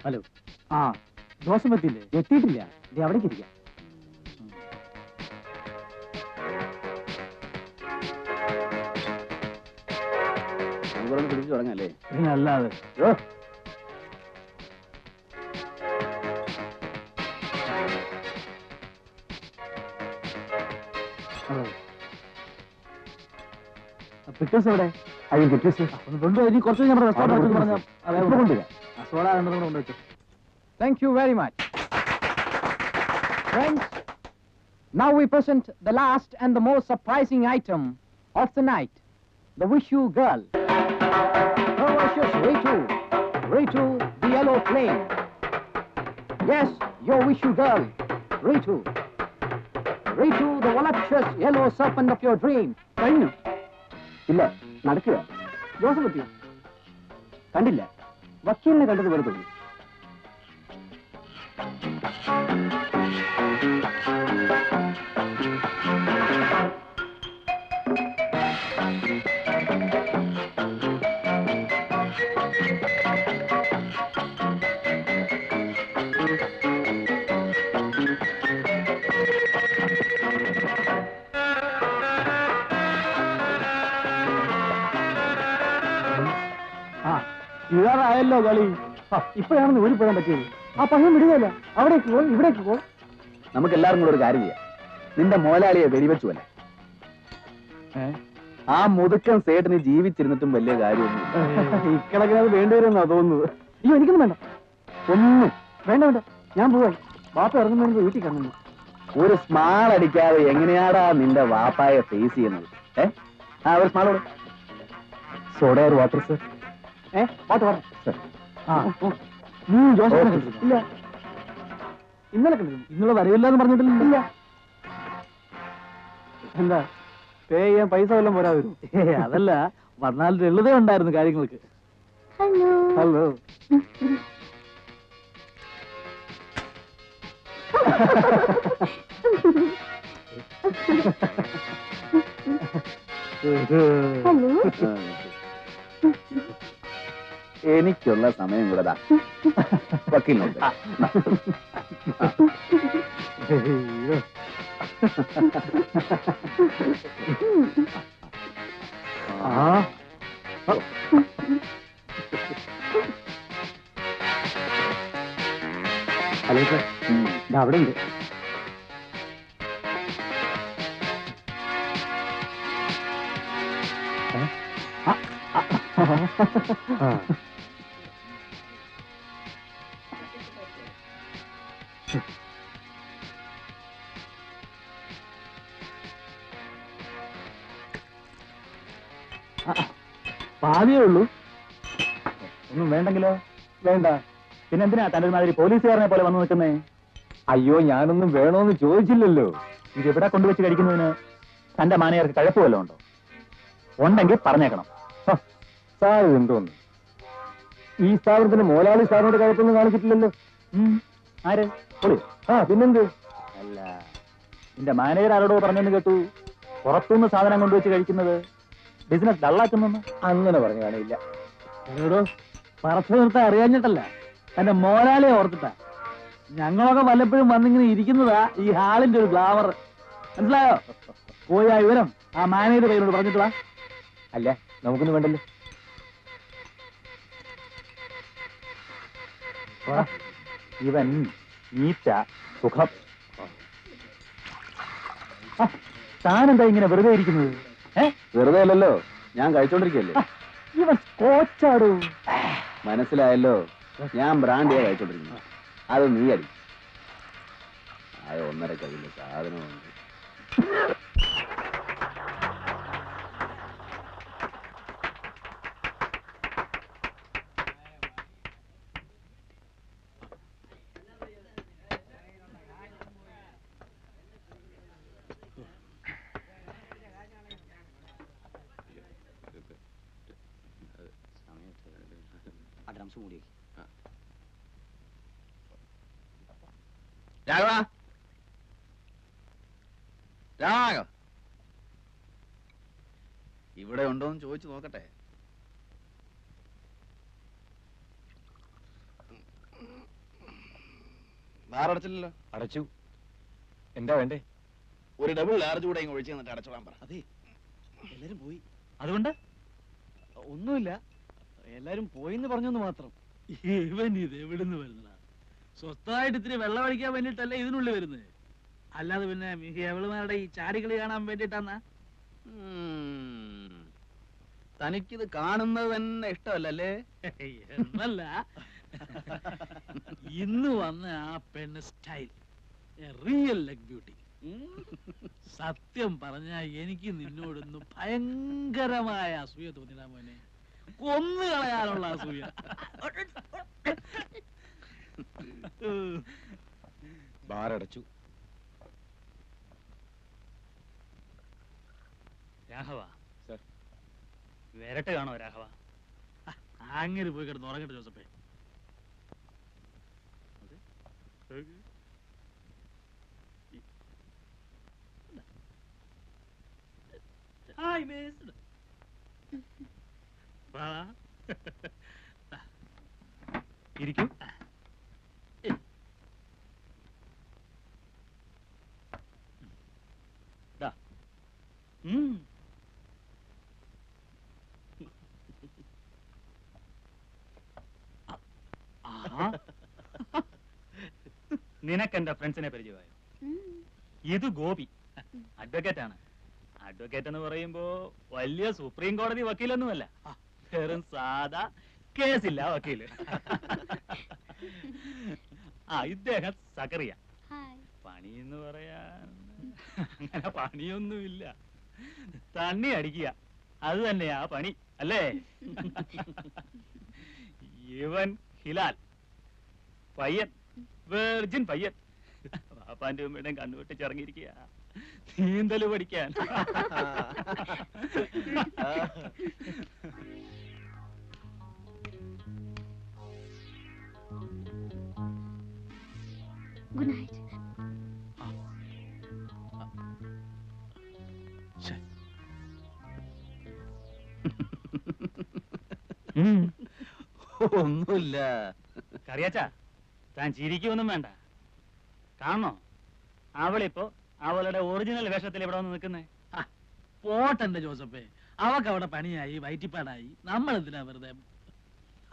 Hello. ആ Joseph എത്തിയില്ലേ? എത്തിയിട്ടില്ല. ഇത് അവിടേക്ക് ഇരിക്കാം. പിടിച്ചു തുടങ്ങല്ലേ? അല്ലാതെ പിക്ചേഴ്സ് എവിടെ? അയ്യോ പിക്ചേഴ്സ് കൊണ്ടുപോയി. ഇനി കുറച്ച് നമ്മുടെ റെസ്റ്റോറൻറ്റ് പറഞ്ഞാൽ കൊണ്ടുവരാം. സോഡ രണ്ടെണ്ണം കൊണ്ടുവച്ചു. Thank you very much. Friends, now we present the last and the most surprising item of the night, the Wish You Girl. Ferocious Ritu, Ritu the Yellow Flame. Yes, your Wish You Girl, Ritu. Ritu the voluptuous yellow serpent of your dream. കഴിഞ്ഞു? ഇല്ല, നടക്കുക. Joseph എത്തിയോ? കണ്ടില്ല. വക്കീലിനെ കണ്ടത് പോലെ തോന്നി. ഇതാറായല്ലോ കളി. ഇപ്പോഴാണെന്ന് ഊരിപ്പോഴാൻ പറ്റിയത്. ആ പയ്യൻ വിടുകയല്ല. അവിടേക്ക് പോ, ഇവിടേക്ക് പോ. നമുക്ക് എല്ലാവരും കൂടെ ഒരു കാര്യം ചെയ്യാം. നിന്റെ മോലാളിയെ വെടിവെച്ചുവല്ല. ആ മുതുക്കൻ സേട്ടിന് ജീവിച്ചിരുന്നിട്ടും വലിയ കാര്യമൊന്നും ഇക്കണക്കിന് അത് വേണ്ടിവരുമെന്നാ തോന്നുന്നത്. അയ്യോ എനിക്കൊന്നും വേണ്ട. ഒന്നും വേണ്ട വേണ്ട. ഞാൻ പോവായി. വാപ്പ ഇറങ്ങുന്നതിന് വീട്ടിൽ കണ്ണു. ഒരു സ്മാൾ അടിക്കാതെ എങ്ങനെയാടാ നിന്റെ വാപ്പായെ ഫേസ് ചെയ്യുന്നത്? ഒരു സ്മാളോട് സോഡ ഒരു water sir. Water water sir. നീ ജോസഫിനെ കണ്ടിരുന്നു? ഇല്ല. ഇന്നലെ കണ്ടിരുന്നു. ഇന്നലെ വരവില്ല എന്ന് പറഞ്ഞിട്ടില്ല. എന്താ പേ ചെയ്യാൻ പൈസ വല്ലതും പോരാ വരും? അതല്ല, വന്നാൽ ലളിത ഉണ്ടായിരുന്നു കാര്യങ്ങൾക്ക്. ഹലോ. ഹലോ. ഹലോ. എനിക്കുള്ള സമയം കൂടെ വക്കീലിനോട്. ഹലോ സാർ, അവിടെ ഉണ്ട്. പാതിയേ ഉള്ളൂ. ഒന്നും വേണ്ടെങ്കിലോ? വേണ്ട. പിന്നെന്തിനാ തന്റെ മാതിരി പോലീസുകാരനെ പോലെ വന്നു നിൽക്കുന്നേ? അയ്യോ, ഞാനൊന്നും വേണോന്ന് ചോദിച്ചില്ലല്ലോ. ഇതെവിടെ കൊണ്ടുവച്ച് കഴിക്കുന്നതിന് തന്റെ മാനേജർക്ക് കഴപ്പമല്ലോ ഉണ്ടോ? ഉണ്ടെങ്കിൽ പറഞ്ഞേക്കണം. സാർ എന്തോന്ന് ഈ സ്ഥാപനത്തിന് മോലാളി സാറിനോട് കഴപ്പൊന്നും കാണിച്ചിട്ടില്ലല്ലോ. ആര്? പൊളി. പിന്നെന്ത്? അല്ല, നിന്റെ മാനേജർ ആരോടോ പറഞ്ഞെന്ന് കേട്ടു. പുറത്തുനിന്ന് സാധനം കൊണ്ടുവച്ച് കഴിക്കുന്നത് ബിസിനസ് ഡള്ളാക്കുന്നു. അങ്ങനെ പറഞ്ഞു കാണില്ല. എന്നോടോ പറച്ചു നിർത്താൻ അറിയാഞ്ഞിട്ടല്ല, എന്റെ മോലാളിയെ ഓർത്തിട്ടാ. ഞങ്ങളൊക്കെ വല്ലപ്പോഴും വന്നിങ്ങനെ ഇരിക്കുന്നതാ ഈ ഹാളിന്റെ ഒരു ഗ്ലാമർ. മനസ്സിലായോ? പോയി ആ വിവരം ആ മാനേജർ പേരോട് പറഞ്ഞിട്ടുള്ള. അല്ല, നമുക്കൊന്നും വേണ്ടല്ലോ. ഇവൻ നീറ്റ സുഖം. താനെന്താ ഇങ്ങനെ വെറുതെ ഇരിക്കുന്നത്? വെറുതെ അല്ലല്ലോ, ഞാൻ കഴിച്ചോണ്ടിരിക്കല്ലേ. ഇവൻ കോച്ചാടൂ. മനസ്സിലായല്ലോ, ഞാൻ ബ്രാൻഡിയാ കഴിച്ചോണ്ടിരിക്കുന്നു. അത് നീ അടി. ആയ 1.5 കവിന്റെ സാധനമുണ്ട്. രാഘവ, രാഘവ ഇവിടെ ഉണ്ടോന്ന് ചോദിച്ചു നോക്കട്ടെ. ബാറടച്ചില്ലല്ലോ. അടച്ചു. എന്താ വേണ്ടേ? ഒരു ഡബിൾ ലാർജ് കൂടെ ഇങ്ങ് ഒഴിച്ചു തന്നിട്ട് അടച്ചോളാൻ പറ. അതെ, എല്ലാരും പോയി. അതുകൊണ്ട് ഒന്നുമില്ല, എല്ലാരും പോയിന്ന് പറഞ്ഞെന്ന് മാത്രം. ഇവൻ ഇത് എവിടുന്ന് വരുന്നതാ? സ്വസ്ഥമായിട്ട് ഇത്തിരി വെള്ളം അടിക്കാൻ വേണ്ടിട്ടല്ലേ ഇതിനുള്ളിൽ വരുന്നത്, അല്ലാതെ പിന്നെ എവളുമാരുടെ ഈ ചാടികളി കാണാൻ വേണ്ടിട്ടാന്നാ? തനിക്കിത് കാണുന്നത് തന്നെ ഇഷ്ടമല്ലേ? എന്നല്ല, ഇന്ന് വന്ന ആ പെണ്ണ് സ്റ്റൈൽ റിയൽ ലെഗ് ബ്യൂട്ടി. സത്യം പറഞ്ഞ എനിക്ക് നിന്നോടൊന്ന് ഭയങ്കരമായ അസൂയ തോന്നിടാ മോനെ, കൊന്നു കളയാനുള്ള അസൂയ. ബാറടച്ചു. രാഘവ സർ. വരട്ടെ കാണോ രാഘവ? അങ്ങനെ പോയി കിടന്ന് ഉറങ്ങട്ടെ ജോസഫേ. Hi miss. ഇരിക്കൂ. നിനക്ക് എന്റെ ഫ്രണ്ട്സിനെ പരിചയമായോ? ഇത് ഗോപി, അഡ്വക്കേറ്റ് ആണ്. അഡ്വക്കേറ്റ് എന്ന് പറയുമ്പോ വലിയ സുപ്രീം കോടതി വക്കീലൊന്നുമല്ല, വെറും സാധാ കേസില്ല വക്കീല്. ഇദ്ദേഹം സക്കറിയ. പണി എന്ന് പറയാൻ അങ്ങനെ പണിയൊന്നുമില്ല, തണ്ണി അടിക്കുക, അത് തന്നെയാ പണി അല്ലേ? ഇവൻ ഹിലാൽ, പയ്യൻ, വെർജിൻ പയ്യൻ. പാപ്പാന്റെ ഉമ്മയുടെയും കണ്ണുവെട്ടിച്ചിറങ്ങിയിരിക്കുക നീന്തല് പഠിക്കാൻ. Good night. ഒന്നുമില്ല. കറിയാച്ചാ, താൻ ചിരിക്കൊന്നും വേണ്ട. കാണണോ, അവളിപ്പോ അവളുടെ ഒറിജിനൽ വേഷത്തിൽ ഇവിടെ വന്ന് നിൽക്കുന്നേ. പോട്ടെന്റെ ജോസഫേ, അവക്ക് അവിടെ പണിയായി വയറ്റിപ്പാടായി, നമ്മൾ എന്തിനാ വെറുതെ?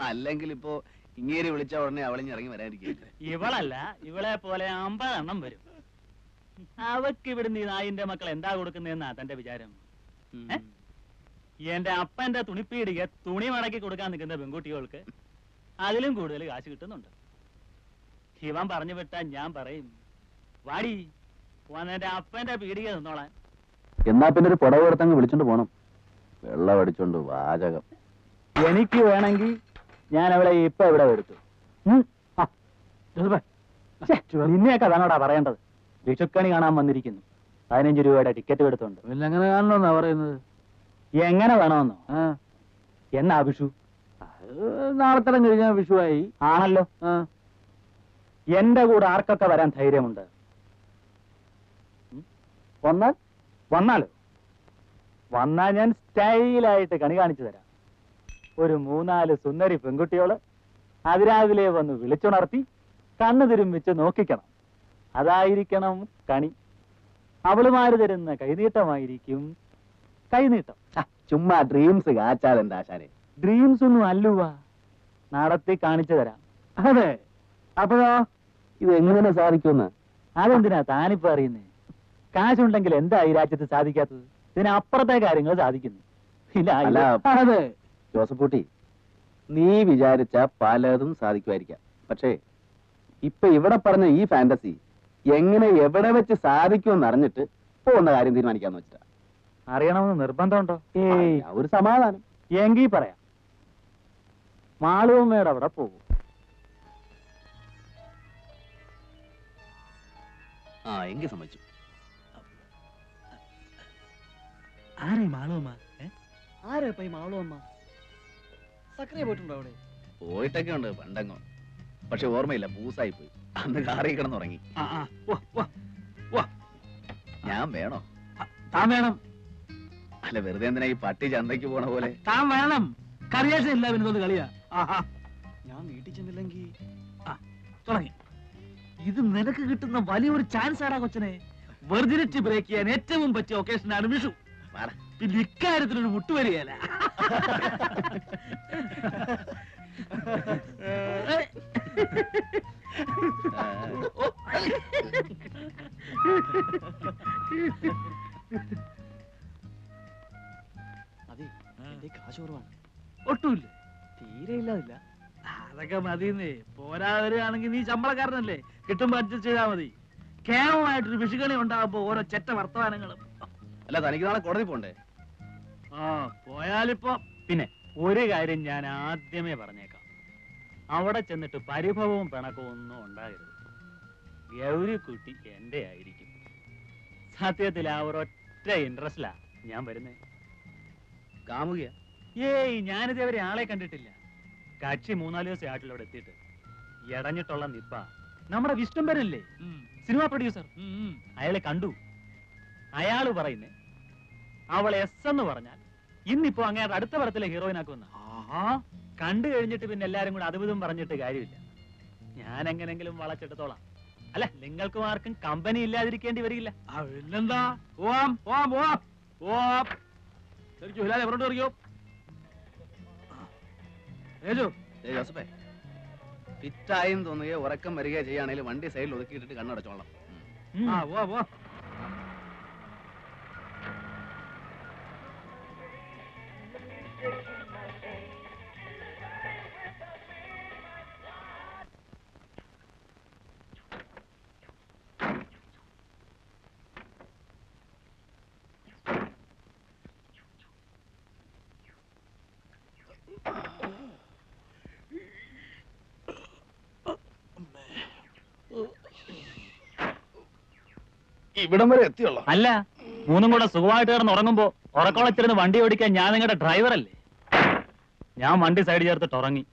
അല്ലെങ്കിൽ ഇപ്പോ ഇങ്ങേരി വിളിച്ച ഉടനെ അവളിഞ്ഞിറങ്ങി വരാതിരിക്കുക. ഇവളല്ല, ഇവളെ പോലെ 50 എണ്ണം വരും. അവക്ക് ഇവിടുന്ന് ഈ നായിന്റെ മക്കൾ എന്താ കൊടുക്കുന്നതെന്നാ തന്റെ വിചാരം? എന്റെ അപ്പന്റെ തുണിപ്പീടിക തുണി മടക്കി കൊടുക്കാൻ നിൽക്കുന്ന പെൺകുട്ടികൾക്ക് അതിലും കൂടുതൽ കാശ് കിട്ടുന്നുണ്ട്. ഇവൻ പറഞ്ഞു വിട്ടാ ഞാൻ പറയും, വാടി എന്റെ അപ്പന്റെ പീടിക നിന്നോളാൻ. എന്നാ പിന്നെ ഒരു പുടവ് എടുത്തങ്ങ് വിളിച്ചോണ്ട് പോണം. വെള്ളം അടിച്ചോണ്ട് വാചകം. എനിക്ക് വേണമെങ്കിൽ ഞാൻ അവളെ ഇപ്പൊ ഇവിടെ എടുത്തു. നിന്നെയൊക്കെ അതാണോടാ പറയേണ്ടത്? വിഷുക്കണി കാണാൻ വന്നിരിക്കുന്നു, 15 രൂപയുടെ ടിക്കറ്റ് എടുത്തോണ്ട്. പിന്നെ എങ്ങനെ കാണണമെന്നാ പറയുന്നത്? എങ്ങനെ വേണമെന്നോ? എന്നാ വിഷു? നാളെ തരം കഴിഞ്ഞാൽ വിഷുവായി. ആണല്ലോ. എന്റെ കൂടെ ആർക്കൊക്കെ വരാൻ ധൈര്യമുണ്ട്? വന്നാലോ? വന്നാ ഞാൻ സ്റ്റൈലായിട്ട് കണി കാണിച്ചു തരാം. ഒരു 3-4 സുന്ദരി പെൺകുട്ടിയോള് അതിരാവിലെ വന്ന് വിളിച്ചുണർത്തി കണ്ണു തിരുമ്പിച്ച് നോക്കിക്കണം. അതായിരിക്കണം കണി. അവളുമാര് തരുന്ന കൈനീട്ടമായിരിക്കും കൈനീട്ടം. ചുമ്മാ ഡ്രീംസ് കാച്ചാലെന്താ ആശാനെ? ഡ്രീംസ് ഒന്നും അല്ലുവാ, നടത്തി കാണിച്ചു തരാം. അതെ, അപ്പോഴോ ഇത് എങ്ങനെ സാധിക്കുമെന്ന്? അതെന്തിനാ താനിപ്പോ അറിയുന്നേ? കാശുണ്ടെങ്കിൽ എന്താ ഈ രാജ്യത്ത് സാധിക്കാത്തത്? ഇതിനപ്പുറത്തെ കാര്യങ്ങൾ സാധിക്കുന്നു. അതെ ജോസഫൂട്ടി, നീ വിചാരിച്ച പലതും സാധിക്കുമായിരിക്കാം. പക്ഷേ ഇപ്പൊ ഇവിടെ പറഞ്ഞ ഈ ഫാന്റസി എങ്ങനെ എവിടെ വെച്ച് സാധിക്കുമെന്ന് അറിഞ്ഞിട്ട് പോകുന്ന കാര്യം തീരുമാനിക്കാന്ന് വെച്ചിട്ടാ. അറിയണമെന്ന് നിർബന്ധമുണ്ടോ? ഒരു സമാധാനം. എങ്കിൽ പറയാം. മാളുവമ്മയുടെ അവിടെ പോകും. എങ്കിൽ സമ്മതിച്ചു. ആരേ മാളുവമ്മ? ആരാ ഇപ്പൊ ഈ മാളുവമ്മ? സക്കറിയ പോയിട്ടുണ്ടോ അവിടെ? പോയിട്ടൊക്കെ ഉണ്ട് പണ്ടങ്ങോ, പക്ഷെ ഓർമ്മയില്ല, പൂസായി പോയി. അന്ന് കാറിൽ കിടന്നുറങ്ങി. ഞാൻ വേണോ? താൻ വേണം. അല്ല, വെറുതെ എന്തിനാ ഈ പട്ടി ചന്തയ്ക്ക് പോണ പോലെ? താൻ വേണം. കറിയാശ ഇല്ല പിന്നെ കളിയാ. ഞാൻ വീട്ടിൽ ചെന്നില്ലെങ്കിൽ തുടങ്ങി. ഇത് നിനക്ക് കിട്ടുന്ന വലിയൊരു ചാൻസ് ആടാ കൊച്ചനെ. വെർജിനിറ്റി ബ്രേക്ക് ചെയ്യാൻ ഏറ്റവും പറ്റിയ ഒക്കേഷനാണ് വിഷു. പിന്നെ ഇക്കാര്യത്തിലൊരു മുട്ടുവരികയല്ല. അതെ, എന്റെ കാശ് കുറവാണ്. ഒട്ടുമില്ല. തീരെ ഇല്ലാതില്ല. അതൊക്കെ മതിയെന്നേ. പോരാ വരികയാണെങ്കിൽ നീ ശമ്പളക്കാരനല്ലേ, കിട്ടുമ്പോ അഡ്ജസ്റ്റ് ചെയ്താൽ മതി. കേവലമായിട്ടൊരു വിഷുകണി ഉണ്ടാകുമ്പോ ഓരോ ചെറ്റ വർത്തമാനങ്ങളും. അല്ല, തനിക്ക് നാളെ കോടതി പോണ്ടേ? ആ പോയാലിപ്പോ പിന്നെ ഒരു കാര്യം ഞാൻ ആദ്യമേ പറഞ്ഞേക്കാം, അവിടെ ചെന്നിട്ട് പരിഭവവും പിണക്കവും ഒന്നും ഉണ്ടാകരുത്. ഗൗരിക്കുട്ടി എന്റെ ആയിരിക്കും. സത്യത്തിൽ ആ ഒരൊറ്റ ഇൻട്രസ്റ്റിലാ ഞാൻ വരുന്നേ. കാമുകിയ ഏയ്, ഞാനിതേവരെ ആളെ കണ്ടിട്ടില്ല. കക്ഷി 3-4 ദിവസം ആട്ടിലവിടെ എത്തിയിട്ട് എടഞ്ഞിട്ടുള്ള നിപ്പ നമ്മുടെ വിഷ്ണുമ്പരല്ലേ, സിനിമാ പ്രൊഡ്യൂസർ, അയാളെ കണ്ടു. അയാള് പറയുന്നേ അവൾ എസ് എന്ന് പറഞ്ഞാൽ ഇന്നിപ്പോ അങ്ങേരുടെ അടുത്ത പടത്തിലെ ഹീറോയിൻ ആക്കുമെന്ന. കണ്ടു കഴിഞ്ഞിട്ട് പിന്നെ എല്ലാരും കൂടെ അതുവിധം പറഞ്ഞിട്ട് കാര്യമില്ല. ഞാൻ എങ്ങനെങ്കിലും വളച്ചെടുത്തോളാം. അല്ല, നിങ്ങൾക്കും ആർക്കും കമ്പനി ഇല്ലാതിരിക്കേണ്ടി വരില്ല. പിന്നെന്താ, പോവാം പോവാം പോവാം പോവാം. ശരിക്കും ഹിലാലെ എവിടെ അറിയോ? ജോസഫേ, ഫിറ്റായെന്ന് തോന്നുകയോ ഉറക്കം വരികയോ ചെയ്യുകയാണെങ്കിൽ വണ്ടി സൈഡിൽ ഒതുക്കിയിട്ടിട്ട് കണ്ണടച്ചോളാം. ആ പോവാ പോവാ. ഇവിടം വരെ എത്തിയുള്ളൂ. അല്ല, മൂന്നും കൂടെ സുഖമായിട്ട് കിടന്ന് ഉറങ്ങുമ്പോ ഉറക്കോളച്ചിരുന്ന് വണ്ടി ഓടിക്കാൻ ഞാൻ നിങ്ങളുടെ ഡ്രൈവറല്ലേ? ഞാൻ വണ്ടി സൈഡ് ചേർത്തിട്ട് ഉറങ്ങി.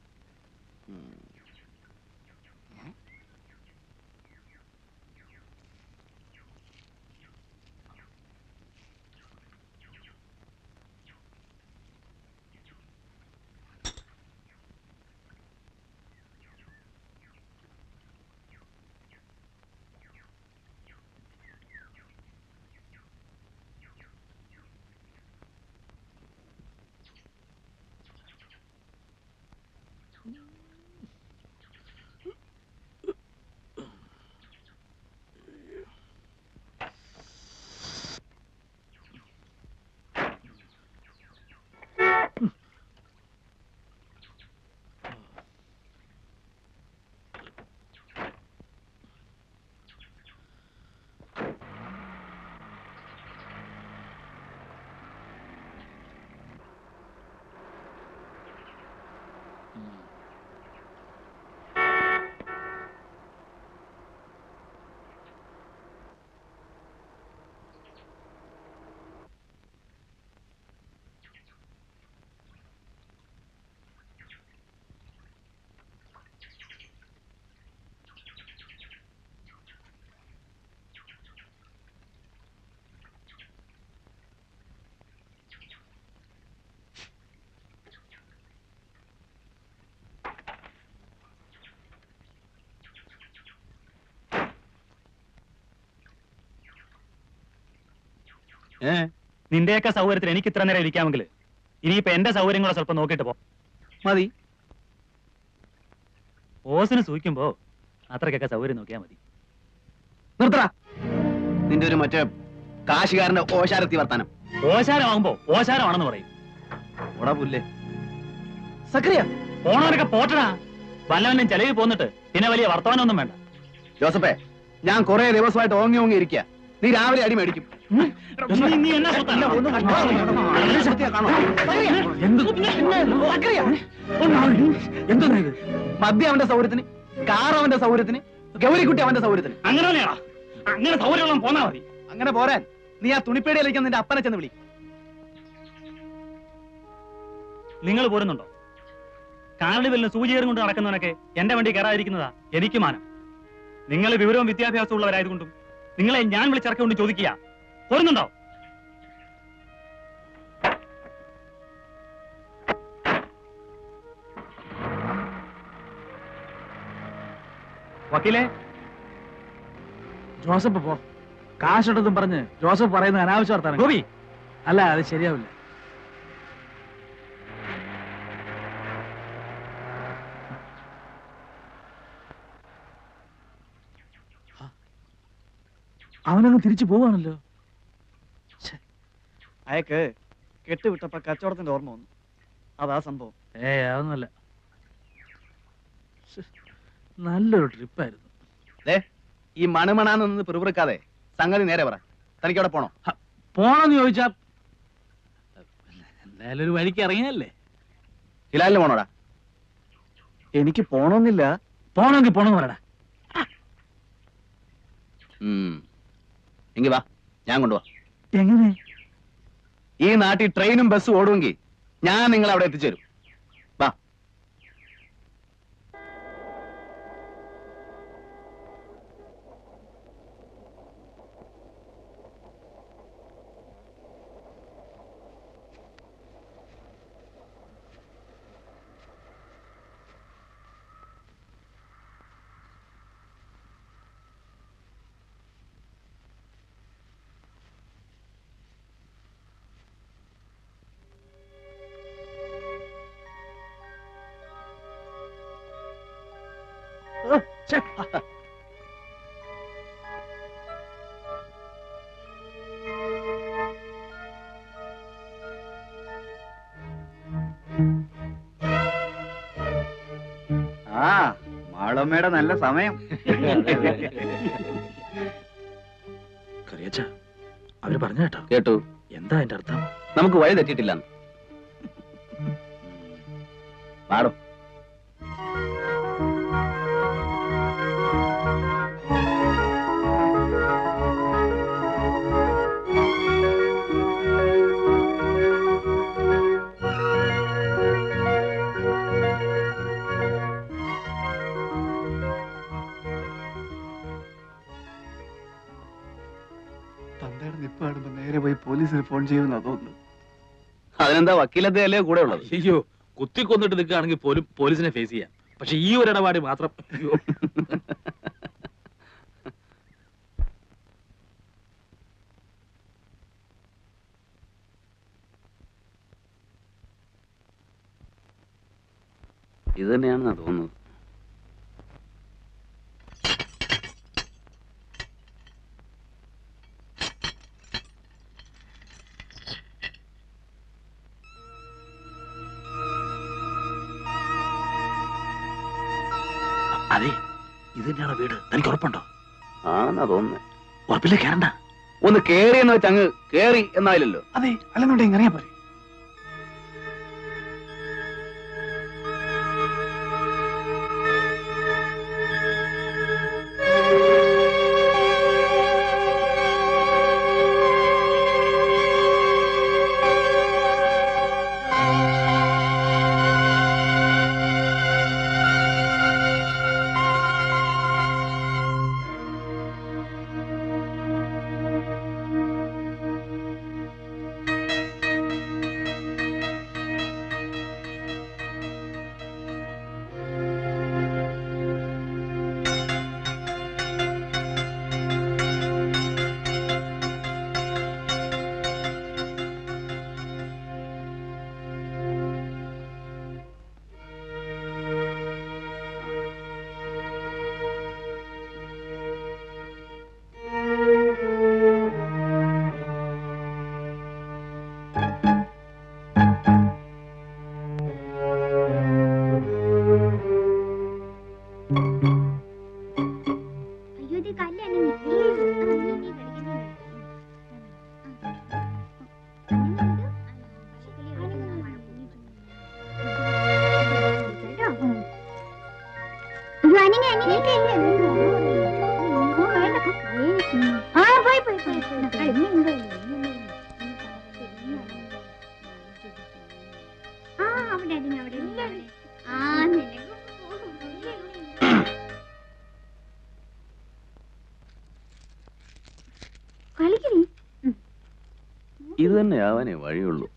നിന്റെയൊക്കെ സൗകര്യത്തിന് എനിക്ക് ഇത്ര നേരം ഇരിക്കാമെങ്കിൽ ഇനിയിപ്പോ എന്റെ സൗകര്യം കൂടെ സ്വല്പം നോക്കിയിട്ട് പോ. മതി. ഓസിന് സൂഹിക്കുമ്പോ അത്രക്കൊക്കെ സൗകര്യം നോക്കിയാൽ മതി. നിർത്തറ നിന്റെ ഒരു മറ്റേ കാശുകാരന്റെ ഓശാരത്തി വർത്താനം. ഓശാരമാകുമ്പോ ഓശാരമാണെന്ന് പറയും. ഓടാ പുല്ലേ. സക്രിയ പോണവരൊക്കെ പോട്ടടാ. വല്ലവനും ചെലവിൽ പോന്നിട്ട് പിന്നെ വലിയ വർത്തമാനമൊന്നും വേണ്ട. ജോസഫേ, ഞാൻ കുറെ ദിവസമായിട്ട് ഓങ്ങി ഓങ്ങി ഇരിക്കുക. നീ രാവിലെ അടി മേടിക്കും. നീ എന്നാ സ്വത്തല്ല? മദ്യം അവന്റെ സൗകര്യത്തിന്, കാർ അവന്റെ സൗകര്യത്തിന്, ഗൗരിക്കുട്ടി അവന്റെ സൗകര്യത്തിന്. അങ്ങനെ തന്നെയാ. അങ്ങനെ സൗകര്യം പോന്നാ മതി. അങ്ങനെ പോരാൻ നീ ആ തുണിപ്പേടിയിലേക്ക് നിന്റെ അപ്പനെ ചെന്ന് വിളി. നിങ്ങൾ പോരുന്നുണ്ടോ? കാർണിവലിന് സൂചിയേറും കൊണ്ട് നടക്കുന്നവനൊക്കെ എന്റെ വണ്ടി കയറാതിരിക്കുന്നതാ എനിക്ക് മാനം. നിങ്ങൾ വിവരവും വിദ്യാഭ്യാസവും ഉള്ളവരായതുകൊണ്ടും നിങ്ങളെ ഞാൻ വിളിച്ചിറക്കൊണ്ട് ചോദിക്കുക, പോരുന്നുണ്ടോ? വക്കീലേ, ജോസഫ് പോ. കാശുണ്ടെന്നും പറഞ്ഞ് ജോസഫ് പറയുന്ന അനാവശ്യ വർത്താനം. ഗോപി, അല്ല, അത് ശരിയാവില്ല. അവനങ്ങ് തിരിച്ചു പോവാണല്ലോ. അയക്ക് കെട്ടുവിട്ടപ്പോ കച്ചവടത്തിന്റെ ഓർമ്മ വന്നു. അതാ സംഭവം. അതൊന്നുമല്ല. നല്ലൊരു ട്രിപ്പായിരുന്നു. ഈ മണമണാന്ന് പിറുപിറുക്കാതെ സംഗതി നേരെ പറ. തനിക്ക് അവിടെ പോണോ? പോണോന്ന് ചോദിച്ചാ എന്തായാലും ഒരു വഴിക്ക് ഇറങ്ങിയല്ലേ. ഹിലാലിന് പോണോടാ? എനിക്ക് പോണമെന്നില്ല. പോണമെങ്കിൽ പോണെന്ന് പറയടാ. എങ്കി വാ, ഞാൻ കൊണ്ടുപോവാ. എങ്ങനെ? ഈ നാട്ടിൽ ട്രെയിനും ബസ്സും ഓടുമെങ്കിൽ ഞാൻ നിങ്ങളെ അവിടെ എത്തിച്ചേരും. വാ. ആ മാളമ്മയുടെ നല്ല സമയം. കറിയച്ച, അവര് പറഞ്ഞ കേട്ടോ? കേട്ടു. എന്താ അതിന്റെ അർത്ഥം? നമുക്ക് വഴി തെറ്റിയിട്ടില്ല. പാടും. തന്തയുടെ നിപ്പ് കാണുമ്പോ നേരെ പോയി പോലീസിന് ഫോൺ ചെയ്യുമെന്നാ തോന്നുന്നു. അതിനെന്താ, വക്കീലതയല്ലേ കൂടെ ഉള്ളത്? അയ്യോ, കുത്തിക്കൊന്നിട്ട് നിൽക്കുകയാണെങ്കിൽ പോലും പോലീസിനെ ഫേസ് ചെയ്യാം. പക്ഷെ ഈ ഒരു ഇടപാട് മാത്രം അയ്യോ. ഇത് തന്നെയാണെന്നാ തോന്നുന്നത്. അതെ, ഇത് തന്നെയാണോ വീട്? തനിക്ക് ഉറപ്പുണ്ടോ? ആണെന്നാ തോന്നുന്നത്. ഉറപ്പില്ല, കേറണ്ട. ഒന്ന് കേറി എന്ന് വെച്ച് അങ്ങ് കേറി എന്നായില്ലല്ലോ. അതെ, അല്ലെന്നുണ്ടെങ്കിൽ അറിയാൻ പോലെ. ഇത് തന്നെ ആവാനേ വഴിയുള്ളൂ.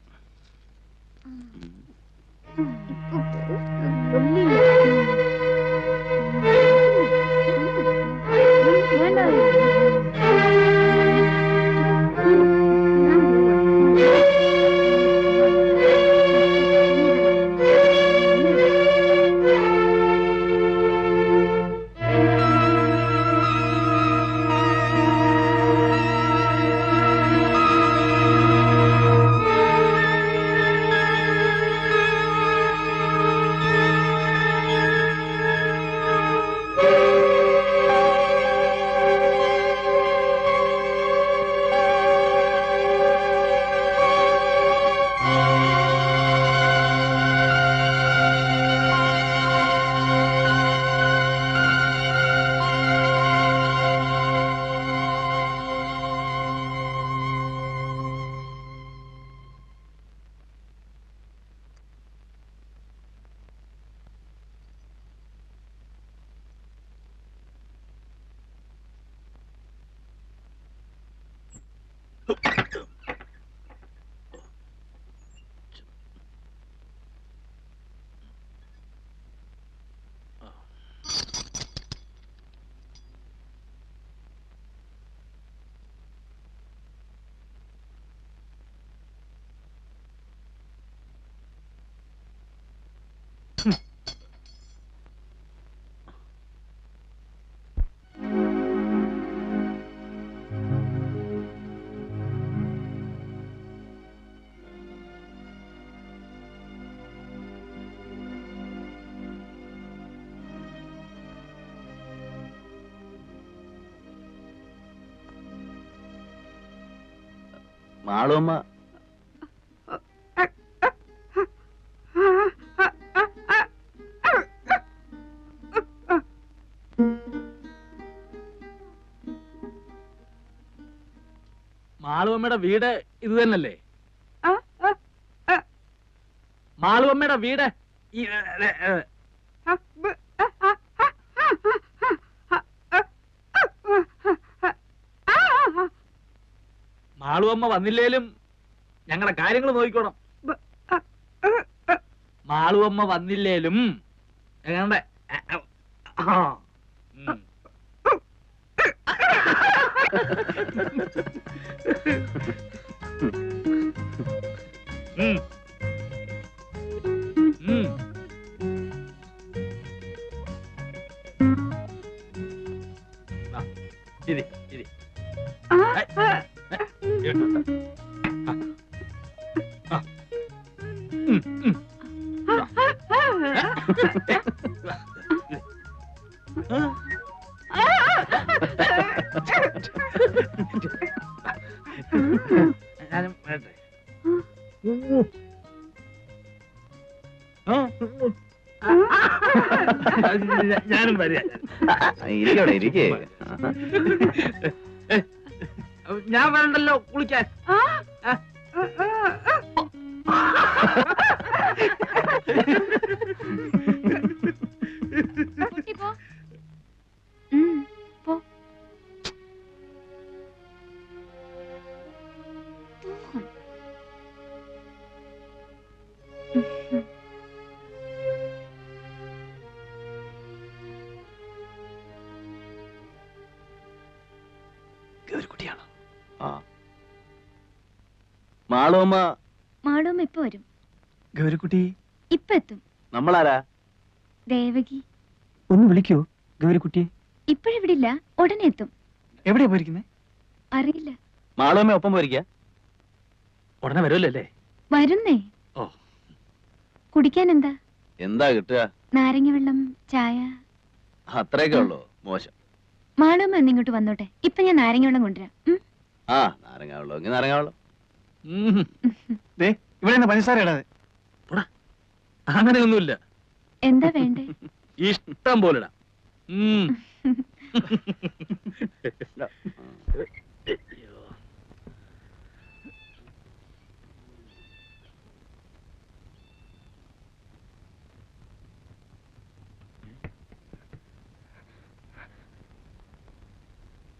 മാളുമ്മ മാളുവമ്മയുടെ വീട് ഇത് തന്നല്ലേ? മാളുവമ്മയുടെ വീട് മാളുവമ്മ വന്നില്ലേലും ഞങ്ങളെ കാര്യങ്ങൾ നോക്കിക്കോണം. മാളുവമ്മ വന്നില്ലേലും ഞങ്ങളുടെ ഇരി ഇരി ഞാനും വരട്ടെ. ഞാനും വരിക. ഇരിക്കവിടെ ഇരിക്കേ. ഞാൻ വരണ്ടല്ലോ കുളിക്കാൻ. ഗൗരിക്കുട്ടിയാണ്. മാളുമ്മ മാളുമ്മ ഇപ്പൊ വരും. ഗൗരിക്കുട്ടി ഇപ്പൊ എത്തും. നമ്മളാരാ? ദേവകി. ഒന്ന് വിളിക്കൂ ഗൗരിക്കുട്ടിയെ. ഇപ്പോഴിവിടില്ല, ഉടനെ എത്തും. എവിടെയാ പോയിരിക്കുന്നേ? അറിയില്ല. മാളുമ്മ ഒപ്പം പോയിരിക്ക? ഉടനെ വരുമല്ലോ അല്ലേ? വരുന്നേ. ഓ, കുടിക്കാൻ എന്താ? എന്താ കിട്ടുക? നാരങ്ങ വെള്ളം, ചായ. അത്രയൊക്കെ ഉള്ളൂ? മോശം. മാളുമ്മ എന്നിങ്ങോട്ട് വന്നോട്ടെ. ഇപ്പൊ ഞാൻ നാരങ്ങ വെള്ളം കൊണ്ടുവരാം. ആ, നാരങ്ങ വെള്ളം എങ്കിൽ നാരങ്ങ വെള്ളം. ഇവിടെ പഞ്ചസാര ഇടാതെ. അങ്ങനെയൊന്നുമില്ല. എന്താ വേണ്ടേ? ഇഷ്ടം പോലെ ഇടാം.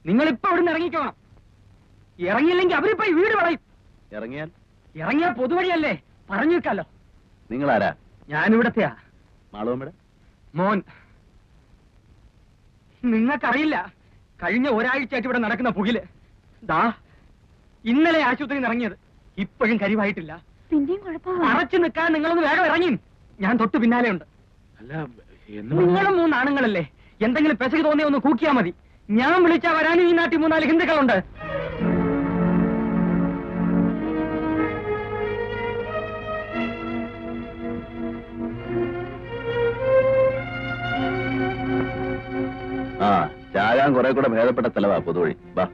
നിങ്ങളിപ്പോ ഇവിടെ നിന്ന് ഇറങ്ങിക്കോണം. ഇറങ്ങിയില്ലെങ്കിൽ അവരിപ്പോ ഈ വീട് വളയും. ഇറങ്ങിയാൽ? ഇറങ്ങിയാൽ പൊതുവഴിയല്ലേ, പറഞ്ഞു വെക്കാലോ. നിങ്ങളാരാ? ഞാനിവിടത്തെയാ. മാളുമ്മയുടെ മോൻ. നിങ്ങൾക്കറിയില്ല, കഴിഞ്ഞ ഒരാഴ്ചയായിട്ട് ഇവിടെ നടക്കുന്ന പുകില്. ദാ ഇന്നലെ ആശുപത്രിയിൽ ഇറങ്ങിയത്, ഇപ്പോഴും കരിവായിട്ടില്ല. പിന്നെയും കുഴപ്പമില്ല. അറച്ചു നിൽക്കാൻ നിങ്ങളൊന്ന് വേഗം ഇറങ്ങി. ഞാൻ തൊട്ട് പിന്നാലെ ഉണ്ട്. അല്ല, നിങ്ങളും 3 ആണുങ്ങളല്ലേ, എന്തെങ്കിലും പെശക് തോന്നിയ ഒന്ന് കൂക്കിയാ മതി. ഞാൻ വിളിച്ചാ വരാനും ഈ നാട്ടിൽ 3-4 ഹിന്ദുക്കളുണ്ട്. ആ, ചാകാൻ കുറെ കൂടെ ഭേദപ്പെട്ട സ്ഥലവാ പൊതുവഴി. വാ.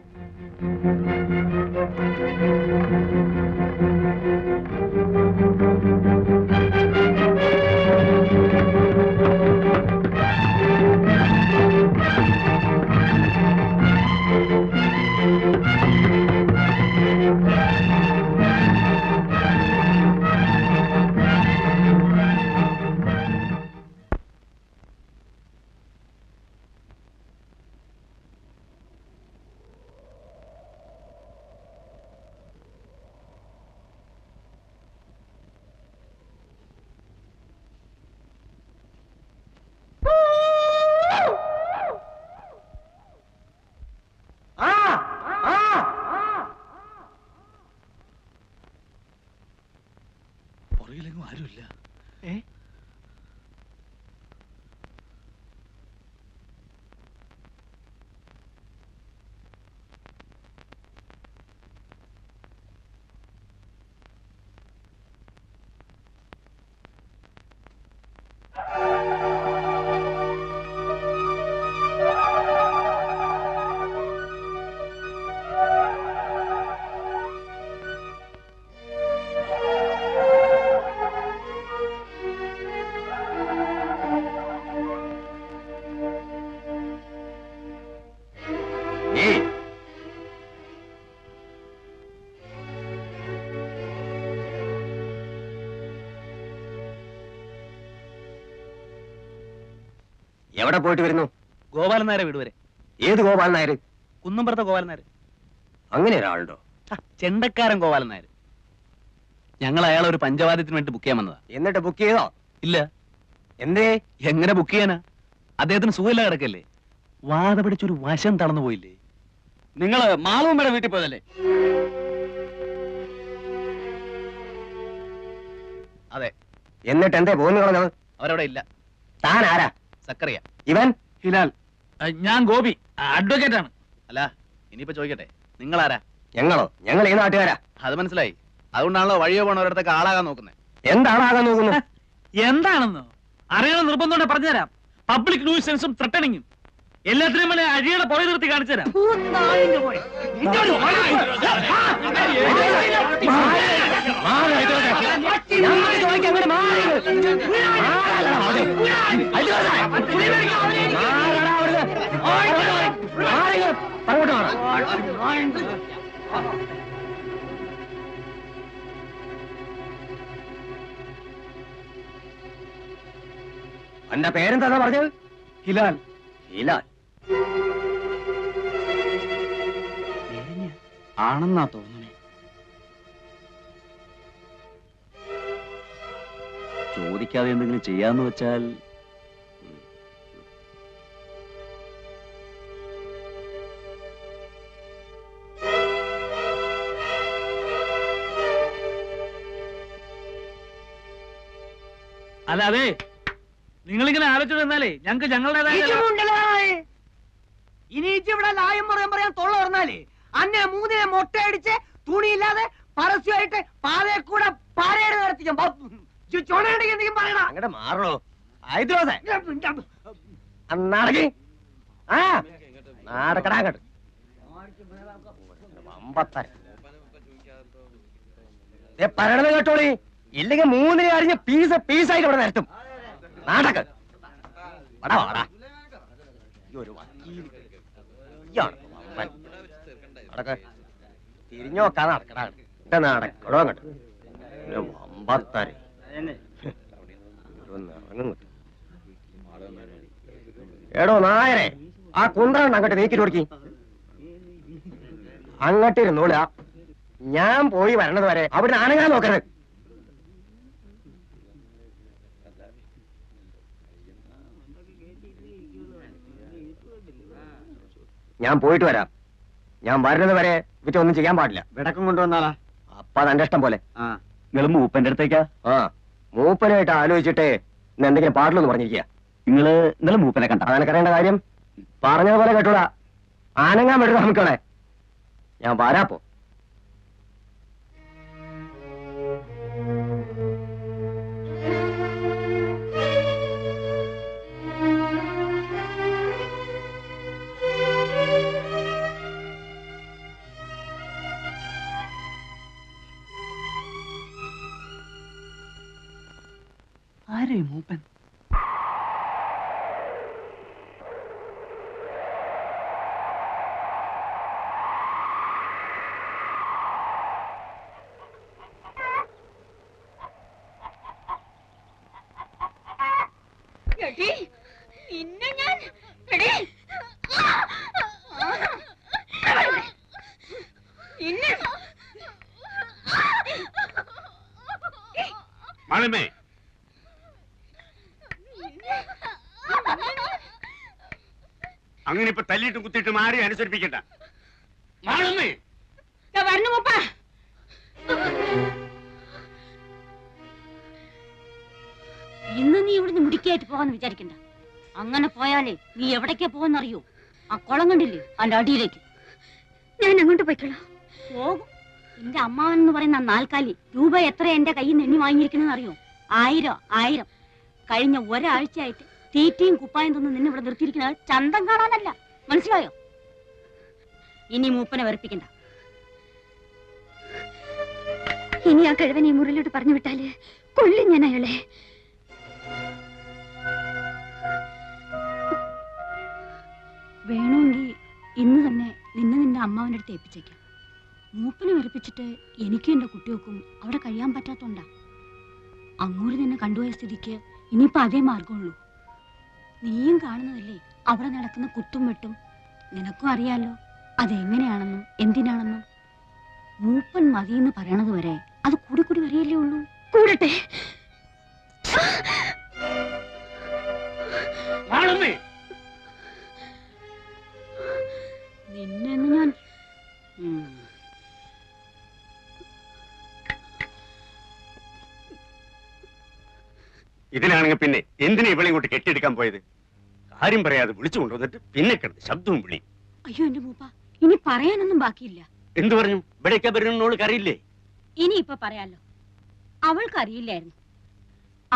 പുറകിലെങ്ങും ആരുമില്ല. എവിടെ പോയിട്ട് വരുന്നു? ഗോപാലൻ നായരെ വീട് വരെ. ഏത് ഗോപാലൻ നായർ? കുന്നമ്പുറത്തെ ഗോപാലൻ നായർ. അങ്ങനെ ഒരാളുണ്ടോ? ചെണ്ടക്കാരൻ ഗോപാലൻ നായർ. ഞങ്ങൾ അയാളെ ഒരു പഞ്ചവാദ്യത്തിന് വേണ്ടി ബുക്ക് ചെയ്യാൻ വന്നതാ. എന്നിട്ട് ബുക്ക് ചെയ്തോ? ഇല്ല. എന്തേ? എങ്ങനെ ബുക്ക് ചെയ്യാനാ? അദ്ദേഹത്തിന് സുഖമില്ല കിടക്കല്ലേ. വാത പിടിച്ചൊരു വശം തളർന്നു പോയില്ലേ. നിങ്ങള് മാളൂമ്മയുടെ വീട്ടിൽ പോയതല്ലേ? അതെ. എന്നിട്ട് എന്തേ പോന്നു കളഞ്ഞത്? അവരവിടെ ഇല്ല. താൻ ആരാ? സക്കറിയ. ഇവൻ ഹിലാൽ. ഞാൻ ഗോപി, അഡ്വക്കേറ്റ് ആണ്. അല്ല, ഇനിയിപ്പോ ചോദിക്കട്ടെ, നിങ്ങളാരാ? ഞങ്ങളോ? ഞങ്ങൾ ഈ നാട്ടുകാരാ. അത് മനസ്സിലായി. അതുകൊണ്ടാണല്ലോ വഴിയോ പോണവരടുത്തൊക്കെ ആളാകാൻ നോക്കുന്നത്. എന്താണാകാൻ നോക്കുന്നത്? എന്താണെന്നോ അറിയണം നിർബന്ധം പറഞ്ഞുതരാം. പബ്ലിക് ന്യൂസൻസും ത്രട്ടണിങ്ങും എല്ലാത്തിനും വേണ്ടി അഴിയുടെ പുറകെ നിർത്തി കാണിച്ചു തരാം. എന്റെ പേരെന്താ പറഞ്ഞത്? ഹിലാൽ. ഹിലാൽ ആണെന്നാ തോന്നണേ. ചോദിക്കാതെ എന്തെങ്കിലും ചെയ്യാന്ന് വെച്ചാൽ അല്ല അതെ, നിങ്ങളിങ്ങനെ ആലോചിച്ചു തന്നാലേ ഞങ്ങൾക്ക് ഞങ്ങളുടേതായ ഇനിയിച്ച് ഇവിടെ ലായം പറയാൻ തൊള്ള പറഞ്ഞാലേ അന്നെ മൂന്നിനെ മൊട്ടയടിച്ച് തുണിയില്ലാതെ പരസ്യമായിട്ട് പാതയെ കൂടെ പാരയുടെ നടത്തിക്കും. ചുണയുണ്ടെങ്കിൽ എന്തെങ്കിലും പറയണ. അങ്ങടെ മാറണോ? നാടകി ആ നാടക്കടാ അങ്ങോട്ട്. പറയണത് കേട്ടോളി, ഇല്ലെങ്കിൽ മൂന്നിനെ അരിഞ്ഞ് പീസായിട്ട് ഇവിടെ നിരത്തും. നാടക തിരിഞ്ഞു നോക്കാ നടക്കടാ. എന്റെ നടക്കടോ അങ്ങോട്ട്. വമ്പത്താര് എടോ നായരെ, ആ കുന്ത്രണ്ട് അങ്ങോട്ട് നീക്കിട്ട് കൊടുക്കി. അങ്ങോട്ട് ഇരുന്നോള. ഞാൻ പോയി വരണത് വരെ അവിടെ അനങ്ങാൻ നോക്കരുത്. ഞാൻ പോയിട്ട് വരാം. ഞാൻ വരുന്നത് വരെ ഇവറ്റ ഒന്നും ചെയ്യാൻ പാടില്ല. വിടക്കം കൊണ്ടുവന്നാളാ. അപ്പൊ അതെന്റെ ഇഷ്ടം പോലെ. നിങ്ങൾ മൂപ്പന്റെ അടുത്തേക്കാ? ആ, മൂപ്പനായിട്ട് ആലോചിച്ചിട്ട് ഇന്ന് എന്തെങ്കിലും പാടില്ലെന്ന് പറഞ്ഞിരിക്കുക. നിങ്ങള് ഇന്നലെ മൂപ്പനെ കണ്ട? അതെനിക്കറിയേണ്ട കാര്യം. പറഞ്ഞതുപോലെ കേട്ടൂടാ. ആനങ്ങാൻ വിടുന്ന നമുക്കണേ. ഞാൻ വരാപ്പോ. ആരേ മൂപ്പൻ? മാളമ്മേ, അങ്ങനെ ഇപ്പൊ തല്ലിയിട്ടും കുത്തിയിട്ടും ആരെയും അനുസരിപ്പിക്കണ്ട. മാളമ്മേ, ഇന്ന് നീ ഇവിടുന്ന് മുടിക്കായിട്ട് പോകാന്ന് വിചാരിക്കണ്ട. അങ്ങനെ പോയാലേ നീ എവിടേക്കാ പോകാന്നറിയോ? ആ കുളം കണ്ടില്ലേ, അതിന്റെ അടിയിലേക്ക്. ഞാൻ അങ്ങോട്ട് പോയിക്കോളാം. പോകും. എന്റെ അമ്മാവൻ എന്ന് പറയുന്ന നാൽക്കാലി രൂപ എത്ര എന്റെ കയ്യിൽ നിന്ന് എണ്ണി വാങ്ങിയിരിക്കണെന്ന് അറിയോ? 1000. കഴിഞ്ഞ ഒരാഴ്ചയായിട്ട് തീറ്റയും കുപ്പായം തന്നു നിന്നെ ഇവിടെ നിർത്തിയിരിക്കുന്നത് ചന്തം കാണാനല്ല. മനസ്സിലായോ? ഇനി മൂപ്പനെ വെറുപ്പിക്കണ്ട. ഇനി ആ കിഴവൻ ഈ മുറിലോട്ട് പറഞ്ഞു വിട്ടാല് കൊല്ലും ഞാൻ അയാളെ. വേണമെങ്കിൽ ഇന്ന് തന്നെ നിന്റെ അമ്മാവന്റെ അടുത്ത് ഏൽപ്പിച്ചേക്കാം. മൂപ്പനെ വെറുപ്പിച്ചിട്ട് എനിക്കും എന്റെ കുട്ടികൾക്കും അവിടെ കഴിയാൻ പറ്റാത്തോണ്ടാ. അങ്ങോട്ട് നിന്നെ കണ്ടുപോയ സ്ഥിതിക്ക് ഇനിയിപ്പോ അതേ മാർഗമുള്ളൂ. നീയും കാണുന്നതല്ലേ അവിടെ നടക്കുന്ന കുത്തും വെട്ടും. നിനക്കും അറിയാലോ അതെങ്ങനെയാണെന്നും എന്തിനാണെന്നും. മൂപ്പൻ മതിയെന്ന് പറയണത് വരെ അത് കൂടി കൂടി വരികയല്ലേ ഉള്ളൂ. കൂടട്ടെ. നിന്നെന്ന് ഞാൻ ഇതിലാണെങ്കിൽ പിന്നെ എന്തിനാ ഇവളെ ഇങ്ങോട്ട് കെട്ടിയെടുക്കാൻ പോയത്? കാര്യം പറയാതെ വിളിച്ചു കൊണ്ടുവന്നിട്ട് പിന്നെ കിടന്ന് ശബ്ദവും വിളി. അയ്യോ എന്റെ മൂപ്പ, ഇനി പറയാനൊന്നും ബാക്കിയില്ല. എന്തു പറഞ്ഞു? ഇവിടേക്ക് വരുന്നോൾക്ക് അറിയില്ലേ? ഇനി ഇപ്പൊ പറയാലോ. അവൾക്ക് അറിയില്ലായിരുന്നു.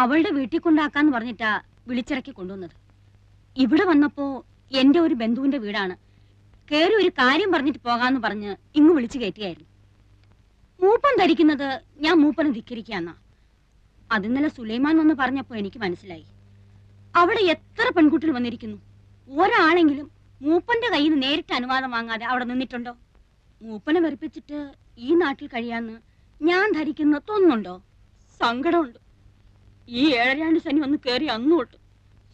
അവളുടെ വീട്ടിൽ കൊണ്ടാക്കാന്ന് പറഞ്ഞിട്ടാ വിളിച്ചിറക്കി കൊണ്ടുവന്നത്. ഇവിടെ വന്നപ്പോ എന്റെ ഒരു ബന്ധുവിന്റെ വീടാണ്. കേറി ഒരു കാര്യം പറഞ്ഞിട്ട് പോകാന്ന് പറഞ്ഞ് ഇങ്ങ് വിളിച്ചു കയറ്റിയായിരുന്നു. മൂപ്പൻ ധരിക്കുന്നത് ഞാൻ മൂപ്പനെ ധിക്കരിക്കാന്നാ. അതിന്നലെ സുലൈമാൻ വന്ന് പറഞ്ഞപ്പോ എനിക്ക് മനസ്സിലായി. അവിടെ എത്ര പെൺകുട്ടികൾ വന്നിരിക്കുന്നു, ഒരാളെങ്കിലും മൂപ്പന്റെ കയ്യിൽ നിന്ന് നേരിട്ട് അനുവാദം വാങ്ങാതെ അവിടെ നിന്നിട്ടുണ്ടോ? മൂപ്പനെ വെറുപ്പിച്ചിട്ട് ഈ നാട്ടിൽ കഴിയാന്ന് ഞാൻ ധരിക്കുന്ന തോന്നുന്നുണ്ടോ? സങ്കടമുണ്ട്. ഈ 7 ശനി വന്ന് കയറി അന്നു തൊട്ട്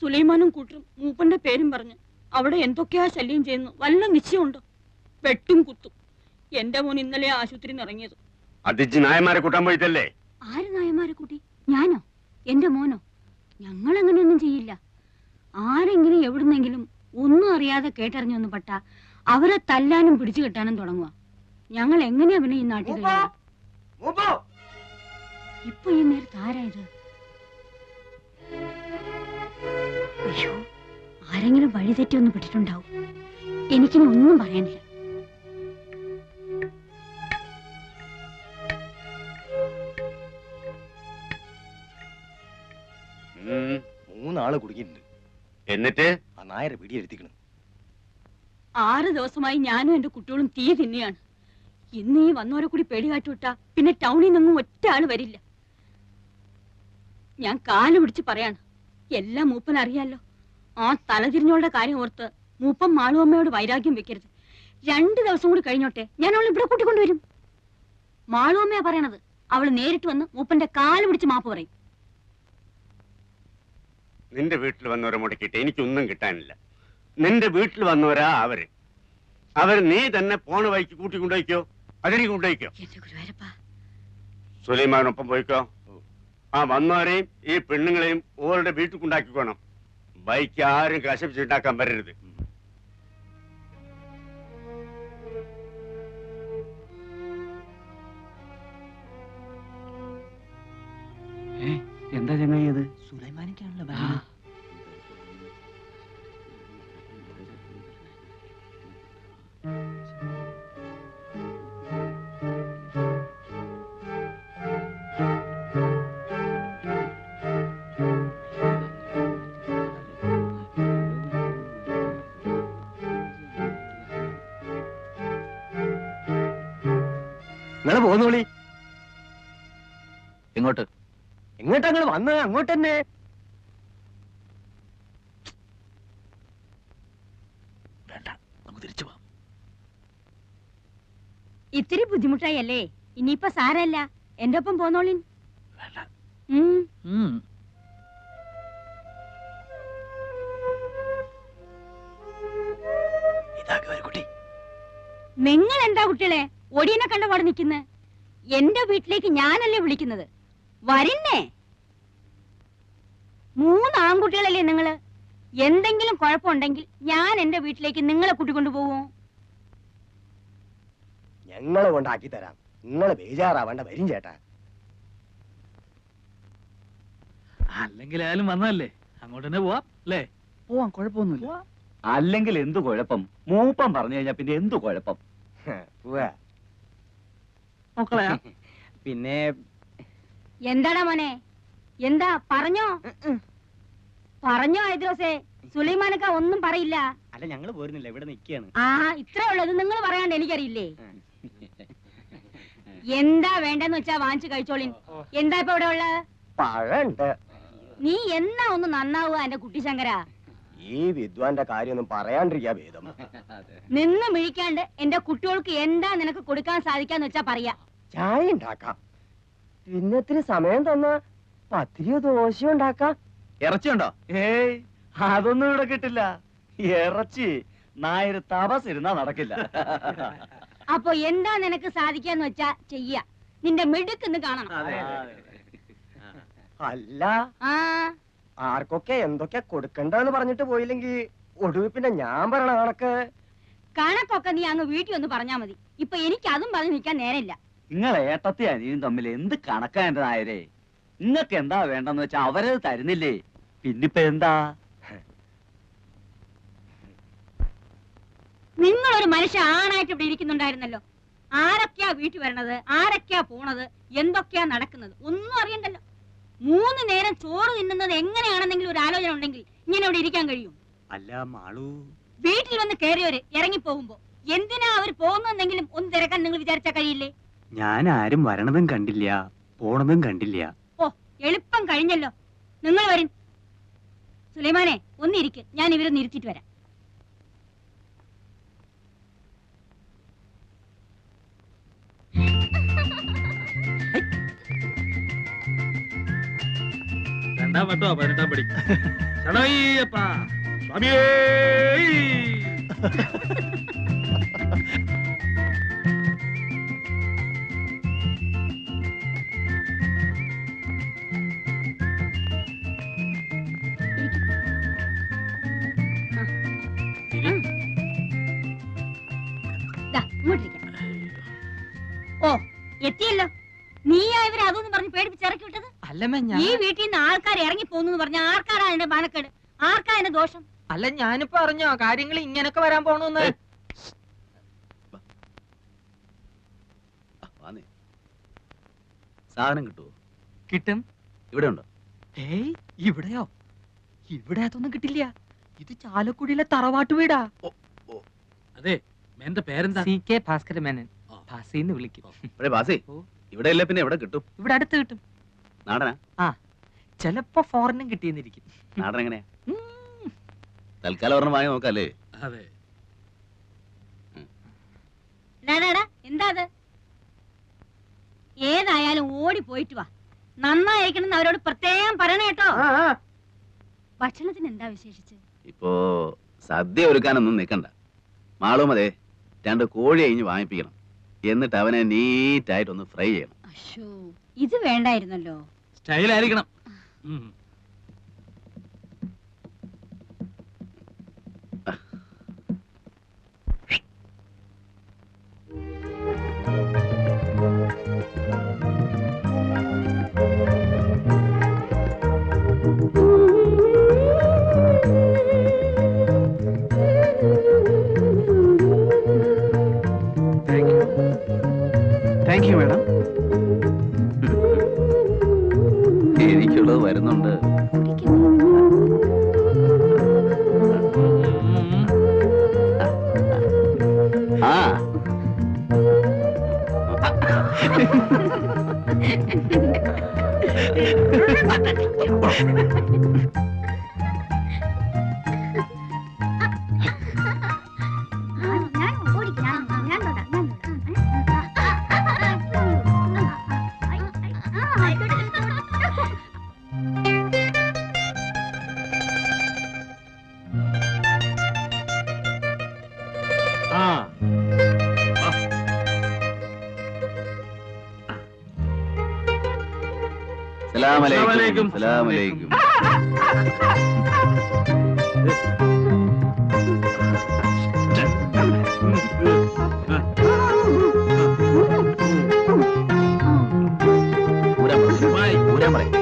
സുലൈമാനും കൂട്ടരും മൂപ്പന്റെ പേരും പറഞ്ഞ് അവിടെ എന്തൊക്കെയാ ശല്യം ചെയ്യുന്നു വല്ല നിശ്ചയമുണ്ടോ? വെട്ടും കുത്തും. എന്റെ മോൻ ഇന്നലെ ആശുപത്രിയിൽ ഇറങ്ങിയത്. അതിജ് നായന്മാരെ കൂട്ടാൻ പോയിട്ടല്ലേ? ആര് നായന്മാരെ കൂട്ടി? ഞാനോ? എന്റെ മോനോ? ഞങ്ങൾ അങ്ങനെയൊന്നും ചെയ്യില്ല. ആരെങ്കിലും എവിടുന്നെങ്കിലും ഒന്നും അറിയാതെ കേട്ടറിഞ്ഞൊന്ന് പെട്ട അവരെ തല്ലാനും പിടിച്ചു കെട്ടാനും തുടങ്ങുക. ഞങ്ങൾ എങ്ങനെയാ പിന്നെ ഈ നാട്ടിൽ ഇപ്പൊ ഈ നേരത്ത് ആരായത്? അയ്യോ, ആരെങ്കിലും വഴിതെറ്റി ഒന്ന് പെട്ടിട്ടുണ്ടാവും. എനിക്കിനി ഒന്നും പറയാനില്ല. മൂന്നാള് കുടുങ്ങിയിട്ടുണ്ട്. എന്നിട്ട് ആ നായരെ പിടിയെടുത്തിക്കണം. 6 ദിവസമായി ഞാനും എന്റെ കുട്ടികളും തീ തിന്നെയാണ്. ഇന്ന് ഈ വന്നവരെ കൂടി പേടി കാട്ടുവിട്ടാ പിന്നെ ടൗണിൽ നിന്നും ഒറ്റ ആള് വരില്ല. ഞാൻ കാല് പിടിച്ച് പറയാണ്, എല്ലാം മൂപ്പൻ അറിയാലോ. ആ തലതിരിഞ്ഞോളുടെ കാര്യം ഓർത്ത് മൂപ്പൻ മാളുവമ്മയോട് വൈരാഗ്യം വെക്കരുത്. 2 ദിവസം കൂടി കഴിഞ്ഞോട്ടെ, ഞാൻ അവളെ ഇവിടെ കൂട്ടിക്കൊണ്ടുവരും. മാളുവമ്മയാ പറയണത്. അവള് നേരിട്ട് വന്ന് മൂപ്പന്റെ കാല് പിടിച്ച് മാപ്പ് പറയും. നിന്റെ വീട്ടിൽ വന്നവരെ മുടക്കിയിട്ട് എനിക്കൊന്നും കിട്ടാനില്ല. നിന്റെ വീട്ടിൽ വന്നവരാ അവര് നീ തന്നെ പോണ വഴിക്ക് കൂട്ടിക്കൊണ്ടുപോയിക്കോ, അതിലേക്ക് കൊണ്ടുപോയിക്കോ. എന്റെ ഗുരുവായൂരപ്പ, സുലൈമാനൊപ്പം പോയിക്കോ. ആ വന്നവരെയും ഈ പെണ്ണുങ്ങളെയും ഓരുടെ വീട്ടിൽ കൊണ്ടാക്കിക്കോണം. ബൈക്ക് ആരും കശപ്പിച്ചുണ്ടാക്കാൻ വരരുത്. എന്താ ചങ്ങായത്? സുലൈമാനിക്കാണല്ലോ. നിങ്ങള് പോന്നോളി. എങ്ങോട്ട്? എങ്ങോട്ടാ നിങ്ങൾ വന്നത്? അങ്ങോട്ട് തന്നെ. വേണ്ട, നമുക്ക് തിരിച്ചു പോവാം. ഇത്തിരി ബുദ്ധിമുട്ടായി അല്ലേ? ഇനിയിപ്പൊ സാരല്ല, എന്റെ ഒപ്പം പോന്നോളിൻ. വേണ്ട. കുട്ടി, നിങ്ങൾ എന്താ കുട്ടികളെ ഒടിയനെ കണ്ട പാടെ നിൽക്കുന്നത്? എന്റെ വീട്ടിലേക്ക് ഞാനല്ലേ വിളിക്കുന്നത്? വരിന്നേ. 3 ആൺകുട്ടികളല്ലേ നിങ്ങള്? എന്തെങ്കിലും കുഴപ്പമുണ്ടെങ്കിൽ ഞാൻ എന്റെ വീട്ടിലേക്ക് നിങ്ങളെ കൂട്ടിക്കൊണ്ടു പോവോ? ഞങ്ങളെ കൊണ്ടാക്കി തരാം. നിങ്ങളെ ബേജാറാവേണ്ട, വരും ചേട്ടാ. അല്ലെങ്കിൽ ആയാലും വന്നതല്ലേ, അങ്ങോട്ട് തന്നെ പോവാം അല്ലേ? പോവാം, കുഴപ്പമൊന്നുമില്ല. അല്ലെങ്കിൽ എന്തു കുഴപ്പം? മൂപ്പം പറഞ്ഞു കഴിഞ്ഞാ പിന്നെ എന്തു കുഴപ്പം? പോവാ. മക്കളെയാ പിന്നെ എന്താടാ മോനെ? എന്താ പറഞ്ഞോ? പറഞ്ഞോ ഐദ്രോസേ? സുലൈമാനക്ക ഒന്നും പറയില്ല. അല്ല, ഞങ്ങള് പോരുന്നില്ല, ഇവിടെ നിൽക്കുകയാണ്. ആ, ഇത്രേ ഉള്ളത്. നിങ്ങൾ പറയാണ്ട് എനിക്കറിയില്ലേ? എന്താ വേണ്ടെന്ന് വെച്ചാ വാങ്ങിച്ചു കഴിച്ചോളിൻ. എന്താ ഇപ്പൊ ഇവിടെ ഉള്ളത്? പഴണ്ട്. നീ എന്നാ ഒന്ന് നന്നാവുക എന്റെ കുട്ടി ശങ്കര? ഈ വിദ്വാന്റെ കാര്യമൊന്നും പറയാണ്ടിരിക്കാ ഭേദം. നിന്ന് മിഴിക്കാണ്ട് എന്റെ കുട്ടികൾക്ക് എന്താ നിനക്ക് കൊടുക്കാൻ സാധിക്കാന്ന് വെച്ചാ പറയാ. ചായ ഉണ്ടാക്കാം. പിന്നെ ഇത്തിരി സമയം തന്നാ പത്തിരിയോ ദോശയോ ഉണ്ടാക്കാം. ഇറച്ചിയുണ്ടോ? ഏയ്, അതൊന്നും ഇവിടെ കിട്ടില്ല. ഇറച്ചി നായർ തപസിരുന്നാ നടക്കില്ല. അപ്പൊ എന്താ നിനക്ക് സാധിക്കാന്ന് വെച്ചാ ചെയ്യ. നിന്റെ മിടുക്കെന്ന് കാണണം. അല്ല ആ ആർക്കൊക്കെ എന്തൊക്കെ കൊടുക്കണ്ടെന്ന് പറഞ്ഞിട്ട് പോയില്ലെങ്കിൽ ഒടുവിൽ പിന്നെ ഞാൻ പറയണ കണക്കൊക്കെ നീ അങ്ങ് വീട്ടിൽ ഒന്ന് പറഞ്ഞാ മതി. ഇപ്പൊ എനിക്ക് അതും പറഞ്ഞ് നിൽക്കാൻ നേരമില്ല. നിങ്ങളെ ഏട്ടത്തി അനിയും തമ്മിൽ എന്ത് കണക്കാ എന്റെ നായരെ? നിങ്ങക്ക് എന്താ വേണ്ടെന്ന് വെച്ചാ അവരത് തരുന്നില്ലേ? പിന്നിപ്പ എന്താ? നിങ്ങളൊരു മനുഷ്യ ആണായിട്ട് ഇവിടെ ഇരിക്കുന്നുണ്ടായിരുന്നല്ലോ. ആരൊക്കെയാ വീട്ടിൽ വരണത്, ആരൊക്കെയാ പോണത്, എന്തൊക്കെയാ നടക്കുന്നത് ഒന്നും അറിയണ്ടല്ലോ. 3 നേരം ചോറ് തിന്നുന്നത് എങ്ങനെയാണെന്നെങ്കിലും ഒരു ആലോചന ഉണ്ടെങ്കിൽ ഇങ്ങനെ ഇവിടെ ഇരിക്കാൻ കഴിയും? അല്ല മാളു, വീട്ടിൽ വന്ന് കയറിയവര് ഇറങ്ങി പോകുമ്പോ എന്തിനാ അവർ പോകുന്നെങ്കിലും ഒന്ന് തിരക്കാൻ നിങ്ങൾ വിചാരിച്ചാ കഴിയില്ലേ? ഞാൻ ആരും വരണതും കണ്ടില്ല, പോണതും കണ്ടില്ല. ഓ എളുപ്പം കഴിഞ്ഞല്ലോ. നിങ്ങൾ വരും. സുലൈമാനെ ഒന്നിരിക്ക്, ഞാൻ ഇവരൊന്ന് ഇരുത്തിട്ട് വരാം. രണ്ടാം വട്ടോ 18ാം പടി. ശരണയ്യപ്പ സ്വാമിയേ. ദാ, ഇങ്ങോട്ടിരിക്കാം. ഓ എത്തിയല്ലോ. നീയാ ഇവരെ അതൊന്നും പറഞ്ഞ് പേടിപ്പിച്ചിറക്കി വിട്ടത്? അല്ലമ്മ ഈ വീട്ടിൽ നിന്ന് ആൾക്കാർ ഇറങ്ങി പോകുന്നു പറഞ്ഞ ആർക്കാരാ അതിന്റെ മാനക്കേട്? ആർക്കാ അതിന്റെ ദോഷം? അല്ല ഞാനിപ്പോ അറിഞ്ഞോ കാര്യങ്ങൾ ഇങ്ങനൊക്കെ വരാൻ പോണെന്ന്. സാധനം കിട്ടുമോ? കിട്ടും. ഇവിടെ ഉണ്ടോ? ഏയ് ഇവിടെയോ? ഇവിടെ അതൊന്നും കിട്ടില്ല. ഇത് ചാലക്കുടിയിലെ തറവാട്ട് വീടാ. അതെ, എന്റെ പേരെന്താ? CK ഭാസ്കര മേനൻ. ഭാസിന്ന് വിളിക്കും. ഭാസി, ഇവിടെ ഇല്ല പിന്നെ എവിടെ കിട്ടും? ഇവിടെ അടുത്ത് കിട്ടും. നാടനാ? ചിലപ്പോ ഫോറിനും കിട്ടിയെന്നിരിക്കും. നാടൻ എങ്ങനെയാ? തൽക്കാലം ഒരെണ്ണം വാങ്ങി നോക്കാല്ലേ? അതെ. എന്താ അത്? ഏതായാലും ഓടി പോയിട്ട് വാ. നന്നായിരിക്കണം അവരോട് പ്രത്യേകം പറയണ കേട്ടോ. ഭക്ഷണത്തിന് എന്താ വിശേഷിച്ച്? ഇപ്പോ സദ്യ ഒരുക്കാനൊന്നും നിൽക്കണ്ട. മാളും അതെ 2 കോഴി അഴിഞ്ഞ് വാങ്ങിപ്പിക്കണം. എന്നിട്ട് അവനെ നീറ്റായിട്ടൊന്ന് ഫ്രൈ ചെയ്യണം. അശ്ശോ, ഇത് വേണ്ടായിരുന്നല്ലോ. സ്റ്റൈലായിരിക്കണം. Thank you madam. എനിക്കുള്ളത് വരുന്നുണ്ട്. ആ സലാമലൈക്കും. സലാമലൈക്കും. ഊരാൻ പറയും.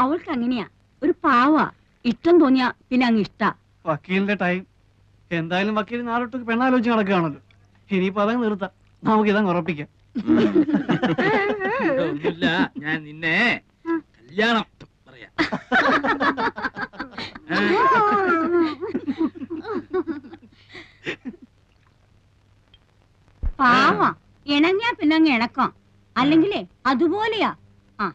അവൾക്ക് അങ്ങനെയാ, ഒരു പാവാ. ഇഷ്ടം തോന്നിയാ പിന്നെ അങ്ങ് ഇഷ്ടാ. വക്കീലിന്റെ ടൈം. എന്തായാലും വക്കീൽ നാളോട്ട് പെണ്ണാലോചിച്ച് നടക്കുകയാണല്ലോ. ഇനിയിപ്പോ അതങ്ങ് നിർത്താം, നമുക്ക് ഇതങ്ങ് ഉറപ്പിക്കാം. ഒന്നുമില്ല, ഞാൻ നിന്നെ കല്യാണം പറയാം. പാവാ, ഇണങ്ങിയാ പിന്നെ അങ്ങ് ഇണക്കാം. അല്ലെങ്കിലേ അതുപോലെയാ. ആ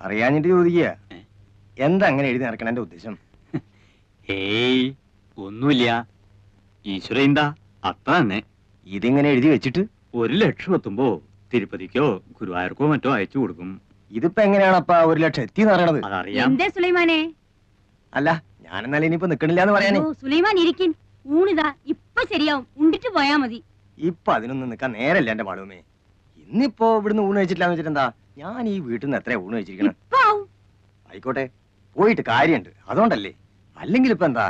അറിയാഞ്ഞിട്ട് ചോദിക്കുക, എന്താ അങ്ങനെ എഴുതി നടക്കണ എന്റെ ഉദ്ദേശം? ഏയ് ഒന്നുമില്ല, ഈശ്വര എന്താ അത്ര തന്നെ. ഇതിങ്ങനെ എഴുതി വെച്ചിട്ട് 1,00,000 എത്തുമ്പോ തിരുപ്പതിക്കോ ഗുരുവായൂർക്കോ മറ്റോ അയച്ചു കൊടുക്കും. ഇതിപ്പോ എങ്ങനെയാണപ്പാ 1,00,000 എത്തിന്ന് പറയണത്? അതറിയാം. എന്തേ സുലൈമാനെ? അല്ല, ഞാനെന്നാലും ഇനിയിപ്പോ നിക്കണില്ലാന്ന് പറയാനേ. സുലൈമാൻ ഇരിക്കും, ഊണിതാ ഇപ്പൊ ശരിയാവും, ഉണ്ടിട്ട് പോയാ മതി. ഇപ്പൊ അതിനൊന്നും നിക്കാൻ നേരല്ല എന്റെ മാളുമേ. ഇന്നിപ്പോ ഇവിടുന്ന് ഊണ് കഴിച്ചിട്ടില്ലാന്ന് വെച്ചിട്ടെന്താ, ഞാൻ ഈ വീട്ടിൽ നിന്ന് എത്രയാ ഊണ് കഴിച്ചിരിക്കണം? ആയിക്കോട്ടെ, പോയിട്ട് കാര്യമുണ്ട്, അതുകൊണ്ടല്ലേ. അല്ലെങ്കിൽ ഇപ്പൊ എന്താ?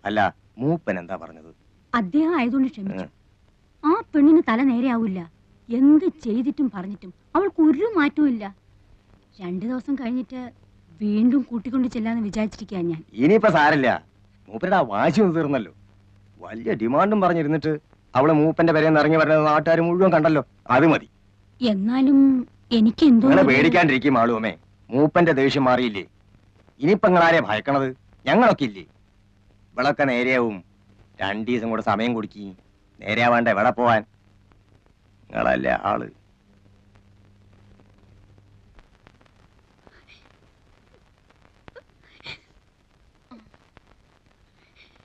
അല്ല, മൂപ്പൻ എന്താ പറഞ്ഞത്? അദ്ദേഹം ആയതുകൊണ്ട് ക്ഷമിച്ചു. ആ പെണ്ണിന് തല നേരെയാവില്ല. എന്ത് ചെയ്തിട്ടും പറഞ്ഞിട്ടും അവൾക്ക് ഒരു മാറ്റവും ഇല്ല. 2 ദിവസം കഴിഞ്ഞിട്ട് വീണ്ടും കൂട്ടിക്കൊണ്ട് ചെല്ലാന്ന് വിചാരിച്ചിരിക്കാ ഞാൻ. ഇനിയിപ്പോ സാരല്ല, മൂപ്പരുടെ ആ വാശി ഒന്ന് തീർന്നല്ലോ. വലിയ ഡിമാൻഡും പറഞ്ഞിരുന്നിട്ട് അവള് മൂപ്പന്റെ പേരെന്ന് ഇറങ്ങി വരുന്നത് നാട്ടുകാർ മുഴുവൻ കണ്ടല്ലോ, അത് മതി. എന്നാലും എനിക്ക് എന്തോ പേടിക്കാണ്ടിരിക്കും ആളുമേ. മൂപ്പന്റെ ദേഷ്യം മാറിയില്ലേ? ഇനിയിപ്പോ നിങ്ങളാരെ ഭയക്കണത്? ഞങ്ങളൊക്കെ ഇല്ലേ? ഇവളൊക്കെ നേരെയാവും. 2 ദിവസം കൂടെ സമയം കൊടുക്കി. നേരെയാവാണ്ട എവിടെ പോവാൻ? നിങ്ങളല്ലേ ആള്.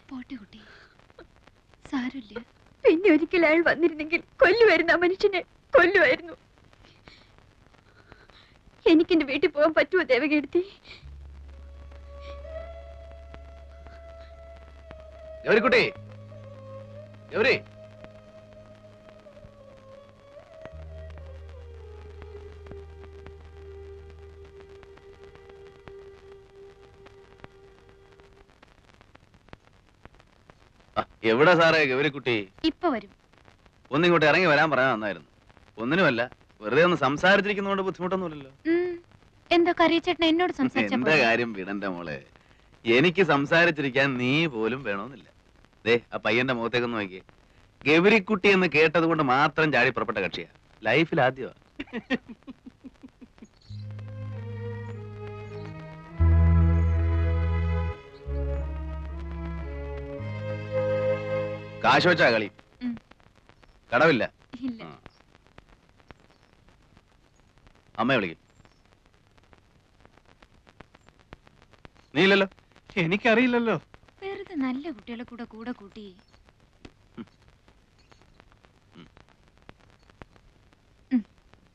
പോട്ടെ കുട്ടി, സാരമില്ല. പിന്നെ ഒരിക്കൽ അയാൾ വന്നിരുന്നെങ്കിൽ കൊല്ലുമായിരുന്നു, ആ മനുഷ്യനെ കൊല്ലുമായിരുന്നു. എനിക്കെന്റെ വീട്ടിൽ പോകാൻ പറ്റുമോ ദേവകീർത്തി? ഗൗരിക്കുട്ടി, ഗൗരി, എവിടെ സാറേ ഗൗരിക്കുട്ടി? ഇപ്പൊ വരും. ഒന്നിങ്ങോട്ട് ഇറങ്ങി വരാൻ പറയാൻ നന്നായിരുന്നു. ഒന്നിനുമല്ല, വെറുതെ ഒന്ന് സംസാരിച്ചിരിക്കുന്നതുകൊണ്ട് ബുദ്ധിമുട്ടൊന്നുമില്ലല്ലോ. എന്താ കറിയച്ചേട്ടൻ എന്നോട് സംസാരിച്ച എന്റെ കാര്യം വിടണ്ട മോളെ. എനിക്ക് സംസാരിച്ചിരിക്കാൻ നീ പോലും വേണമെന്നില്ല. ദേ, ആ പയ്യന്റെ മുഖത്തേക്കൊന്ന് നോക്കിയേ. ഗൗരിക്കുട്ടി എന്ന് കേട്ടത് കൊണ്ട് മാത്രം ചാടി പുറപ്പെട്ട കക്ഷിയാ. ലൈഫിൽ ആദ്യമാ. കാശ് വെച്ചാ കളി? കടവില്ല. അമ്മയെ വിളിക്കും. നീ ഇല്ലല്ലോ? എനിക്കറിയില്ലല്ലോ. വെറുതെ നല്ല കുട്ടികളെ കൂടെ കൂടെ കൂട്ടി.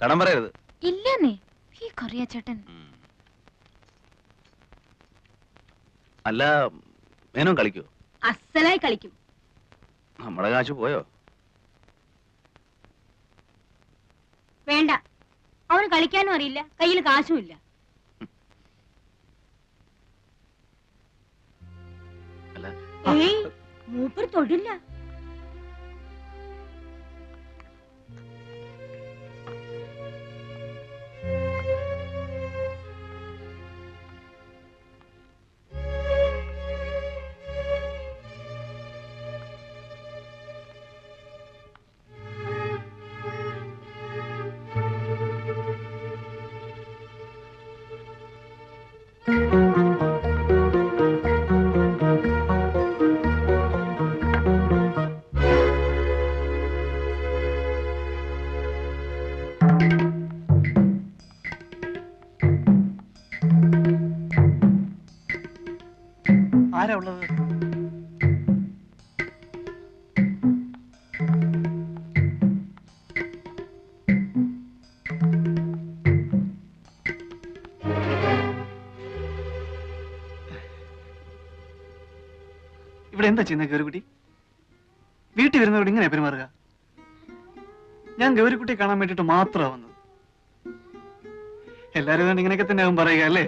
കടം പറയരുത്. ഇല്ലെന്നേ, ഈ കറിയച്ചേട്ടൻ. അല്ല, മേനോൻ കളിക്കോ? അസലായി കളിക്കും. നമ്മുടെ കാശ് പോയോ? വേണ്ട, അവന് കളിക്കാനും അറിയില്ല, കയ്യിൽ കാശും ഇല്ല. ഏയ്, മൂപ്പർ തൊടില്ല. ആരാ ഉള്ളത്? ഇവിടെ എന്താ ചെയ്യുന്നത് ഗൗരിക്കുട്ടി? വീട്ടിൽ വരുന്നവരോട് ഇങ്ങനെ പെരുമാറുക? ഞാൻ ഗൗരിക്കുട്ടിയെ കാണാൻ വേണ്ടിട്ട് മാത്രമാണ് വന്നത്. എല്ലാരും അതുകൊണ്ട് ഇങ്ങനെയൊക്കെ തന്നെ ആവും പറയുക അല്ലേ?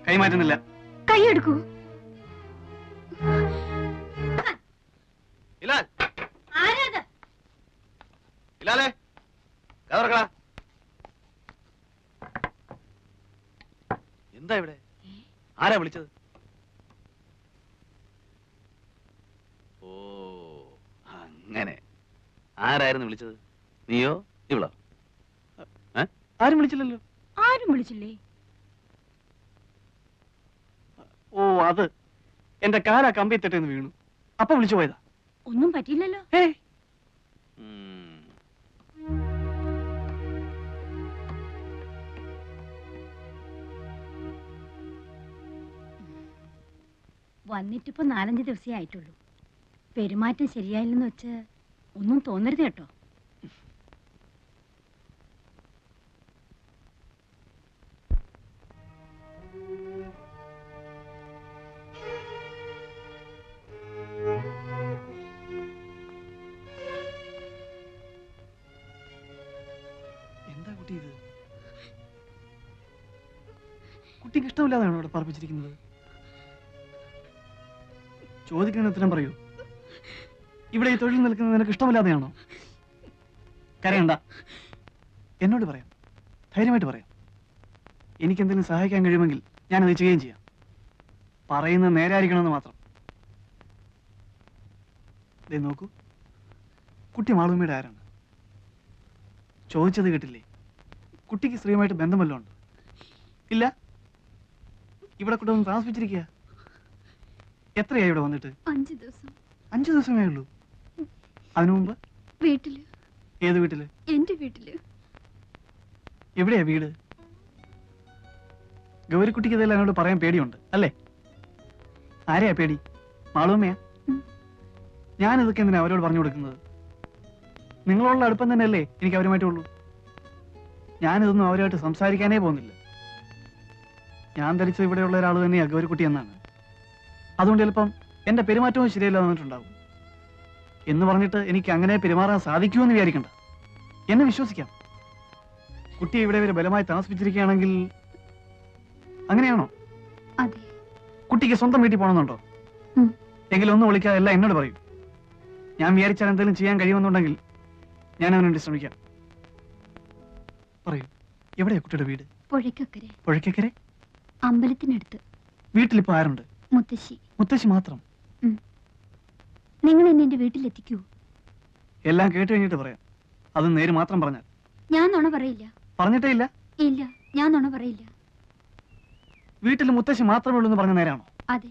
കൈമാറ്റുന്നില്ല. കൈയെടുക്കൂ. എന്താ ഇവിടെ? ആരാ വിളിച്ചത്? ഓ അങ്ങനെ. ആരായിരുന്നു വിളിച്ചത്? നീയോ ഇവളോ? ആരും വിളിച്ചില്ലല്ലോ. ആരും വിളിച്ചില്ലേ? ഓ അത് എന്റെ കാലാ കമ്പി തെറ്റെന്ന് വീണു. അപ്പൊ വിളിച്ചു പോയതാ. ഒന്നും പറ്റിയില്ലല്ലോ. വന്നിട്ടിപ്പോ 4-5 ദിവസമേ ആയിട്ടുള്ളൂ. പെരുമാറ്റം ശരിയായില്ലെന്ന് വെച്ച് ഒന്നും തോന്നരുത് കേട്ടോ. എന്താ കുട്ടി ഇത്? കുട്ടിക്ക് ഇഷ്ടമില്ലാതാണ് ഇവിടെ പറപ്പിച്ചിരിക്കുന്നത്. ചോദിക്കുന്ന ഉത്തരം പറയൂ. ഇവിടെ ഈ തൊഴിൽ നിൽക്കുന്നത് നിനക്ക് ഇഷ്ടമില്ലാതെയാണോ? കരയണ്ട, എന്നോട് പറയാം, ധൈര്യമായിട്ട് പറയാം. എനിക്കെന്തെങ്കിലും സഹായിക്കാൻ കഴിയുമെങ്കിൽ ഞാനത് ചെയ്യുകയും ചെയ്യാം. പറയുന്നത് നേരായിരിക്കണമെന്ന് മാത്രം. ദേ നോക്കൂ, കുട്ടി മാളൂമ്മയുടെ ആരാണ്? ചോദിച്ചത് കേട്ടില്ലേ? കുട്ടിക്ക് സ്ത്രീയുമായിട്ട് ബന്ധം വല്ലതും ഉണ്ട്? ഇല്ല. ഇവിടെ കൂടെ ഒന്ന് താമസിപ്പിച്ചിരിക്കുക. എത്രയായി ഇവിടെ വന്നിട്ട്? 5 ദിവസം. 5 ദിവസമേ ഉള്ളൂ. അതിനു മുമ്പ് വീട്ടില്. ഏത് വീട്ടില്? എന്റെ വീട്ടില്. എവിടെയാ വീട്? ഗൗരിക്കുട്ടിക്ക് ഇതെല്ലാം എന്നോട് പറയാൻ പേടിയുണ്ട് അല്ലേ? ആരെയാ പേടി? മാളൂമ്മയാ? ഞാനിതൊക്കെ എന്തിനാ അവരോട് പറഞ്ഞു കൊടുക്കുന്നത്? നിങ്ങളുള്ള അടുപ്പം തന്നെയല്ലേ എനിക്ക് അവരുമായിട്ടുള്ളൂ. ഞാനിതൊന്നും അവരുമായിട്ട് സംസാരിക്കാനേ പോകുന്നില്ല. ഞാൻ ധരിച്ചത് ഇവിടെയുള്ള ഒരാൾ തന്നെയാ ഗൗരിക്കുട്ടി എന്നാണ്. അതുകൊണ്ട് ചിലപ്പം എന്റെ പെരുമാറ്റവും ശരിയല്ല വന്നിട്ടുണ്ടാവും. എന്ന് പറഞ്ഞിട്ട് എനിക്ക് അങ്ങനെ പെരുമാറാൻ സാധിക്കുമെന്ന് വിചാരിക്കണ്ട. എന്നെ വിശ്വസിക്കാം. കുട്ടിയെ ഇവിടെ വരെ ബലമായി താമസിപ്പിച്ചിരിക്കുകയാണെങ്കിൽ അങ്ങനെയാണോ? അതെ. കുട്ടിക്ക് സ്വന്തം വീട്ടിൽ പോകണമെന്നുണ്ടോ? എങ്കിലും ഒന്ന് വിളിക്കാതെ എല്ലാം എന്നോട് പറയൂ. ഞാൻ വിചാരിച്ചാൽ എന്തെങ്കിലും ചെയ്യാൻ കഴിയുമെന്നുണ്ടെങ്കിൽ ഞാൻ അവന് വേണ്ടി ശ്രമിക്കാം. പറയൂ, എവിടെയാ കുട്ടിയുടെ വീട്? പുഴയ്ക്കക്കരെ. പുഴയ്ക്കക്കരെ? അമ്പലത്തിനടുത്ത്. വീട്ടിലിപ്പോ ആരുണ്ട്? മുത്തശ്ശി. മുത്തശ്ശി മാത്രം? നിങ്ങൾ എന്നെ എന്റെ വീട്ടിലെത്തിക്കൂ. എല്ലാം കേട്ട് കഴിഞ്ഞിട്ട് പറയാം. അത് നേര് മാത്രം പറഞ്ഞാൽ. ഞാൻ നുണ പറയില്ല. പറഞ്ഞിട്ടേ ഇല്ല? ഇല്ല, ഞാൻ നുണ പറയില്ല. വീട്ടിൽ മുത്തശ്ശി മാത്രമേ ഉള്ളൂ എന്ന് പറഞ്ഞ നേരാണോ? അതെ.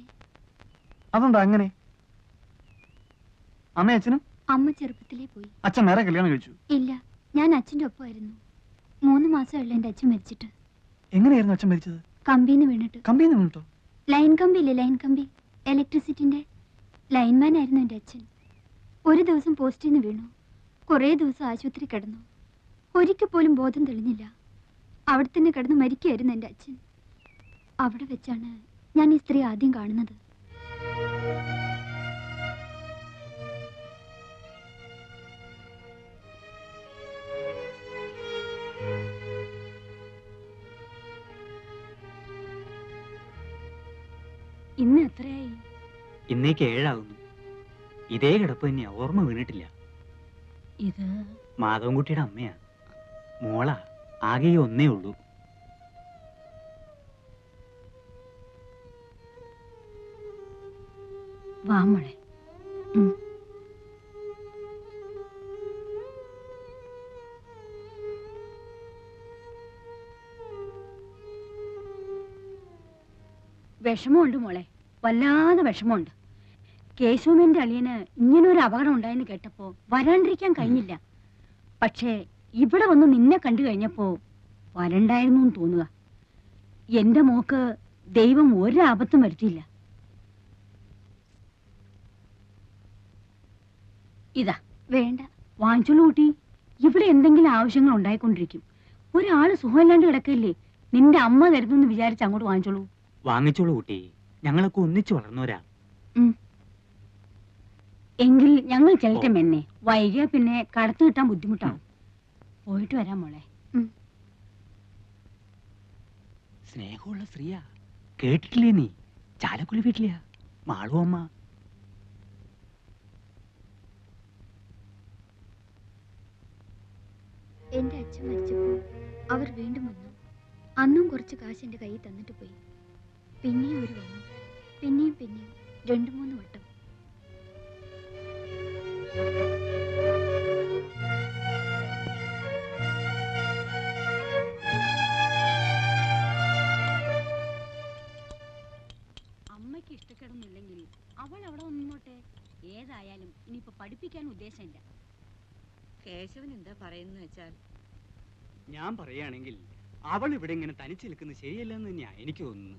അതെന്താ അങ്ങനെ? അമ്മ അച്ഛനും? അമ്മ ചെറുപ്പത്തിലേ പോയി. അച്ഛൻ വേറെ കല്യാണം കഴിച്ചു? ഇല്ല, ഞാൻ അച്ഛന്റെ ഒപ്പമായിരുന്നു. 3 മാസമുള്ള എന്റെ അച്ഛൻ മരിച്ചിട്ട്. എങ്ങനെയായിരുന്നു അച്ഛൻ മരിച്ചത്? കമ്പിന്ന് വീണിട്ട്. കമ്പിന്ന് വീണിട്ടോ? ലൈൻ കമ്പി ഇല്ലേ, ലൈൻ കമ്പി, ഇലക്ട്രിസിറ്റിന്റെ ലൈൻമാൻ ആയിരുന്നു എന്റെ അച്ഛൻ. ഒരു ദിവസം പോസ്റ്റിൽ നിന്ന് വീണു. കുറേ ദിവസം ആശുപത്രി കിടന്നു. ഒരിക്കൽ പോലും ബോധം തെളിഞ്ഞില്ല. അവിടെ തന്നെ കിടന്ന് മരിക്കുകയായിരുന്നു എന്റെ അച്ഛൻ. അവിടെ വെച്ചാണ് ഞാൻ ഈ സ്ത്രീ ആദ്യം കാണുന്നത്. ഇന്ന് എത്രയായി? ഇന്നേക്ക് 7 ആകുന്നു. ഇതേ കിടപ്പ് തന്നെയാ, ഓർമ്മ വീണിട്ടില്ല. ഇത് മാധവൻകുട്ടിയുടെ അമ്മയാ. മോളാ, ആകെ ഒന്നേ ഉള്ളൂ. വാ മോളെ. വിഷമമുണ്ട് മോളെ, വല്ലാതെ വിഷമമുണ്ട്. കേശവന്റെ അളിയന് ഇങ്ങനൊരു അപകടം ഉണ്ടായെന്ന് കേട്ടപ്പോ വരാണ്ടിരിക്കാൻ കഴിഞ്ഞില്ല. പക്ഷേ ഇവിടെ വന്ന് നിന്നെ കണ്ടു കഴിഞ്ഞപ്പോ വരണ്ടായിരുന്നു തോന്നുക. എന്റെ മോക്ക് ദൈവം ഒരാപത്തും വരുത്തിയില്ല. ഇതാ വേണ്ട. വാങ്ങിച്ചോളൂ കൂട്ടി. ഇവിടെ എന്തെങ്കിലും ആവശ്യങ്ങൾ ഉണ്ടായിക്കൊണ്ടിരിക്കും. ഒരാള് സുഖമില്ലാണ്ട് കിടക്കില്ലേ, നിന്റെ അമ്മ തരുന്നെന്ന് വിചാരിച്ച് അങ്ങോട്ട് വാങ്ങിച്ചോളൂ. വാങ്ങിച്ചോളൂ കുട്ടി, ഞങ്ങളൊക്കെ ഒന്നിച്ചു വളർന്നവരാ. എങ്കിൽ ഞങ്ങൾ ചെല്ലട്ടെ മെന്നെ, വൈകിയ പിന്നെ കടത്തു കിട്ടാൻ ബുദ്ധിമുട്ടാവും. പോയിട്ട് വരാം മോളെ. സ്നേഹമുള്ള സ്ത്രീയാ, കേട്ടിട്ടില്ലേ നീ? ചാലക്കുടി വീട്ടിലെയാ മാളു അമ്മ. എന്റെ അച്ഛൻ മരിച്ചപ്പോൾ അവർ വീണ്ടും വന്നു. അന്നും കുറച്ച് കാശ് എന്റെ കയ്യിൽ തന്നിട്ട് പോയി. പിന്നെയും അവർ വന്നു, പിന്നെയും 2-3 വട്ടം. അമ്മയ്ക്ക് ഇഷ്ടക്കേടൊന്നുമില്ലെങ്കിൽ അവൾ അവിടെ നിന്നോട്ടെ. ഏതായാലും ഇനിയിപ്പോ പഠിപ്പിക്കാൻ ഉദ്ദേശമില്ല. കേശവൻ എന്താ പറയുന്ന വെച്ചാൽ, ഞാൻ പറയുകയാണെങ്കിൽ അവൾ ഇവിടെ ഇങ്ങനെ തനിച്ച് നിൽക്കുന്നത് ശരിയല്ലെന്ന് തന്നെയാ എനിക്ക് തോന്നുന്നു.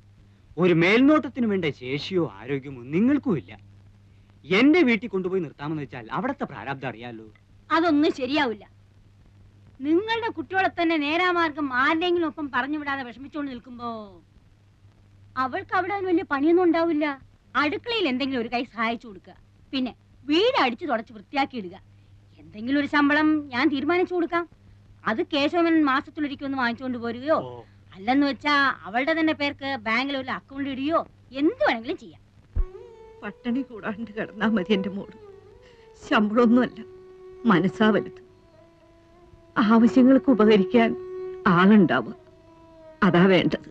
ഒരു മേൽനോട്ടത്തിന് വേണ്ട ശേഷിയോ ആരോഗ്യമോ നിങ്ങൾക്കും ഇല്ല. എന്റെ വീട്ടിൽ കൊണ്ടുപോയി നിർത്താമെന്ന് വെച്ചാൽ അവിടത്തെ പ്രാരാബ്ദം അറിയാലോ. അതൊന്നും ശരിയാവില്ല. നിങ്ങളുടെ കുട്ടികളെ തന്നെ നേരാമാർഗം ആരുടെങ്കിലും ഒപ്പം പറഞ്ഞു വിടാതെ വിഷമിച്ചുകൊണ്ട് നിൽക്കുമ്പോ അവൾക്ക് അവിടെ വലിയ പണിയൊന്നും ഉണ്ടാവില്ല. അടുക്കളയിൽ എന്തെങ്കിലും ഒരു കൈ സഹായിച്ചു കൊടുക്കുക, പിന്നെ വീട് അടിച്ചു തുടച്ച് വൃത്തിയാക്കി ഇടുക. എന്തെങ്കിലും ഒരു ശമ്പളം ഞാൻ തീരുമാനിച്ചു കൊടുക്കാം. അത് കേശവൻ മാസത്തിലൊരിക്കൊന്ന് വാങ്ങിച്ചുകൊണ്ട് പോരുകയോ, അല്ലെന്ന് വെച്ചാ അവളുടെ തന്നെ പേർക്ക് ബാങ്കിൽ ഒരു അക്കൗണ്ട് ഇടുകയോ എന്ത് വേണമെങ്കിലും ചെയ്യാം. പട്ടിണി കൂടാണ്ട് കിടന്നാ മതി എന്റെ മോള്. ശമ്പളമൊന്നുമല്ല, മനസ്സാ വലുത്. ആവശ്യങ്ങൾക്ക് ഉപകരിക്കാൻ ആളുണ്ടാവുക, അതാ വേണ്ടത്.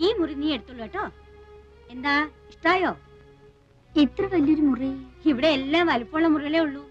ഈ മുറി നീ എടുത്തോളൂ കേട്ടോ. എന്താ, ഇഷ്ടായോ? ഇത്ര വലിയൊരു മുറി ഇവിടെ എല്ലാം വലുപ്പമുള്ള മുറികളേ ഉള്ളൂ.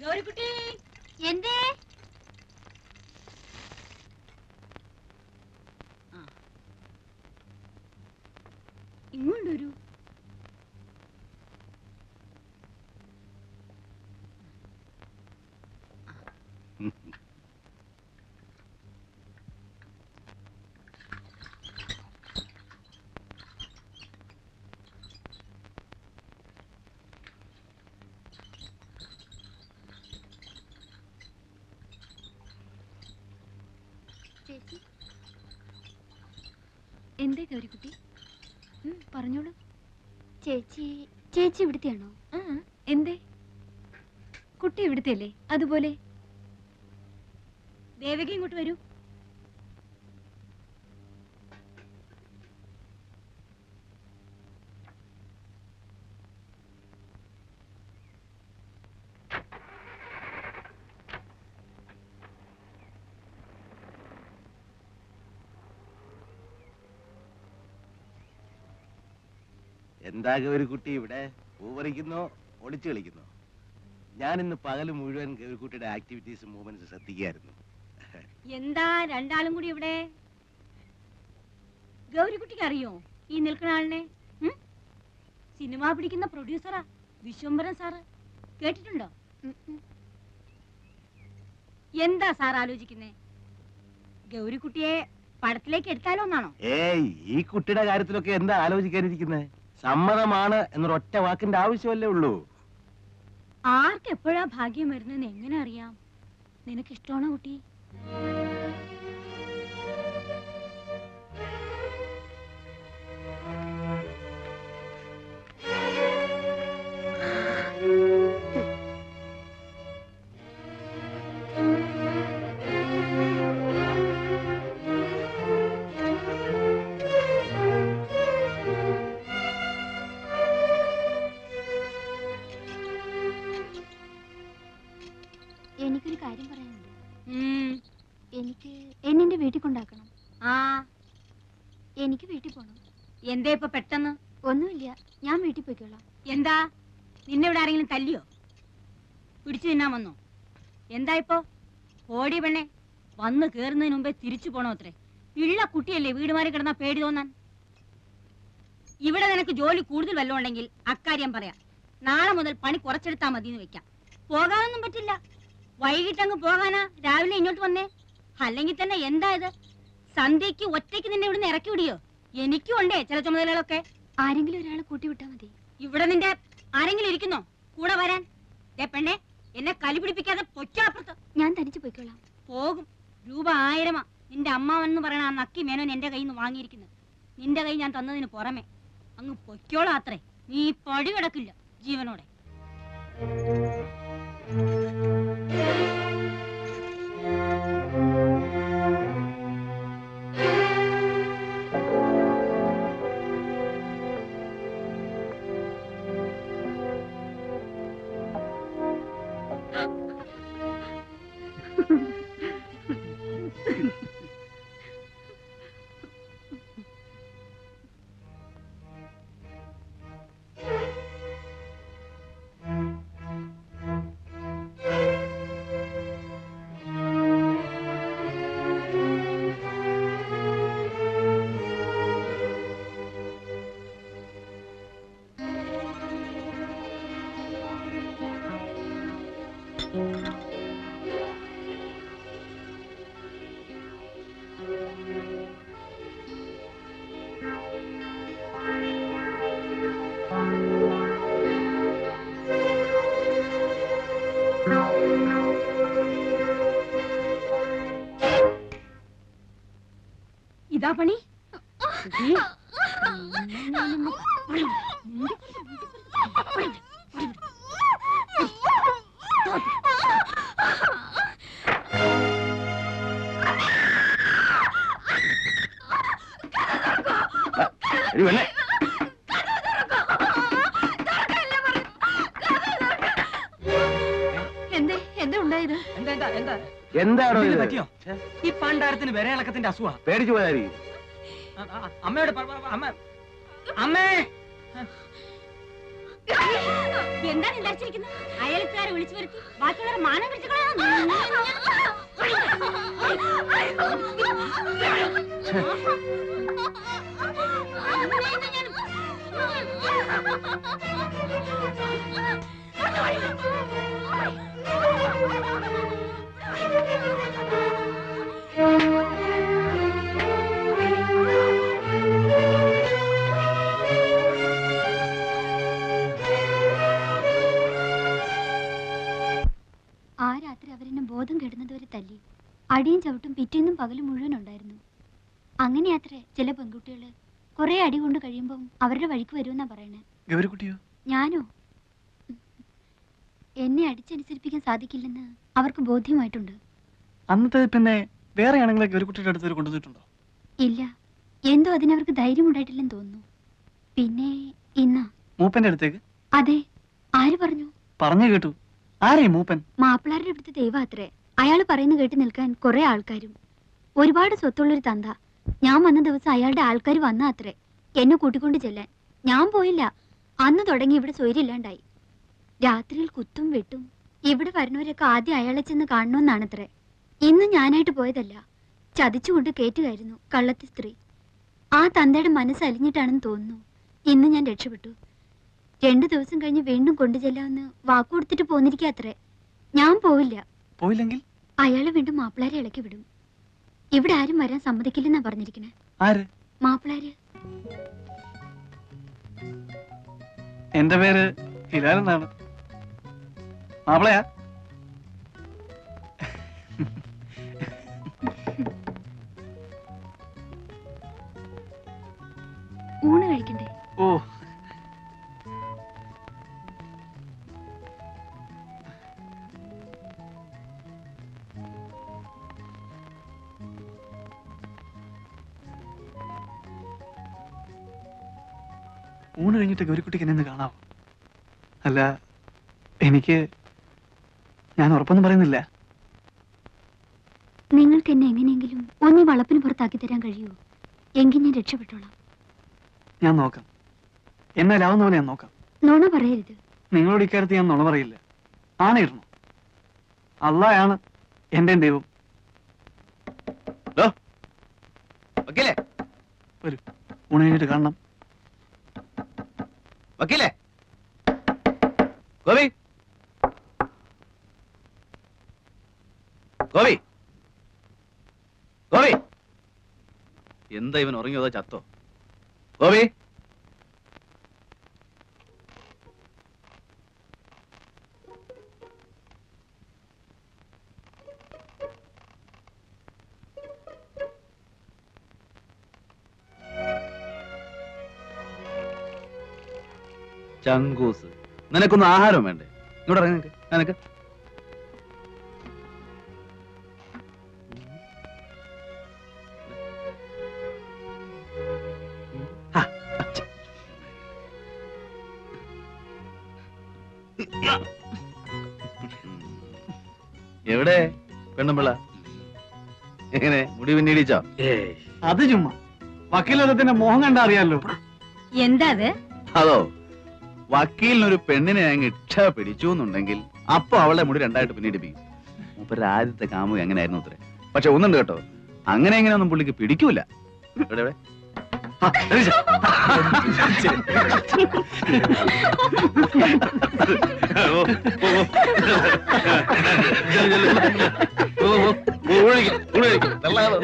ഗൗരിക്കുട്ടി, എന്തേ? ഇങ്ങോട്ട് വരൂ. ചേച്ചി, എന്തേ ഗൗരിക്കുട്ടി? പറഞ്ഞോളൂ. ചേച്ചി ഇവിടുത്തെയാണോ? എന്തേ? കുട്ടി ഇവിടുത്തെ അല്ലേ? അതുപോലെ ദേവകി ഇങ്ങോട്ട് വരൂ. എന്താ ഒരു കുട്ടി ഇവിടെ പൂവറിക്കുന്നോ ഒളിച്ചു കളിക്കുന്നോ? ഞാൻ ഇന്ന് പകല് മുഴുവൻ ഗൗരിക്കുട്ടിയുടെ ആക്ടിവിറ്റീസും മൂവ്മെന്റ്സ് ശ്രദ്ധിക്കുകയായിരുന്നു. എന്താ രണ്ടാളും കൂടി ഇവിടെ? ഗൗരിക്കുട്ടിക്ക് അറിയോ ഈ നിൽക്കുന്ന ആളിനെ? സിനിമ പിടിക്കുന്ന പ്രൊഡ്യൂസറാ വിശ്വംഭരൻ സാറ്. കേട്ടിട്ടുണ്ടോ? എന്താ സാർ ആലോചിക്കുന്നേ? ഗൗരിക്കുട്ടിയെ പടത്തിലേക്ക് എടുത്താലോ എന്നാണോ? ഏയ്, ഈ കുട്ടിയുടെ കാര്യത്തിലൊക്കെ എന്താ ആലോചിക്കാനിരിക്കുന്നത്? സമ്മതമാണ് എന്നൊരൊറ്റ വാക്കിന്റെ ആവശ്യമല്ലേ ഉള്ളൂ. ആർക്ക് എപ്പോഴാ ഭാഗ്യം വരുന്നെന്ന് എങ്ങനെ അറിയാം? നിനക്ക് ഇഷ്ടമാണോ കുട്ടി? എനിക്കൊരു കാര്യം പറയാനുണ്ട്. എനിക്ക് എന്നെ വീട്ടിൽ കൊണ്ടാക്കണം. ആ, എനിക്ക് വീട്ടിൽ പോണം. എന്താ ഇപ്പൊ പെട്ടെന്ന്? ഒന്നുമില്ല, ഞാൻ വീട്ടിൽ പോയിക്കോളാം. എന്താ നിന്നെ ഇവിടെ ആരെങ്കിലും തല്ലിയോ? പിടിച്ചു തിന്നാൻ വന്നോ? എന്താ ഇപ്പൊ? ഓടി പെണ്ണെ, വന്ന് കേറുന്നതിന് മുമ്പേ തിരിച്ചു പോണോ അത്രേ? ഇള്ള കുട്ടിയല്ലേ വീട് മാറി കിടന്നാ പേടി തോന്നാൻ. ഇവിടെ നിനക്ക് ജോലി കൂടുതൽ വല്ലതും ഉണ്ടെങ്കിൽ അക്കാര്യം പറയാം. നാളെ മുതൽ പണി കുറച്ചെടുത്താ മതി എന്ന് വെക്കാം. പോകാനൊന്നും പറ്റില്ല. വൈകിട്ടങ്ങ് പോകാനാ രാവിലെ ഇങ്ങോട്ട് വന്നേ? അല്ലെങ്കിൽ തന്നെ എന്താ ഇത്? സന്ധ്യക്ക് ഒറ്റയ്ക്ക് നിന്നെ ഇവിടുന്ന് ഇറക്കി വിടിയോ? എനിക്കും ഉണ്ടേ ചില ചുമതലകളൊക്കെ. ആരെങ്കിലും ഒരാളെ കൂട്ടി വിട്ടാ മതി. ഇവിടെ നിന്റെ ആരെങ്കിലും ഇരിക്കുന്നോ കൂടെ വരാൻ? പെണ്ണെ, എന്നെ കലി പിടിപ്പിക്കാതെ പൊച്ചാപ്പുറത്ത്. ഞാൻ തനിച്ച് പോയിക്കോളാം. പോകും. രൂപ 1000 നിന്റെ അമ്മാവെന്ന് പറയണ ആ നക്കി മേനോൻ എന്റെ കയ്യിൽ നിന്ന് വാങ്ങിയിരിക്കുന്നത്. നിന്റെ കൈ ഞാൻ തന്നതിന് പുറമെ അങ്ങ് പൊയ്ക്കോളാം അത്രേ. നീ പടി കിടക്കില്ല ജീവനോടെ. ഇതാ പണി. എന്താണോ ഇത്? പറ്റിയോ? ഈ പണ്ടാരത്തിന് വരെ ഇളക്കത്തിന്റെ അസുഖ. പേടിച്ചു പോയായിരിക്കും. അമ്മയോട് അമ്മേ, എന്താണ് വിചാരിച്ചിരിക്കുന്നത്? അയൽക്കാരെ വിളിച്ചു വരുത്തി ബാക്കിയുള്ളവരെ മാനം പിടിച്ചു കളയാൻ. ആ രാത്രി അവരെന്നെ ബോധം കെടുന്നതുവരെ തല്ലി. അടിയും ചവിട്ടും പിറ്റേന്നും പകലും മുഴുവൻ ഉണ്ടായിരുന്നു. അങ്ങനെയാത്രേ ചില പെൺകുട്ടികള് കുറെ അടി കൊണ്ട് കഴിയുമ്പം അവരുടെ വഴിക്ക് വരുമെന്നാ പറയണേ. ഗൗരിക്കുട്ടിയോ? ഞാനോ? എന്നെ അടിച്ചനുസരിപ്പിക്കാൻ സാധിക്കില്ലെന്ന് അവർക്ക് ബോധ്യമായിട്ടുണ്ട്. അന്നത്തെ പിന്നെ വേറെ ആണെങ്കിലെ ഗൗരിക്കുട്ടിയുടെ അടുത്ത് കൊണ്ടുവന്നിട്ടുണ്ടോ? ഇല്ല, എന്തോ അതിനവർക്ക് ധൈര്യം ഉണ്ടായിട്ടില്ലെന്ന് തോന്നുന്നു. പിന്നെ ഇന്നാ മൂപ്പന്റെ അടുത്തേക്ക്? അതെ. ആര് പറഞ്ഞു? പറഞ്ഞു കേട്ടു. ആരേ മൂപ്പൻ? മാപ്പിളാരുടെ അടുത്ത് ദൈവം അത്രേ. അയാൾ പറയുന്ന കേട്ട് നിൽക്കാൻ കുറെ ആൾക്കാരും. ഒരുപാട് സ്വത്തുള്ളൊരു തന്ത. ഞാൻ വന്ന ദിവസം അയാളുടെ ആൾക്കാർ വന്ന അത്രേ എന്നെ കൂട്ടിക്കൊണ്ട് ചെല്ലാൻ. ഞാൻ പോയില്ല. അന്ന് തുടങ്ങി ഇവിടെ സ്വൈര്യമില്ലാണ്ടായി. രാത്രിയിൽ കുത്തും വെട്ടും. ഇവിടെ വരുന്നവരൊക്കെ ആദ്യം അയാളെ ചെന്ന് കാണണമെന്നാണത്രേ. ഇന്ന് ഞാനായിട്ട് പോയതല്ല, ചതിച്ചുകൊണ്ട് കയറ്റുകയായിരുന്നു കള്ളത്തി സ്ത്രീ. ആ തന്തയുടെ മനസ്സ് അലിഞ്ഞിട്ടാണെന്ന് തോന്നുന്നു ഇന്ന് ഞാൻ രക്ഷപ്പെട്ടു. 2 ദിവസം കഴിഞ്ഞ് വീണ്ടും കൊണ്ടുചെല്ലാമെന്ന് വാക്കുകൊടുത്തിട്ട് പോന്നിരിക്കാത്രേ. ഞാൻ പോവില്ല. പോയില്ലെങ്കിൽ അയാളെ വീണ്ടും മാപ്പിളാരെ ഇളക്കി വിടും. ഇവിടെ ആരും വരാൻ സമ്മതിക്കില്ലെന്നാ പറഞ്ഞിരിക്കണേ. ആര്? മാപ്പിളാര്. എന്റെ പേര് ഹിലാൽ എന്നാണ്. മാപ്പിളയാ? ഊണ് കഴിക്കണ്ടേ? ഓ, ഊണ് കഴിഞ്ഞിട്ട് ഗൗരിക്കുട്ടിക്ക് എന്നെ ഒന്ന് കാണാവോ? അല്ല, ഞാൻ ഉറപ്പൊന്നും പറയുന്നില്ല. നിങ്ങൾക്ക് എന്നെ എങ്ങനെയെങ്കിലും ഒന്നീ വളപ്പിന് പുറത്താക്കി തരാൻ കഴിയുമോ? എങ്കിൽ ഞാൻ രക്ഷപ്പെട്ടോളാം. ഞാൻ നോക്കാം. എന്നാലാവുന്ന പോലെ ഞാൻ നോക്കാം. നുണ പറയരുത്. നിങ്ങളോട് ഇക്കാര്യത്തിൽ ഞാൻ നുണ പറയില്ല. ആണയിരുന്നു. അള്ളായാണ് എന്റെ ദൈവം. വക്കീലേ, വരൂ, ഊണ് കഴിഞ്ഞിട്ട് കാണണം. വക്കീലേ, ഗോപി, ഗോപി, ഗോപി. എന്താ ഇവൻ ഉറങ്ങിയതോ ചത്തോ? ഗോപി, ചങ്കൂസ്, നിനക്കൊന്നും ആഹാരം വേണ്ടേ? ഇങ്ങോട്ട് ഇറങ്ങി നിനക്ക്. എവിടെ പെണ്ണുമ്പിള്ള? എങ്ങനെ മുടി പിന്നീടിച്ചോ? അത് ചുമ്മാ വക്കീലത്തിന്റെ മോഹം കണ്ടാ അറിയാലോ. എന്താ അത്? അതോ, വക്കീലിനൊരു പെണ്ണിനെ അങ്ങ് ഇച്ഛ പിടിച്ചു എന്നുണ്ടെങ്കിൽ അപ്പൊ അവളെ മുടി 2 ആയിട്ട് പിന്നീടിപ്പിക്കും. മൂപ്പര് ആദ്യത്തെ കാമുക അങ്ങനെയായിരുന്നു അത്രേ. പക്ഷെ ഒന്നുണ്ട് കേട്ടോ, അങ്ങനെ എങ്ങനെയൊന്നും പുള്ളിക്ക് പിടിക്കൂല. എവിടെ എവിടെ?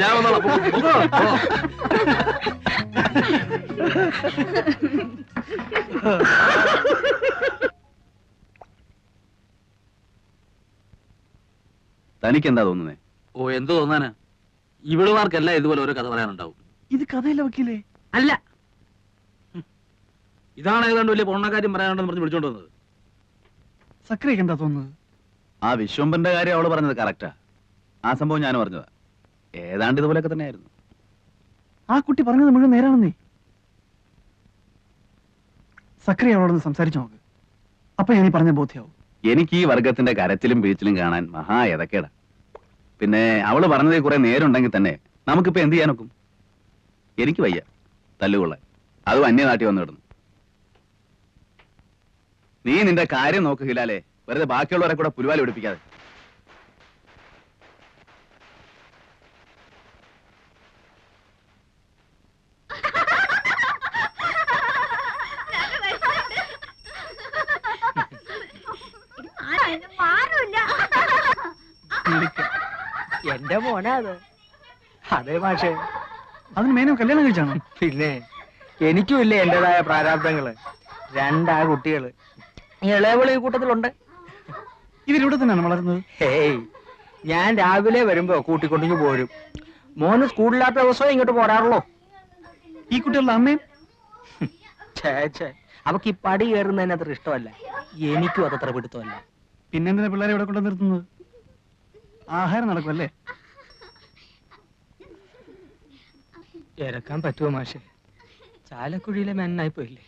ഞാൻ വന്നോളാം. തനിക്ക് എന്താ തോന്നുന്നേ? ഓ, എന്ത് തോന്നാനാ? ഇവളുമാർക്കെല്ലാം ഇതുപോലെ ഓരോ കഥ പറയാനുണ്ടാവും. ഇത് കഥയല്ല വക്കീലേ. അല്ല, ഇതാണ് ഏതാണ്ട് വലിയ പൊണ്ണക്കാര്യം പറയാനുണ്ടെന്ന് പറഞ്ഞ് വിളിച്ചോണ്ട് വന്നത്. സക്രിയൊക്കെ എന്താ തോന്നുന്നത്? ആ വിശ്വംബന്റെ കാര്യം അവള് പറഞ്ഞത് കറക്റ്റാ. ആ സംഭവം ഞാൻ പറഞ്ഞതാ. ഏതാണ്ട് ഇതുപോലെയൊക്കെ തന്നെയായിരുന്നു. ആ കുട്ടി പറഞ്ഞത് മുഴുവൻ നേരാണെന്നേ. സക്രിയ അവളോടൊന്ന് സംസാരിച്ചു നോക്ക്. അപ്പൊ ഞാൻ ഈ പറഞ്ഞ ബോധ്യാവും. എനിക്ക് ഈ വർഗത്തിന്റെ കരച്ചിലും വീഴ്ചിലും കാണാൻ മഹാ എതക്കേടാ. പിന്നെ അവള് പറഞ്ഞതിൽ കുറെ നേരുണ്ടെങ്കിൽ തന്നെ നമുക്കിപ്പോ എന്ത് ചെയ്യാനൊക്കും? എനിക്ക് വയ്യ തല്ലുകൊള്ളാൻ, അതും അന്യനാട്ടി വന്നു കിടന്നു. നീ നിന്റെ കാര്യം നോക്ക് ഹിലാലേ, വെറുതെ ബാക്കിയുള്ളവരെ കൂടെ പുലിവാലി പിടിപ്പിക്കാതെ. എന്റെ മോനാ അത്. അതെ മാഷേ, അതിന് മേനോ കല്യാണം കഴിച്ചാണോ? പിന്നെ എനിക്കും ഇല്ലേ എന്റേതായ പ്രാരാബ്ദങ്ങള്. 2 കുട്ടികള്, ഇളയവള് ഈ കൂട്ടത്തിലുണ്ട്. ഇവരിവിടെ തന്നെയാണ് വളരുന്നത്? ഹേയ്, ഞാൻ രാവിലെ വരുമ്പോ കൂട്ടിക്കൊണ്ടിങ്ങ് പോരും. മോന് സ്കൂളില്ലാത്ത ദിവസവും ഇങ്ങോട്ട് പോരാറുള്ളൂ. ഈ കുട്ടികളുടെ അമ്മയും? ഛേ, അവക്ക് ഈ പടി കയറുന്നതിന് അത്ര ഇഷ്ടമല്ല. എനിക്കും അതത്ര പിടുത്തമല്ല. പിന്നെന്തിനാ പിള്ളേരെ ഇവിടെ കൊണ്ട് നിർത്തുന്നത്? ആഹാരം നടക്കുമല്ലേ? ഇറക്കാൻ പറ്റുമോ മാഷെ? ചാലക്കുഴിയിലെ മെന്നായി പോയില്ലേ?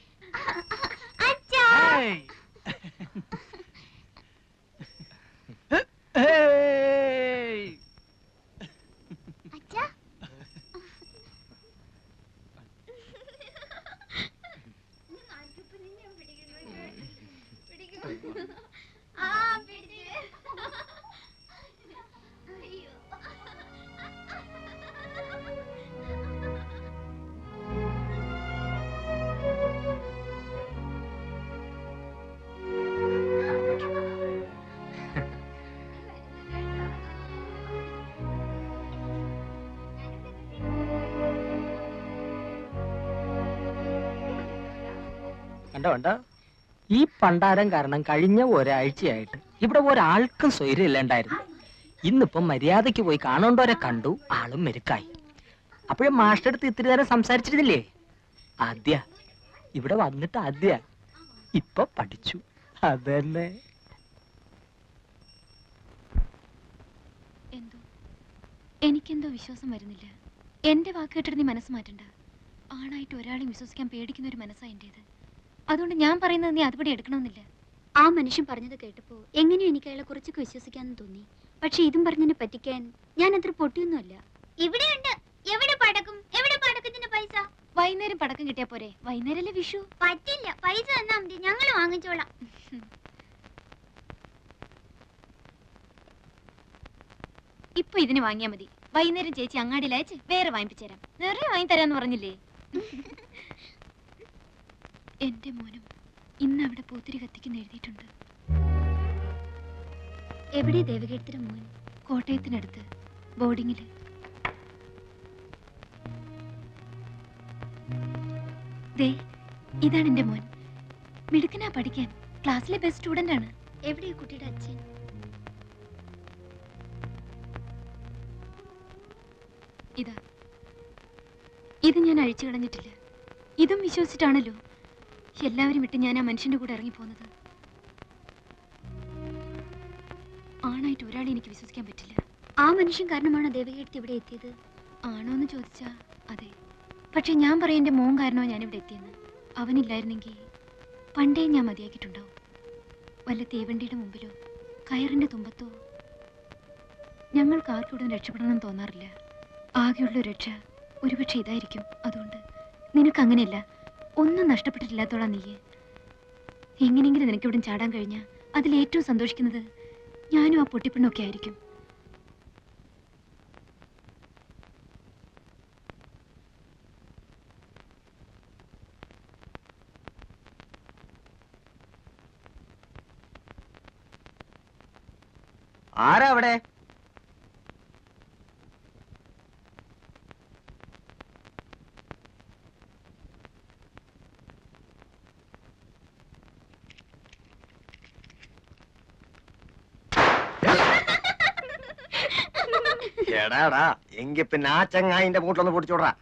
കണ്ടോ കണ്ടോ, ഈ പണ്ടാരം കാരണം കഴിഞ്ഞ ഒരാഴ്ചയായിട്ട് ഇവിടെ ഒരാൾക്കും സ്വൈര്യം ഇല്ലാണ്ടായിരുന്നു. ഇന്നിപ്പം മര്യാദയ്ക്ക് പോയി കാണേണ്ടവരെ കണ്ടു, ആളും മെരുക്കായി. അപ്പോഴും മാസ്റ്റടുത്ത് ഇത്തിരി നേരം സംസാരിച്ചിരുന്നില്ലേ? ആദ്യ ഇവിടെ വന്നിട്ട് ആദ്യ ഇപ്പൊ പഠിച്ചു. അതന്നെ. എന്തോ എനിക്കെന്തോ വിശ്വാസം വരുന്നില്ല. എന്റെ വാക്ക് കേട്ടിട്ട് നീ മനസ്സ് മാറ്റണ്ട. ആണായിട്ട് ഒരാളെയും വിശ്വസിക്കാൻ പേടിക്കുന്ന ഒരു മനസ്സാ എന്റേത്. അതുകൊണ്ട് ഞാൻ പറയുന്നത് നീ അതുപടി എടുക്കണമെന്നില്ല. ആ മനുഷ്യൻ പറഞ്ഞത് കേട്ടപ്പോ എങ്ങനെയോ എനിക്ക് അയാളെ കുറച്ചൊക്കെ വിശ്വസിക്കാന്ന് തോന്നി. പക്ഷെ ഇതും പറഞ്ഞതിനെ പറ്റിക്കാൻ ഞാൻ അത്ര പൊട്ടിയൊന്നുമല്ല. ഇവിടെയുണ്ട്. എവിടെ പടക്കും? എവിടെ പടക്കത്തിന്റെ പൈസ? വൈകുന്നേരം പടക്കം കിട്ടിയാ പോരെ? വൈകുന്നേരല്ലേ വിഷു? പറ്റില്ല, പൈസ തന്നാ മതി, ഞങ്ങൾ വാങ്ങിച്ചോളാം. ഇപ്പൊ ഇതിന് വാങ്ങിയാ മതി. വൈകുന്നേരം ചേച്ചി അങ്ങാടിയിൽ അയച്ച് വേറെ വാങ്ങിപ്പിച്ചേരാം. നിറയെ വാങ്ങി തരാന്ന് പറഞ്ഞില്ലേ? എന്റെ മോനും ഇന്ന് അവിടെ പൂത്തിരി കത്തിക്കുന്ന എഴുതിയിട്ടുണ്ട്. എവിടെ ദേവകേടത്തിന്റെ മോൻ? കോട്ടയത്തിനടുത്ത് ബോർഡിങ്ങില്. ദേ, ഇതാണ് എന്റെ മോൻ. മിടുക്കനാ പഠിക്കാൻ. ക്ലാസ്സിലെ ബെസ്റ്റ് സ്റ്റുഡന്റ് ആണ്. എവിടെ കുട്ടിയുടെ അച്ഛൻ? ഇതാ, ഇത് ഞാൻ അഴിച്ചു കളഞ്ഞിട്ടില്ല. ഇതും വിശ്വസിച്ചിട്ടാണല്ലോ എല്ലാവരും വിട്ട് ഞാൻ ആ മനുഷ്യന്റെ കൂടെ ഇറങ്ങിപ്പോന്നത്. ആണായിട്ട് ഒരാളെ എനിക്ക് വിശ്വസിക്കാൻ പറ്റില്ല. ആ മനുഷ്യൻ കാരണമാണോ ദേവകീർത്തി ഇവിടെ എത്തിയത്? ആണോ എന്ന് ചോദിച്ചാ അതെ. പക്ഷെ ഞാൻ പറയാം എന്റെ മോൻ കാരണമോ ഞാനിവിടെ എത്തിയെന്ന്. അവനില്ലായിരുന്നെങ്കിൽ പണ്ടേ ഞാൻ മതിയാക്കിയിട്ടുണ്ടാവും. വല്ല തീവണ്ടിയുടെ മുമ്പിലോ കയറിന്റെ തുമ്പത്തോ. ഞങ്ങൾക്ക് ആർക്കൂടെ രക്ഷപ്പെടണമെന്ന് തോന്നാറില്ല. ആകെയുള്ള രക്ഷ ഒരുപക്ഷെ ഇതായിരിക്കും. അതുകൊണ്ട് നിനക്ക് അങ്ങനെയല്ല, ഒന്നും നഷ്ടപ്പെട്ടിട്ടില്ലാത്തോളാം നീ. എങ്ങനെയെങ്കിലും നിനക്കിവിടെ ചാടാൻ കഴിഞ്ഞാൽ അതിലേറ്റവും സന്തോഷിക്കുന്നത് ഞാനും ആ പൊട്ടിപ്പെണ്ണൊക്കെ ആയിരിക്കും. ആരാ അവിടെ? എടാടാ, എങ്കി പിന്നെ ആ ചങ്ങായിന്റെ മൂട്ടിലൊന്ന് പൊടിച്ചോടാ.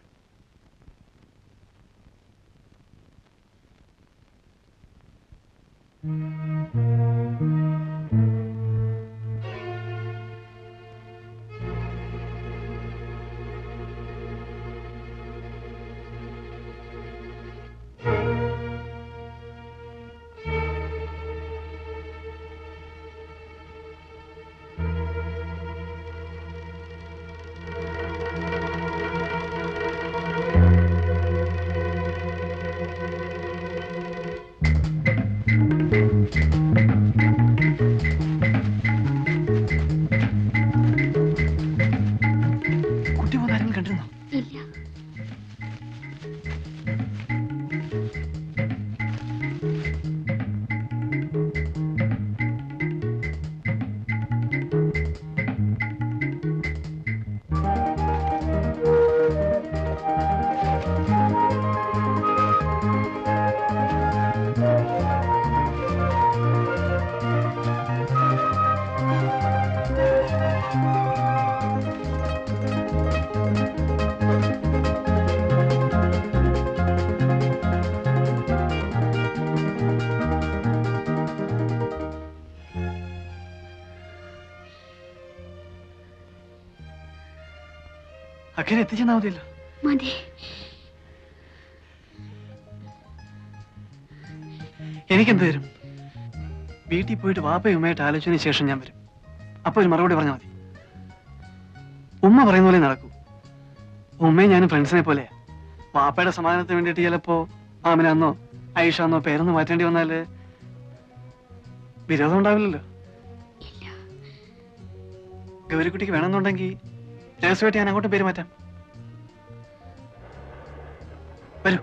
അക്കരെ എത്തിച്ചെന്നാ മതിയല്ലോ. മതി. എനിക്കെന്ത് തരും? വീട്ടിൽ പോയിട്ട് വാപ്പയും ഉമ്മയായിട്ട് ആലോചനയ്ക്ക് ശേഷം ഞാൻ വരും. അപ്പൊ ഒരു മറുപടി പറഞ്ഞാൽ മതി. ഉമ്മ പറയുന്ന പോലെ നടക്കൂ. ഉമ്മയും ഞാനും ഫ്രണ്ട്സിനെ പോലെ. വാപ്പയുടെ സമാധാനത്തിന് വേണ്ടിയിട്ട് ചിലപ്പോ ആമിനാന്നോ ഐഷാന്നോ പേരൊന്ന് മാറ്റേണ്ടി വന്നാല് വിരോധം ഉണ്ടാവില്ലല്ലോ. ഗൗരിക്കുട്ടിക്ക് വേണമെന്നുണ്ടെങ്കിൽ രഹസ്യമായിട്ട് ഞാൻ അങ്ങോട്ട് പേര് മാറ്റാം. വരൂ.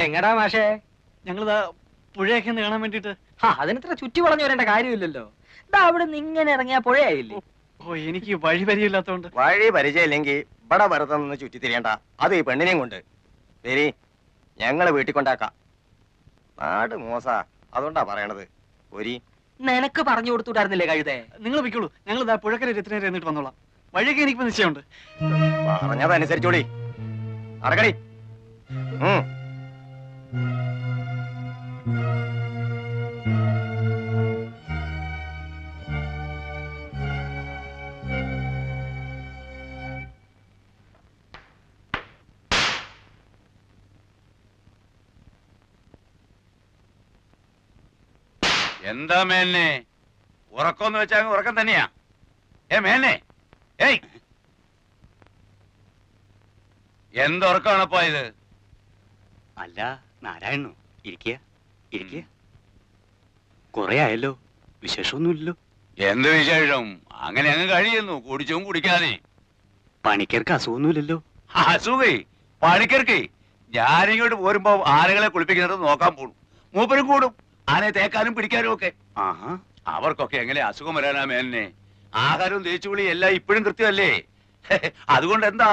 എങ്ങടാ മാഷേ? ഞങ്ങളിതാ പുഴയൊക്കെ ഒന്ന് കാണാൻ വേണ്ടിട്ട്. അതിനത്ര ചുറ്റി വളഞ്ഞു വരേണ്ട കാര്യമില്ലല്ലോ. അവിടെ നിന്ന് ഇങ്ങനെ ഇറങ്ങിയ പുഴയായില്ലേ? ഓ, എനിക്ക് വഴി പരിചയമില്ലാത്തോണ്ട്. വഴി പരിചയമില്ലെങ്കിൽ ഇവിടെ വെറുതെ നിന്ന് ചുറ്റി തിരിയണ്ട. അത് ഈ പെണ്ണിനെയും കൊണ്ട് വരി, ഞങ്ങള് വീട്ടിൽ കൊണ്ടാക്കാം. നാട് മോശ, അതുകൊണ്ടാ പറയണത്. ഒരു നിനക്ക് പറഞ്ഞു കൊടുത്തുണ്ടായിരുന്നില്ലേ കഴുതേ? നിങ്ങൾ വെക്കുള്ളൂ, ഞങ്ങൾ ഇതാ പുഴക്കര എത്തുന്നേരം എന്നിട്ട് വന്നോളാം. വഴിയൊക്കെ എനിക്കിപ്പോ നിശ്ചയമുണ്ട്. പറഞ്ഞതനുസരിച്ചോളി, അടക്കടി. എന്താ മേന്നെ ഉറക്കമെന്ന് വെച്ചാ ഉറക്കം തന്നെയാ? മേന്നെ, ഏയ് എന്തുറക്കമാണപ്പോ ഇത്? അല്ല നാരായണോ, ഇരിക്കുക ഇരിക്കുക. കൊറേ ആയല്ലോ, വിശേഷമൊന്നുമില്ലല്ലോ. എന്ത് വിശേഷം? അങ്ങനെ അങ്ങ് കഴിയുന്നു, കുടിച്ചും കുടിക്കാതെ. പണിക്കർക്ക് അസുഖമൊന്നുമില്ലല്ലോ? അസുഖേ പണിക്കർക്ക്? ഞാനിങ്ങോട്ട് പോരുമ്പോ ആനകളെ കുളിപ്പിക്കുന്നത് നോക്കാൻ പോണു. മൂപ്പരും കൂടും, ആനയെ തേക്കാനും പിടിക്കാനും ഒക്കെ. ആഹാ, അവർക്കൊക്കെ എങ്ങനെ അസുഖം വരാനാ മേന്നെ? ആഹാരവും തേച്ചുകുളി എല്ലാം ഇപ്പോഴും കൃത്യമല്ലേ? അതുകൊണ്ട് എന്താ,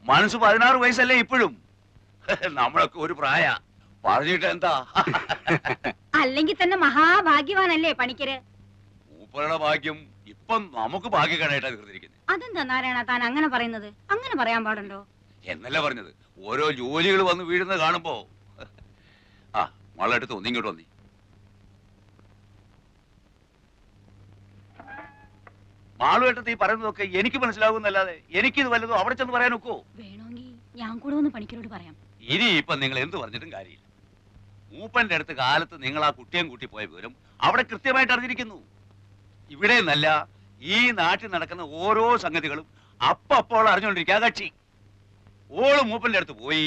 മനസ്സ് 16 വയസ്സല്ലേ ഇപ്പോഴും? നമ്മളൊക്കെ ഒരു പ്രായ പറഞ്ഞിട്ട് എന്താ? അല്ലെങ്കിൽ തന്നെ മഹാഭാഗ്യവാനല്ലേ പണിക്കര്? മൂപ്പരുടെ ഭാഗ്യം ഇപ്പം നമുക്ക് ഭാഗ്യക്കേടായിട്ടാ തീർന്നിരിക്കുന്നത്. അതെന്താ നാരായണ താൻ അങ്ങനെ പറയുന്നത്? അങ്ങനെ പറയാൻ പാടുണ്ടോ? എന്നല്ല പറഞ്ഞത്, ഓരോ ജോലികൾ വന്ന് വീഴുന്നത് കാണുമ്പോ. ആ മള്ളെടുത്ത് ഒന്നിങ്ങോട്ട് വന്നി. മാളുവേട്ടത്ത് ഈ പറയുന്നതൊക്കെ എനിക്ക് മനസ്സിലാകുന്നല്ലാതെ എനിക്കിത് വല്ലതും അവിടെ ചെന്ന് പറയാൻ ഒക്കോ? വേണമെങ്കിൽ ഞാൻ കൂടെ ഒന്ന് പണിക്കരോട് പറയാം. ഇനി ഇപ്പൊ നിങ്ങൾ എന്ത് പറഞ്ഞിട്ടും കാര്യമില്ല. മൂപ്പന്റെ അടുത്ത് കാലത്ത് നിങ്ങൾ ആ കുട്ടിയും കൂട്ടി പോയ വിവരം അവിടെ കൃത്യമായിട്ട് അറിഞ്ഞിരിക്കുന്നു. ഇവിടെ നിന്നല്ല, ഈ നാട്ടിൽ നടക്കുന്ന ഓരോ സംഗതികളും അപ്പോൾ അറിഞ്ഞുകൊണ്ടിരിക്കുക കക്ഷി. ഓള് മൂപ്പന്റെ അടുത്ത് പോയി,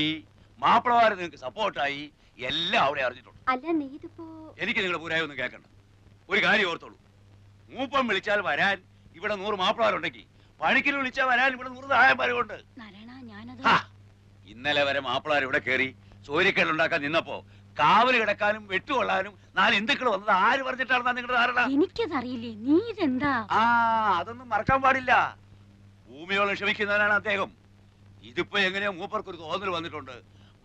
മാപ്പിളമാര് നിങ്ങൾക്ക് സപ്പോർട്ടായി, എല്ലാം അവിടെ അറിഞ്ഞിട്ടുണ്ട്. അല്ല നെയ്തിപ്പോ എനിക്ക് നിങ്ങളുടെ പൂരായി ഒന്നും കേൾക്കണ്ട. ഒരു കാര്യം ഓർത്തോളൂ, മൂപ്പം വിളിച്ചാൽ വരാൻ ഇവിടെ 100 മാപ്പിളമാരുണ്ടെങ്കിൽ പണിക്കൽ വിളിച്ചാൽ വരാൻ ഇവിടെ 100 സഹായന്മാരുണ്ട്. ഇന്നലെ വരെ മാപ്പിളമാർ ഇവിടെ കയറി സൂര്യക്കേടുണ്ടാക്കാൻ നിന്നപ്പോ കാവല് കിടക്കാനും വെട്ടുകൊള്ളാനും 4 ഹിന്ദുക്കൾ വന്നത് ആര് പറഞ്ഞിട്ടാണെന്നാ നിങ്ങളുടെ ധാരണ? എനിക്കതറിയില്ലേ, നീ ഇതെന്താ? അതൊന്നും മറക്കാൻ പാടില്ല. ഭൂമിയോളം ക്ഷമിക്കുന്നവനാണ് അദ്ദേഹം. ഇതിപ്പോ എങ്ങനെയോ മൂപ്പർക്കൊരു തോന്നൽ വന്നിട്ടുണ്ട്,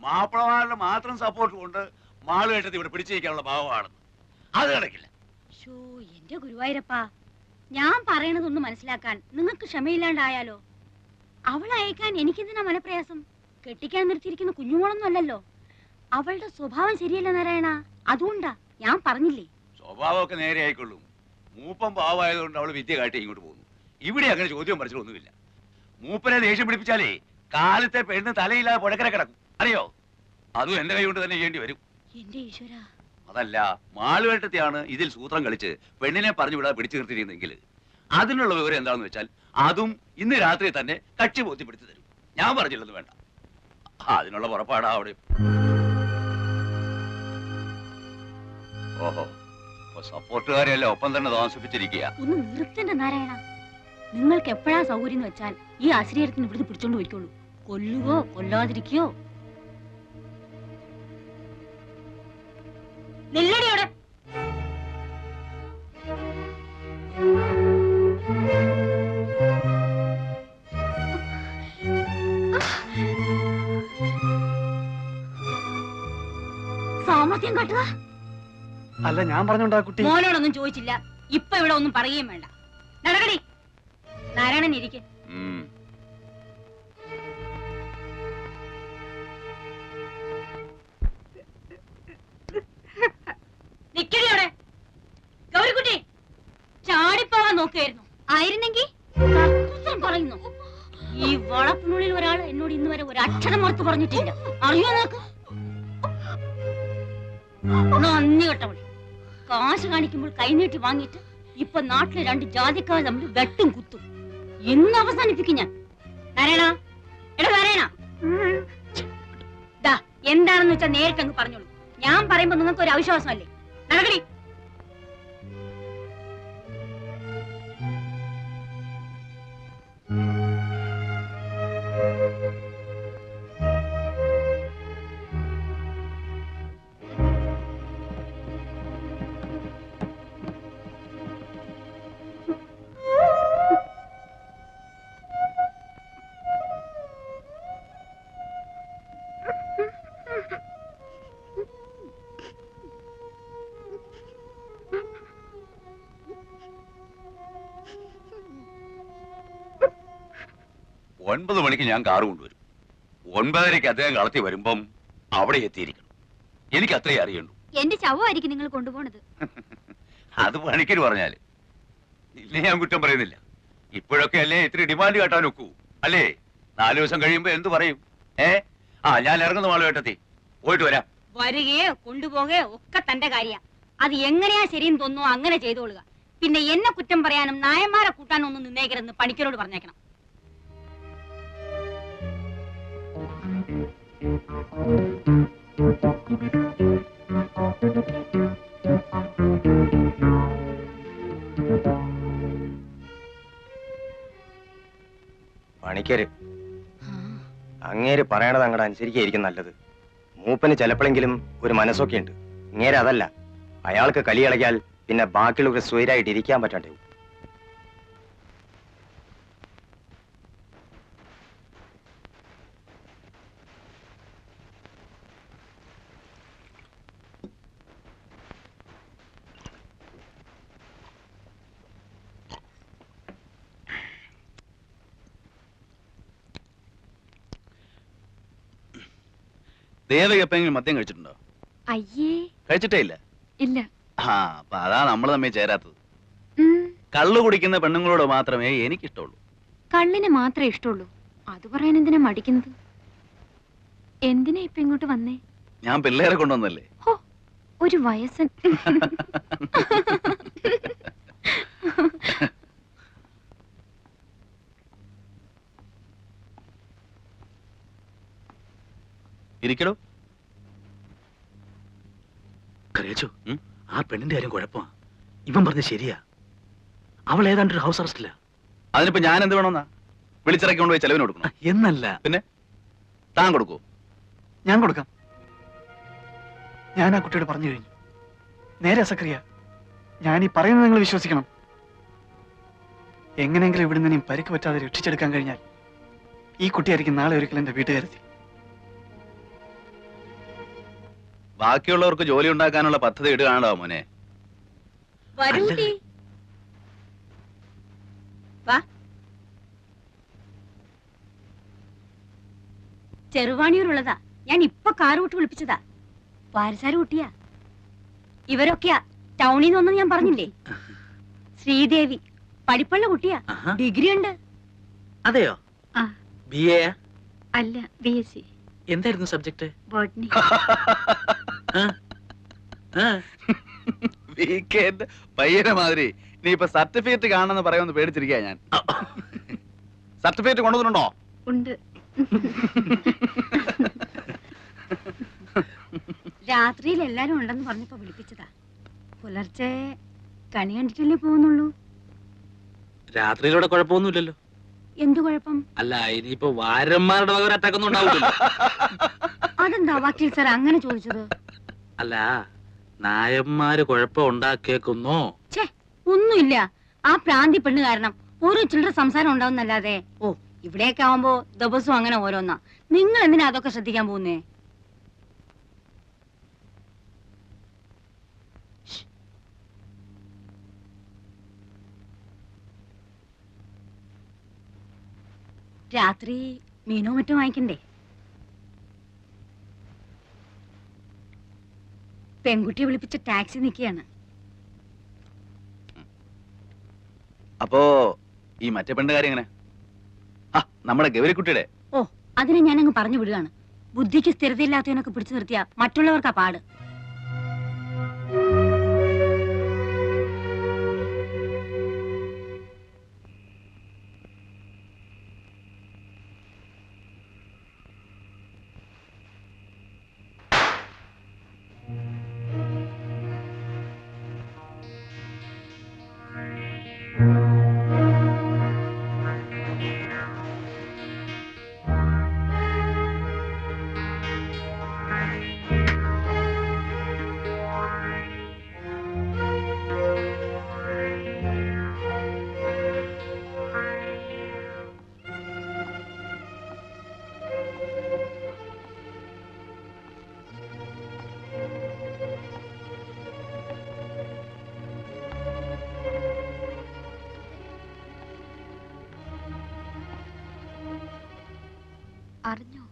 മാപ്പിളമാരുടെ മാത്രം സപ്പോർട്ട് കൊണ്ട് മാളുകെട്ടത് ഇവിടെ പിടിച്ചിരിക്കാനുള്ള ഭാവമാണ്. അത് കിടക്കില്ല. എന്റെ ഗുരുവായൂരപ്പാ, ഞാൻ പറയണതൊന്ന് മനസ്സിലാക്കാൻ നിങ്ങൾക്ക് ക്ഷമയില്ലാണ്ടായാലോ? അവളെ അയക്കാൻ എനിക്കെന്തിനാ മനപ്രയാസം? കെട്ടിക്കാൻ നിർത്തിയിരിക്കുന്ന കുഞ്ഞുമോളൊന്നും അല്ലല്ലോ. അവളുടെ സ്വഭാവം ശരിയല്ല നാരായണ, അതുകൊണ്ടാ ഞാൻ പറഞ്ഞില്ലേ. സ്വഭാവമൊക്കെ നേരെ ആയിക്കൊള്ളും. മൂപ്പം പാവമായതുകൊണ്ട് അവള് വിദ്യ കാട്ടി ഇങ്ങോട്ട് പോകുന്നു. ഇവിടെ അങ്ങനെ ചോദ്യം പറിച്ചിട്ടൊന്നുമില്ല. മൂപ്പനെ ദേഷ്യം പിടിപ്പിച്ചാലേ കാലത്തെ പെണ്ണ് തലയില്ലാതെ പുഴക്കര കിടക്കും, അറിയോ? അതും എന്റെ കൈ കൊണ്ട് തന്നെ ചെയ്യേണ്ടി വരും. എന്റെ ഈശ്വര, അതല്ല, മാളുവേട്ടത്തെയാണ് ഇതിൽ സൂത്രം കളിച്ച് പെണ്ണിനെ പറഞ്ഞു വിടാതെ പിടിച്ചു നിർത്തിയിരുന്നെങ്കിൽ അതിനുള്ള വിവരം എന്താണെന്ന് വെച്ചാൽ അതും ഇന്ന് രാത്രി തന്നെ കക്ഷി ബോധ്യപ്പെടുത്തി തരും. ഞാൻ പറഞ്ഞില്ലെന്ന് വേണ്ട, അതിനുള്ള പുറപ്പാടാ അവിടെ. ഓഹോ, ഇപ്പൊ സപ്പോർട്ടുകാരെയല്ല ഒപ്പം തന്നെ താമസിപ്പിച്ചിരിക്കുക. ഒന്ന് നിർത്തണ്ട നാരായണ. നിങ്ങൾക്ക് എപ്പോഴാ സൗകര്യം എന്ന് വെച്ചാൽ ഈ ആശ്രയത്തിന് ഇവിടുന്ന് പിടിച്ചോണ്ട് പോയിക്കോളൂ. കൊല്ലുകയോ കൊല്ലാതിരിക്കയോ. നെല്ലടിയോടെ സാമർത്ഥ്യം കാട്ടുക. അല്ല, ഞാൻ പറഞ്ഞോണ്ടാ കുട്ടി. മോനോടൊന്നും ചോദിച്ചില്ല, ഇപ്പൊ ഇവിടെ ഒന്നും പറയുകയും വേണ്ട. നടക്കടി. നാരായണൻ ഇരിക്കെ. നിക്കടിയോടെ. ഗൗരിക്കുട്ടി ചാടിപ്പോവാൻ നോക്കുകയായിരുന്നു. ആയിരുന്നെങ്കിൽ പറയുന്നു. ഈ വളപ്പിനുള്ളിൽ ഒരാൾ എന്നോട് ഇന്ന് വരെ ഒരു അക്ഷരം ഓർത്ത് പറഞ്ഞിട്ടില്ല, അറിയോ നോക്ക്? നന്ദി കേട്ടവൾ. കാശ് കാണിക്കുമ്പോൾ കൈനീട്ടി വാങ്ങിയിട്ട് ഇപ്പൊ നാട്ടിലെ 2 ജാതിക്കാർ തമ്മിൽ വെട്ടും കുത്തും. ഇന്ന് അവസാനിപ്പിക്കും ഞാൻ. നാരായണ, എടാ നാരായണ, എന്താണെന്ന് വെച്ചാൽ നേരിട്ട് അങ്ങ് പറഞ്ഞോളൂ. ഞാൻ പറയുമ്പോ നിങ്ങൾക്ക് ഒരു അവിശ്വാസമല്ലേ? നടക്കടി. 9 മണിക്ക് ഞാൻ കാറ് കൊണ്ടുവരും. 9:30 അദ്ദേഹം കളത്തി വരുമ്പം അവിടെ എത്തിയിരിക്കണം. എനിക്ക് അത്രേ അറിയണ്ടു. എന്റെ ശവമായിരിക്കും നിങ്ങൾ കൊണ്ടുപോണത്. അത് പണിക്കര് പറഞ്ഞാല് ഇല്ലേ, ഞാൻ കുറ്റം പറയുന്നില്ല. ഇപ്പോഴൊക്കെ അല്ലേ ഇത്തിരി ഡിമാൻഡ് കേട്ടാൻ ഒക്കൂ, അല്ലേ? 4 ദിവസം കഴിയുമ്പോ എന്ത് പറയും? ഞാൻ ഇറങ്ങുന്ന മാളുവേട്ടത്തി, പോയിട്ട് വരാം. വരികയോ കൊണ്ടുപോകുകയോ ഒക്കെ തന്റെ കാര്യ. അത് എങ്ങനെയാ ശരിയെന്ന് തോന്നുന്നു അങ്ങനെ ചെയ്തോളുക. പിന്നെ എന്നെ കുറ്റം പറയാനും നായന്മാരെ കൂട്ടാനും ഒന്നും നിന്നേക്കരുന്ന് പണിക്കരോട് പറഞ്ഞേക്കണം. പണിക്കര് അങ്ങേര് പറയണത് അങ്ങോട്ട് അനുസരിക്കായിരിക്കും നല്ലത്. മൂപ്പന് ചിലപ്പോഴെങ്കിലും ഒരു മനസ്സൊക്കെ ഉണ്ട്. ഇങ്ങേരെ അതല്ല. അയാൾക്ക് കലി കളിക്കാൽ പിന്നെ ബാക്കിയുള്ളവർക്ക് സ്വൈരായിട്ട് ഇരിക്കാൻ പറ്റാണ്ടേ. ദേവക എപ്പോഴെങ്കിലും മദ്യം കഴിച്ചിട്ടുണ്ടോ? അയ്യേ, കഴിച്ചിട്ടേ ഇല്ല. ഇല്ല. അപ്പൊ അതാ നമ്മൾ തമ്മിൽ ചേരാത്തത്. കള്ളു കുടിക്കുന്ന പെണ്ണുങ്ങളോട് മാത്രമേ എനിക്കിഷ്ടമുള്ളൂ. കള്ളിന് മാത്രമേ ഇഷ്ടമുള്ളൂ. അത് പറയാൻ എന്തിനാ മടിക്കുന്നത്? എന്തിനാ ഇപ്പൊ ഇങ്ങോട്ട് വന്നേ? ഞാൻ പിള്ളേരെ കൊണ്ടുവന്നല്ലേ. ഒരു വയസ്സൻ. ഇരിക്കടോ. കറിയച്ചോ, ആ പെണ്ണിന്റെ കാര്യം കുഴപ്പമാ. ഇവൻ പറഞ്ഞ ശരിയാ. അവൾ ഏതാണ്ട് ഒരു ഹൗസ് അറസ്റ്റില്ല. അതിനിപ്പോ ഞാൻ എന്ത് വേണമെന്നാ? വിളിച്ചിറക്കി കൊണ്ടുപോയി ചെലവിന് കൊടുക്കണം എന്നല്ല. പിന്നെ താൻ കൊടുക്കൂ? ഞാൻ കൊടുക്കാം. ഞാൻ ആ കുട്ടിയോട് പറഞ്ഞു കഴിഞ്ഞു. നേരെ സക്രിയ, ഞാൻ ഈ പറയുന്നത് നിങ്ങൾ വിശ്വസിക്കണം. എങ്ങനെയെങ്കിലും ഇവിടുന്ന് ഇനിയും പരിക്ക് പറ്റാതെ രക്ഷിച്ചെടുക്കാൻ കഴിഞ്ഞാൽ ഈ കുട്ടിയായിരിക്കും നാളെ ഒരിക്കലും എന്റെ വീട്ടുകാരെത്തി. ബാക്കിയുള്ളവർക്ക് ജോലി ഉണ്ടാക്കാനുള്ള പദ്ധതി ഇടുകയാണോ മോനെ? ചെറുവാണിയൂരുള്ളതാ. ഞാൻ ഇപ്പൊ കാറ് വിട്ട് വിളിപ്പിച്ചതാ. പാരസാര കുട്ടിയാ. ഇവരൊക്കെയാ ടൗണിൽ നിന്ന് വന്നത് ഞാൻ പറഞ്ഞില്ലേ. ശ്രീദേവി പഠിപ്പുള്ള കുട്ടിയാ. ഡിഗ്രി ഉണ്ട്. അതെയോ? BA അല്ല, BSc. എന്തായിരുന്നു സബ്ജക്ട്? ബോട്ടണി. വീക്കെൻഡ് പയ്യനെ മാതിരി നീ ഇപ്പൊ സർട്ടിഫിക്കറ്റ് കാണണമെന്ന് പറയുമെന്ന് പേടിച്ചിരിക്കാ ഞാൻ. സർട്ടിഫിക്കറ്റ് കൊണ്ടുവന്നിട്ടുണ്ടോ? ഉണ്ട്. രാത്രിയിൽ എല്ലാരും ഉണ്ടെന്ന് പറഞ്ഞപ്പോ വിളിപ്പിച്ചതാ. പുലർച്ചെ കണി കണ്ടിട്ടല്ലേ പോകുന്നുള്ളൂ. രാത്രിയിലൂടെ കുഴപ്പമൊന്നുമില്ലല്ലോ. എന്തു കുഴപ്പം? അല്ല, ഇനിയിപ്പോ വാരന്മാരുടെ വക അറ്റാക്ക് ഒന്നും ഉണ്ടാവില്ലല്ലോ. അതെന്താ വക്കീൽ സാർ അങ്ങനെ ചോദിച്ചത്? അല്ല, നായന്മാര് കുഴപ്പം ഉണ്ടാക്കിയേക്കുന്നോ? ഛേ, ഒന്നുമില്ല. ആ പ്രാന്തി പെണ്ണ് കാരണം ഓരോ ചില്ലറ സംസാരം ഉണ്ടാവുന്നല്ലാതെ. ഓ, ഇവിടെയൊക്കെ ആവുമ്പോ ദിവസവും അങ്ങനെ ഓരോന്നാ. നിങ്ങൾ എന്തിനാ അതൊക്കെ ശ്രദ്ധിക്കാൻ പോകുന്നേ? രാത്രി മീനോ മറ്റോ വാങ്ങിക്കണ്ടേ? പെൺകുട്ടിയെ വിളിപ്പിച്ച ടാക്സി നിൽക്കുകയാണ്. അപ്പോ ഈ മറ്റേ പെണ്ണ് കാര്യം എങ്ങനെ? നമ്മുടെ ഗൗരിക്കുട്ടിയുടെ. ഓ, അതിനെ ഞാനങ്ങ് പറഞ്ഞു വിടുകയാണ്. ബുദ്ധിക്ക് സ്ഥിരതയില്ലാത്തവനൊക്കെ പിടിച്ചു നിർത്തിയാ മറ്റുള്ളവർക്കാ പാട്. അറിഞ്ഞോ?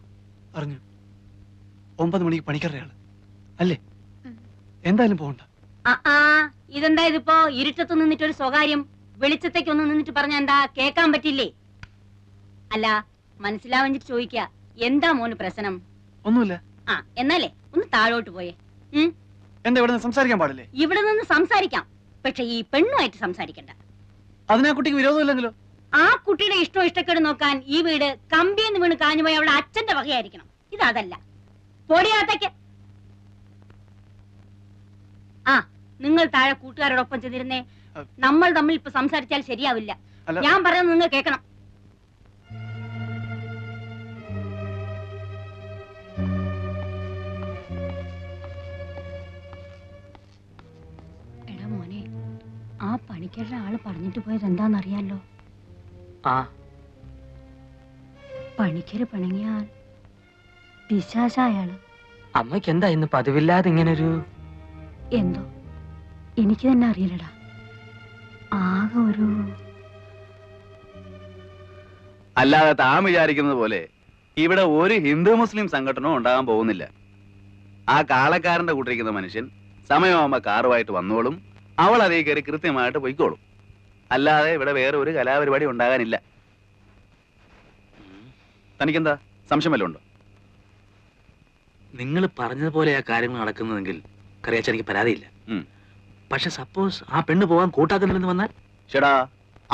അറിഞ്ഞു. 9 മണിക്ക് പണിക്കറയാള് അല്ലേ? എന്തായാലും പോകണ്ട. ഇതെന്താ ഇതിപ്പോ ഇരുട്ടത്ത് നിന്നിട്ടൊരു സ്വകാര്യം വെളിച്ചത്തേക്ക് ഒന്ന് നിന്നിട്ട് പറഞ്ഞ എന്താ കേക്കാൻ പറ്റില്ലേ? അല്ല മനസ്സിലാവഞ്ഞിട്ട് ചോദിക്ക, എന്താ മോന് പ്രശ്നം? ഒന്നുമില്ല. എന്നാലേ ഒന്ന് താഴോട്ട് പോയേ. എന്താ ഇവിടെ നിന്ന് സംസാരിക്കാൻ പാടില്ലേ? ഇവിടെ നിന്ന് സംസാരിക്കാം, പക്ഷെ ഈ പെണ്ണുമായിട്ട് സംസാരിക്കണ്ട. അതിനാ കുട്ടിക്ക് വിരോധമില്ലെങ്കിലോ? ആ കുട്ടിയുടെ ഇഷ്ടക്കേട് നോക്കാൻ ഈ വീട് കമ്പിയെന്ന് വീണ് കാഞ്ഞുപോയി അവളുടെ അച്ഛന്റെ വകയായിരിക്കണം. ഇതല്ല. പൊടിയാത്തേക്ക്. നിങ്ങൾ താഴെ കൂട്ടുകാരോടൊപ്പം ചെന്നിരുന്നേ. നമ്മൾ തമ്മിൽ ഇപ്പൊ സംസാരിച്ചാൽ ശരിയാവില്ല. ഞാൻ പറയുന്നത് നിങ്ങൾ കേൾക്കണം. എടാ മോനെ, ആ പണിക്കരുടെ ആള് പറഞ്ഞിട്ട് പോയത് എന്താന്നറിയാലോ? പണിക്കര് പിണങ്ങിയാൽ പിശാചായാള്. അമ്മയ്ക്ക് എന്താ ഇന്ന് പതിവില്ലാതെ ഇങ്ങനൊരു? എന്തോ എനിക്ക് തന്നെ അറിയില്ലടാ. ആകെ ഒരു അല്ലാതെ താൻ വിചാരിക്കുന്നത് പോലെ ഇവിടെ ഒരു ഹിന്ദു മുസ്ലിം സംഘടനവും ഉണ്ടാകാൻ പോകുന്നില്ല. ആ കാളക്കാരന്റെ കൂട്ടിരിക്കുന്ന മനുഷ്യൻ സമയമാകുമ്പോ കാറുമായിട്ട് വന്നോളും, അവൾ അതേ കയറി കൃത്യമായിട്ട് പൊയ്ക്കോളും. അല്ലാതെ ഇവിടെ വേറെ ഒരു കലാപരിപാടി ഉണ്ടാകാനില്ല. തനിക്കെന്താ സംശയം വല്ലതും ഉണ്ടോ? നിങ്ങൾ പറഞ്ഞതുപോലെ ആ കാര്യങ്ങൾ നടക്കുന്നതെങ്കിൽ കറിയാച്ച എനിക്ക് പരാതിയില്ല. പക്ഷെ സപ്പോസ് ആ പെണ്ണ് പോകാൻ കൂട്ടാക്കുന്നില്ലെന്ന് വന്നാൽ? ചേടാ,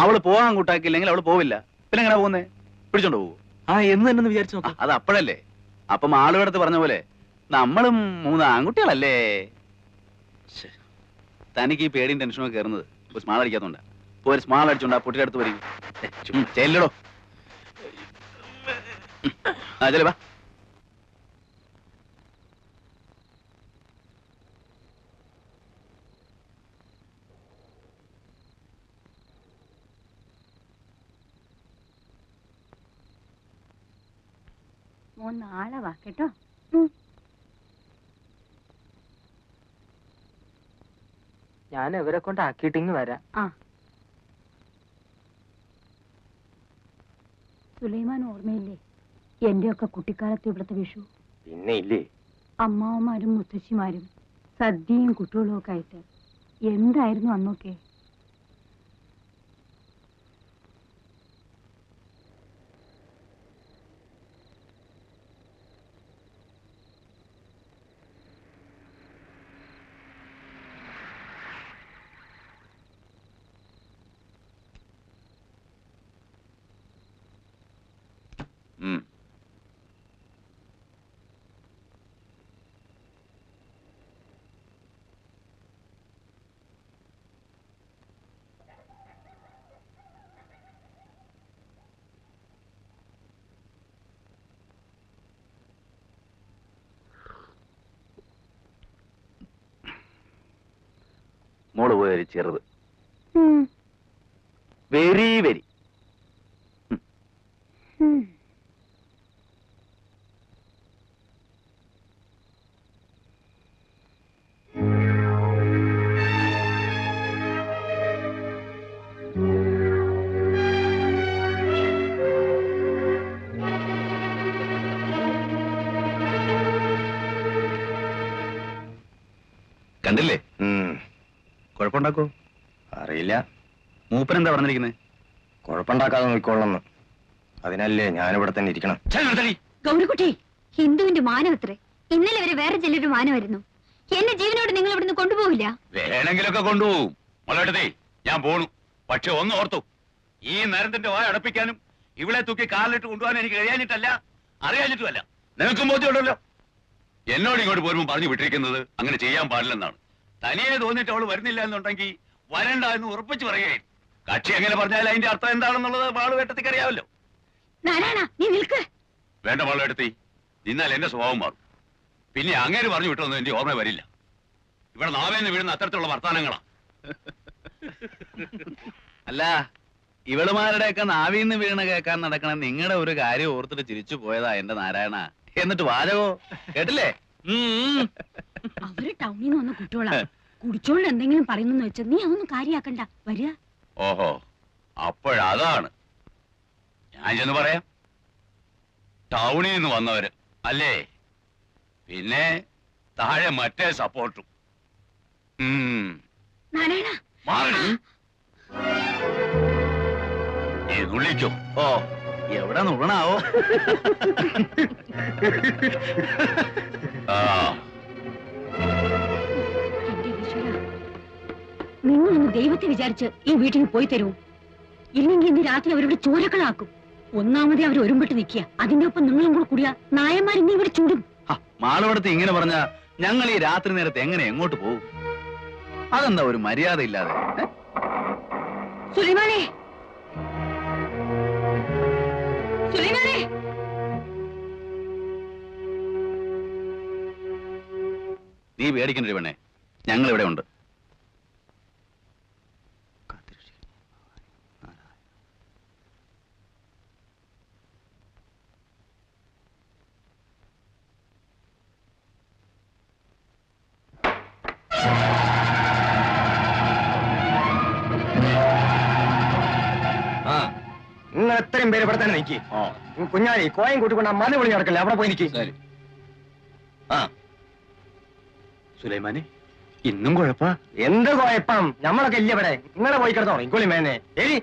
അവള് പോകാൻ കൂട്ടാക്കിയില്ലെങ്കിൽ അവള് പോവില്ല. പിന്നെ എങ്ങനെ പോകുന്നേ? പിടിച്ചോണ്ട് പോകും. എന്ന് തന്നെ വിചാരിച്ചു നോക്കാം. അത് അപ്പോഴല്ലേ. അപ്പം ആളുകളടുത്ത് പറഞ്ഞ പോലെ നമ്മളും 3 ആൺകുട്ടികളല്ലേ. തനിക്ക് ഈ പേടിയും ടെൻഷനും ഒക്കെ കയറുന്നത് ഒരു സ്മാൾ അടിക്കാത്തോണ്ടാ. ഒരു സ്മാൾ അടിച്ചോണ്ടാ പൊട്ടിയുടെ അടുത്ത് വരും. ചെല്ലടോ. ചെല്ലേ വാ. നാളെ വാ കേട്ടോ. ഞാൻ ഇവരെ കൊണ്ട് ആക്കിയിട്ടിങ് വരാം. സുലൈമാൻ ഓർമ്മയില്ലേ എന്റെയൊക്കെ കുട്ടിക്കാലത്ത് ഇവിടുത്തെ വിഷു? പിന്നെ ഇല്ലേ, അമ്മാവന്മാരും മുത്തശ്ശിമാരും സദ്യയും കുട്ടികളും ഒക്കെ ആയിട്ട് എന്തായിരുന്നു അന്നൊക്കെ? മോള് പോയൊരു ചെറുത് വെരി വെരി. കണ്ടില്ലേ? കുഴപ്പമുണ്ടാക്കോ? അറിയില്ല. മൂപ്പൻ എന്താ പറഞ്ഞിരിക്കുന്നത്? കുഴപ്പമുണ്ടാക്കാതെ നോക്കിക്കൊള്ളന്ന്. അതിനല്ലേ ഞാനിവിടെ തന്നെ ഇരിക്കണം. ഗൗരിക്കുട്ടി, ഹിന്ദുവിന്റെ മാനവത്രേ. ഇന്നലെ വരെ വേറെ ചിലരുടെ മാനമായിരുന്നു. എന്നെ ജീവനോട് നിങ്ങൾ ഇവിടുന്ന് കൊണ്ടുപോകില്ല. വേണമെങ്കിലൊക്കെ കൊണ്ടുപോകും. മോളെടുത്തേ, ഞാൻ പോണു. പക്ഷെ ഒന്ന് ഓർത്തു, ഈ നരന്തന്റെ വായ അടപ്പിക്കാനും ഇവിടെ തൂക്കി കാലിലിട്ട് കൊണ്ടുപോകാൻ എനിക്ക് കഴിയാഞ്ഞിട്ടല്ല, അറിയാഞ്ഞിട്ടുമല്ല. നിനക്കും ബോധ്യമുണ്ടല്ലോ. എന്നോട് ഇങ്ങോട്ട് പോരുമ്പോൾ പറഞ്ഞു വിട്ടിരിക്കുന്നത് അങ്ങനെ ചെയ്യാൻ പാടില്ലെന്നാണ്. തനിയെ തോന്നിട്ട് അവള് വരുന്നില്ല എന്നുണ്ടെങ്കിൽ വരണ്ട എന്ന് ഉറപ്പിച്ച് പറയുകയും കക്ഷി എങ്ങനെ പറഞ്ഞാൽ അതിന്റെ അർത്ഥം എന്താണെന്നുള്ളത് മാളുവേട്ടത്തിക്ക് അറിയാമല്ലോ. വേണ്ട മാളുവേട്ടത്തി, നിന്നാൽ എന്റെ സ്വഭാവം മാറും. പിന്നെ അങ്ങേര് പറഞ്ഞു വിട്ടൊന്നും എന്റെ ഓർമ്മ വരില്ല. ഇവിടെ നാവേന്ന് വീഴുന്ന അത്തരത്തിലുള്ള വർത്താനങ്ങളാ. അല്ല, ഇവളുമാരുടെയൊക്കെ നാവിന്ന് വീണ് കേൾക്കാൻ നടക്കണ നിങ്ങളുടെ ഒരു കാര്യം ഓർത്തിട്ട് ചിരിച്ചു പോയതാ എന്റെ നാരായണ. എന്നിട്ട് വാചകോ കേട്ടില്ലേ? അവര് ടൗണിൽ നിന്ന് വന്ന കുട്ടികളാ. കുടിച്ചോണ്ട് എന്തെങ്കിലും പറയുന്നു വെച്ചാൽ നീ അതൊന്നും കാര്യാക്കണ്ട. വരിക. ഓഹോ, അപ്പോഴതാണ്. ഞാൻ ചെന്ന് പറയാം. ടൗണിൽ നിന്ന് വന്നവര് അല്ലേ? പിന്നെ താഴെ മറ്റേ സപ്പോർട്ടും. നുള്ളിക്കോ. ഓ, എവിടെ നുള്ളണാവോ? നിങ്ങളൊന്ന് ദൈവത്തെ വിചാരിച്ച് ഈ വീട്ടിൽ പോയി തരൂ. ഇല്ലെങ്കിൽ ഇന്ന് രാത്രി അവരുടെ ചോരക്കളാക്കും. ഒന്നാമതേ അവർ ഒരുമ്പിട്ട് നിൽക്കുക. അതിന്റെ ഒപ്പം നിങ്ങളും കൂടെ കൂടിയ നായന്മാർ ഇന്ന് ഇവിടെ ചൂടും. മാളവിടത്ത് ഇങ്ങനെ പറഞ്ഞ ഞങ്ങൾ ഈ രാത്രി നേരത്തെ എങ്ങനെ എങ്ങോട്ട് പോകും? അതെന്താ ഒരു മര്യാദ ഇല്ലാതെ? സുലൈമാനെ, സുലൈമാനെ, നീ പേടിക്കണ്ട പെണ്ണെ, ഞങ്ങൾ ഇവിടെ ഉണ്ട്. നിങ്ങൾ എത്രയും പേര് ഇവിടെ തന്നെ നിൽക്കി. കുഞ്ഞാലി കോയം കൂട്ടിക്കൊണ്ട് മല വിളി നടക്കല്ലേ, അവിടെ പോയി നിൽക്കി. സുലൈമാനെ, ഇന്നും കുഴപ്പ? എന്ത് കുഴപ്പം? നമ്മളൊക്കെ ഇല്ല ഇവിടെ. നിങ്ങളെ പോയി കിടന്നോ ഇക്കൊള്ളി മേനെ. എരി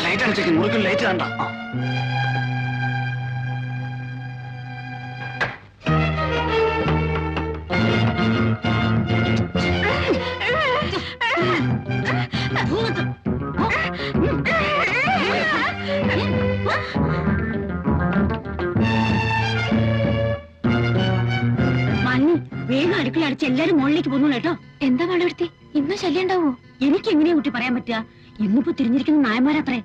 ലൈറ്റ് അടിച്ചേക്ക്, മുറിക്കൽ ലൈറ്റ് കണ്ട. മണ്ണി വേഗം അടുക്കള അടിച്ച് എല്ലാരും മുകളിലേക്ക് പോന്നു കേട്ടോ. എന്താ മാളവിടുത്തി, ഇന്നും ശല്യം ഉണ്ടാവോ? എനിക്ക് എങ്ങനെയാ കുട്ടി പറയാൻ പറ്റുക? ഇന്നിപ്പോ തിരിഞ്ഞിരിക്കുന്ന നായന്മാരത്രേ.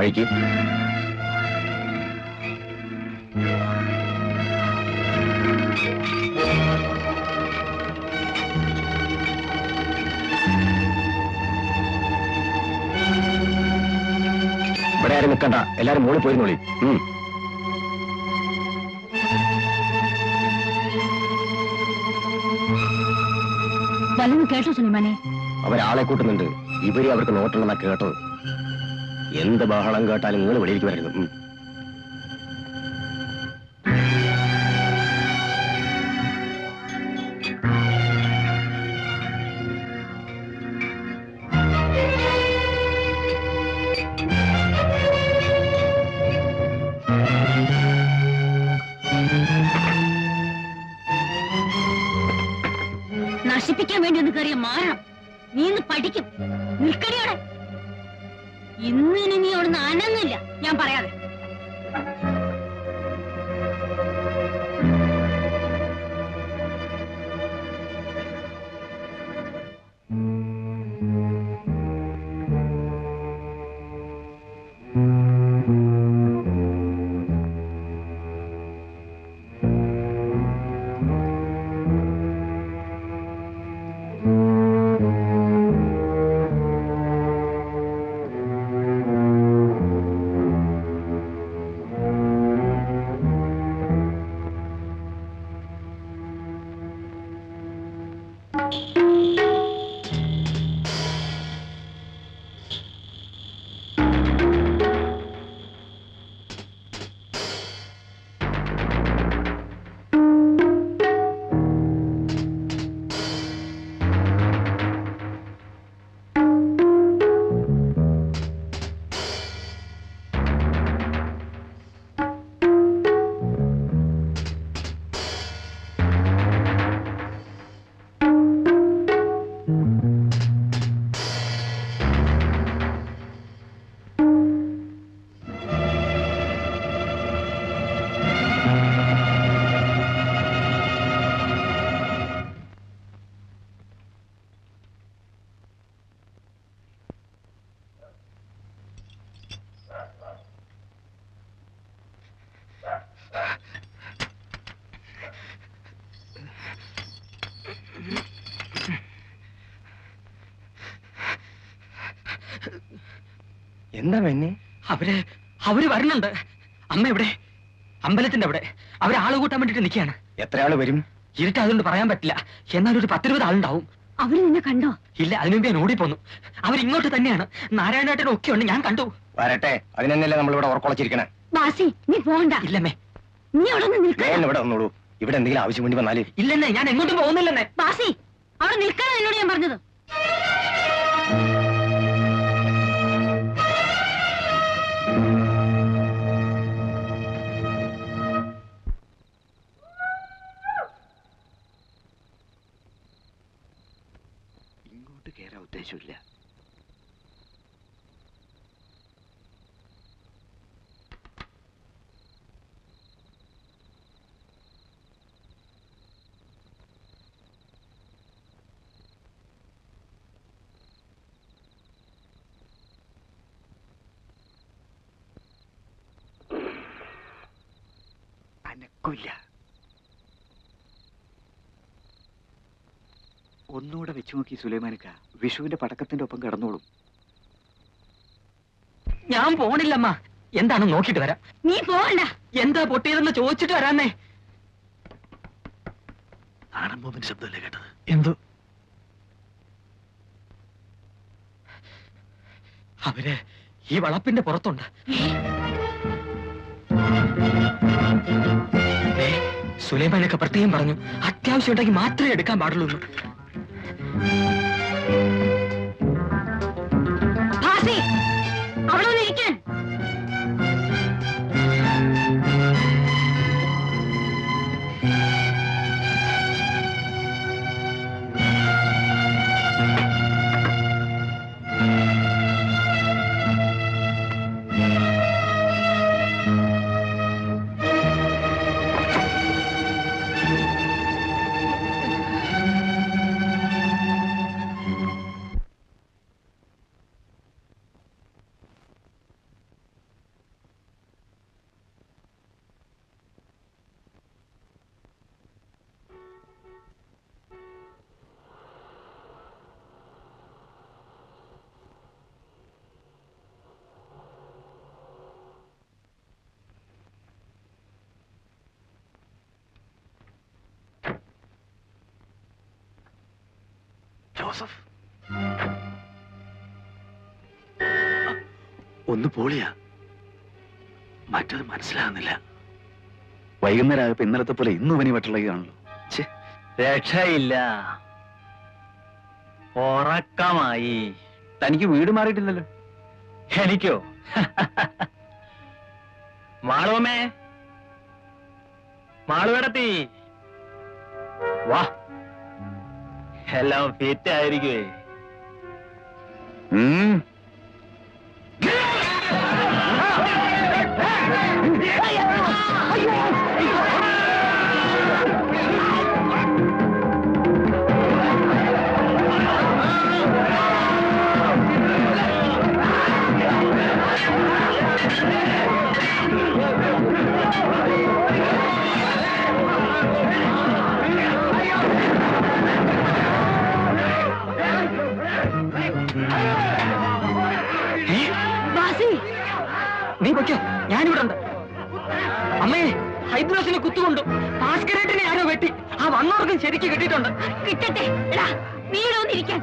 അഴിക്ക്. ഇവിടെ ആരും നിൽക്കണ്ട, എല്ലാരും മുകളിൽ പോയിരുന്നോളി. വല്ലതും കേട്ടോ സുലൈമാനെ? അവരാളെ കൂട്ടുന്നുണ്ട്. ഇവര് അവർക്ക് നോട്ടുണ്ടെന്നാ കേട്ടത്. എന്ത് ബഹളം കേട്ടാലും നിങ്ങൾ വെളിയിലേക്ക് വരരുത്. നശിപ്പിക്കാൻ വേണ്ടി ഒന്ന് കയറിയ മാറണം. നീ ഇന്ന് പഠിക്കും. നിൽക്കടിയോടെ. ഇന്നിനി നീ അവിടുന്ന് അനങ്ങില്ല, ഞാൻ പറയാതെ. എന്താ മെന്നെ? അവര് വരണുണ്ട്. അമ്മ എവിടെ? അമ്പലത്തിന്റെ അവിടെ അവരാള് കൂട്ടാൻ വേണ്ടിട്ട് നിൽക്കുകയാണ്. എത്ര ആള് വരും? ഇരുട്ടായതുകൊണ്ട് പറയാൻ പറ്റില്ല. എന്നാൽ ഒരു 10-20 ആളുണ്ടാവും. അവര് നിന്നെ കണ്ടോ? ഇല്ല, അതിനുമുമ്പ് ഞാൻ ഓടിപ്പോന്നു. അവരിങ്ങോട്ട് തന്നെയാണ്. നാരായണേട്ടനും ഒക്കെ ഉണ്ട്, ഞാൻ കണ്ടു. വരട്ടെ, അതിനെന്നല്ലേ നമ്മളിവിടെ ഉറക്കുളച്ചിരിക്കണേ. ബാസി, നീ പോകണ്ട. ഇല്ലമ്മേ, നീ അവിടെ നിൽക്കാൻ. ഇവിടെ വന്നോളൂ. ഇവിടെ എന്തെങ്കിലും ആവശ്യം വേണ്ടി വന്നാല്. ഇല്ലെന്നേ, ഞാൻ എങ്ങോട്ടും പോകുന്നില്ലെന്നേ. ബാസി, അവിടെ നിൽക്കാനാണ് എന്നോട് ഞാൻ പറഞ്ഞത്. ഇങ്ങോട്ട് കയറാൻ ഉദ്ദേശമില്ല. അനക്കില്ല. ഒന്നുകൂടെ വെച്ചു നോക്കി സുലൈമാനിക്ക. വിഷുവിന്റെ പടക്കത്തിന്റെ ഒപ്പം കിടന്നോളും. ഞാൻ പോണില്ലമ്മ. എന്താണെന്ന് നോക്കിട്ട് വരാം. നീ പോകണ്ട. എന്താ പൊട്ടിയതെന്ന് ചോദിച്ചിട്ട് വരാന്നേ. നാടൻ ബോംബിന്റെ ശബ്ദമല്ലേ കേട്ടത്? എന്തോ അവര് ഈ വളപ്പിന്റെ പുറത്തുണ്ട്. സുലൈമാനൊക്കെ പ്രത്യേകം പറഞ്ഞു, അത്യാവശ്യം ഉണ്ടെങ്കിൽ മാത്രമേ എടുക്കാൻ പാടുള്ളൂ. അവിടെ ഇരിക്കാൻ. ജോസഫ് ഒന്ന് പോളിയാ. മറ്റത് മനസ്സിലാകുന്നില്ല. വൈകുന്നേരം ആയപ്പോ ഇന്നലത്തെ പോലെ ഇന്നും പനി വട്ടുള്ളതാണല്ലോ. രക്ഷയില്ല, ഉറക്കമായി. തനിക്ക് വീട് മാറിയിട്ടില്ലല്ലോ. എനിക്കോ? മാളുവമ്മേ, മാളുവിടത്തി വാ. എല്ലാം ഫിറ്റ് ആയിരിക്കുവേ. നീ പൊയ്ക്കോ, ഞാനിവിടെ ഉണ്ട്. അമ്മേ, ഹൈദ്രോസിനെ കുത്തുകൊണ്ടു. ഭാസ്കരേട്ടിനെ ആരോ വെട്ടി. ആ വന്നവർക്കും ശരിക്ക് കിട്ടിയിട്ടുണ്ട്. കിട്ടട്ടെ. വീടൊന്നിരിക്കാൻ.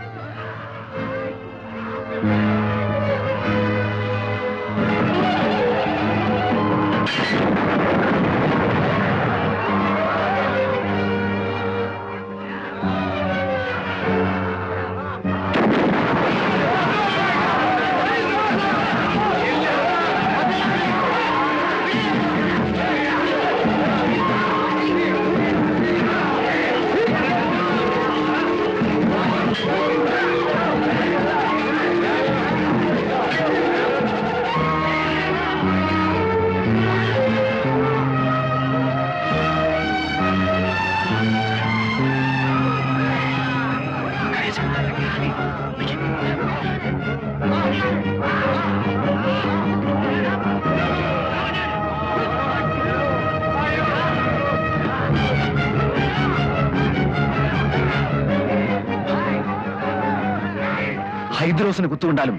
ഹൈദ്രോസിന് കുത്തുകൊണ്ടാലും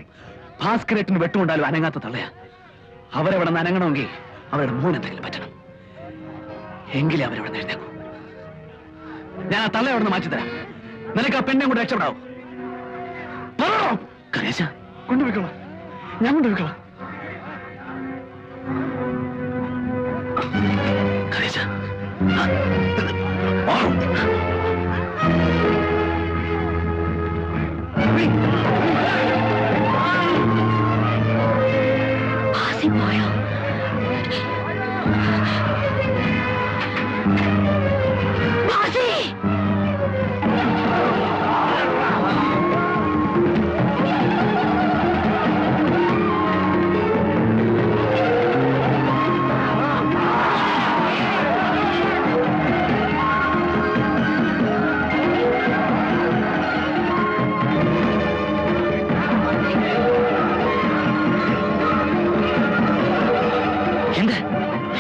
ഭാസ്കരേട്ടിന് വെട്ടുകൊണ്ടാലും അനങ്ങാത്ത തള്ളയാ. അവരെവിടെ നിന്ന് അനങ്ങണമെങ്കിൽ അവരുടെ മോൻ എന്തെങ്കിലും പറ്റണം. എങ്കിലും അവരവിടെ എഴുന്നേക്കും. ഞാൻ ആ തള്ള അവിടെ നിന്ന് മാറ്റിത്തരാം. നിനക്ക് ആ പെണ്ണെ കൊണ്ട് രക്ഷപ്പെടാവൂ. കൊണ്ടുപോയിക്കോളാം, ഞാൻ കൊണ്ടുപോയിക്കോളാം. പോയോ?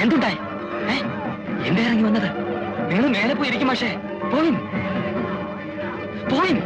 എന്തുണ്ടായി? എന്താ ഇറങ്ങി വന്നത്? നിങ്ങൾ മേലെ പോയിരിക്കും. പക്ഷേ പോയിൻ പോയിൻ.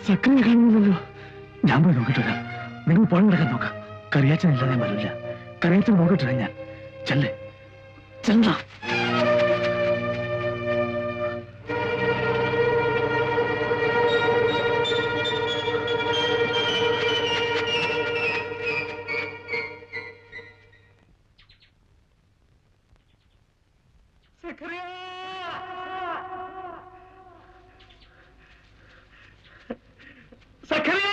സക്രിയ കാണുന്നില്ലല്ലോ. ഞാൻ പോയി നോക്കിട്ട് വരാം. നിങ്ങൾ പോയി നടക്കാൻ നോക്കാം. കറിയാച്ചനില്ലാതെ ഞാൻ വരില്ല. കറിയാച്ചൻ നോക്കിട്ട് വരാം ഞാൻ. ചെല്ലേ ചെല്ല. സക്കറിയ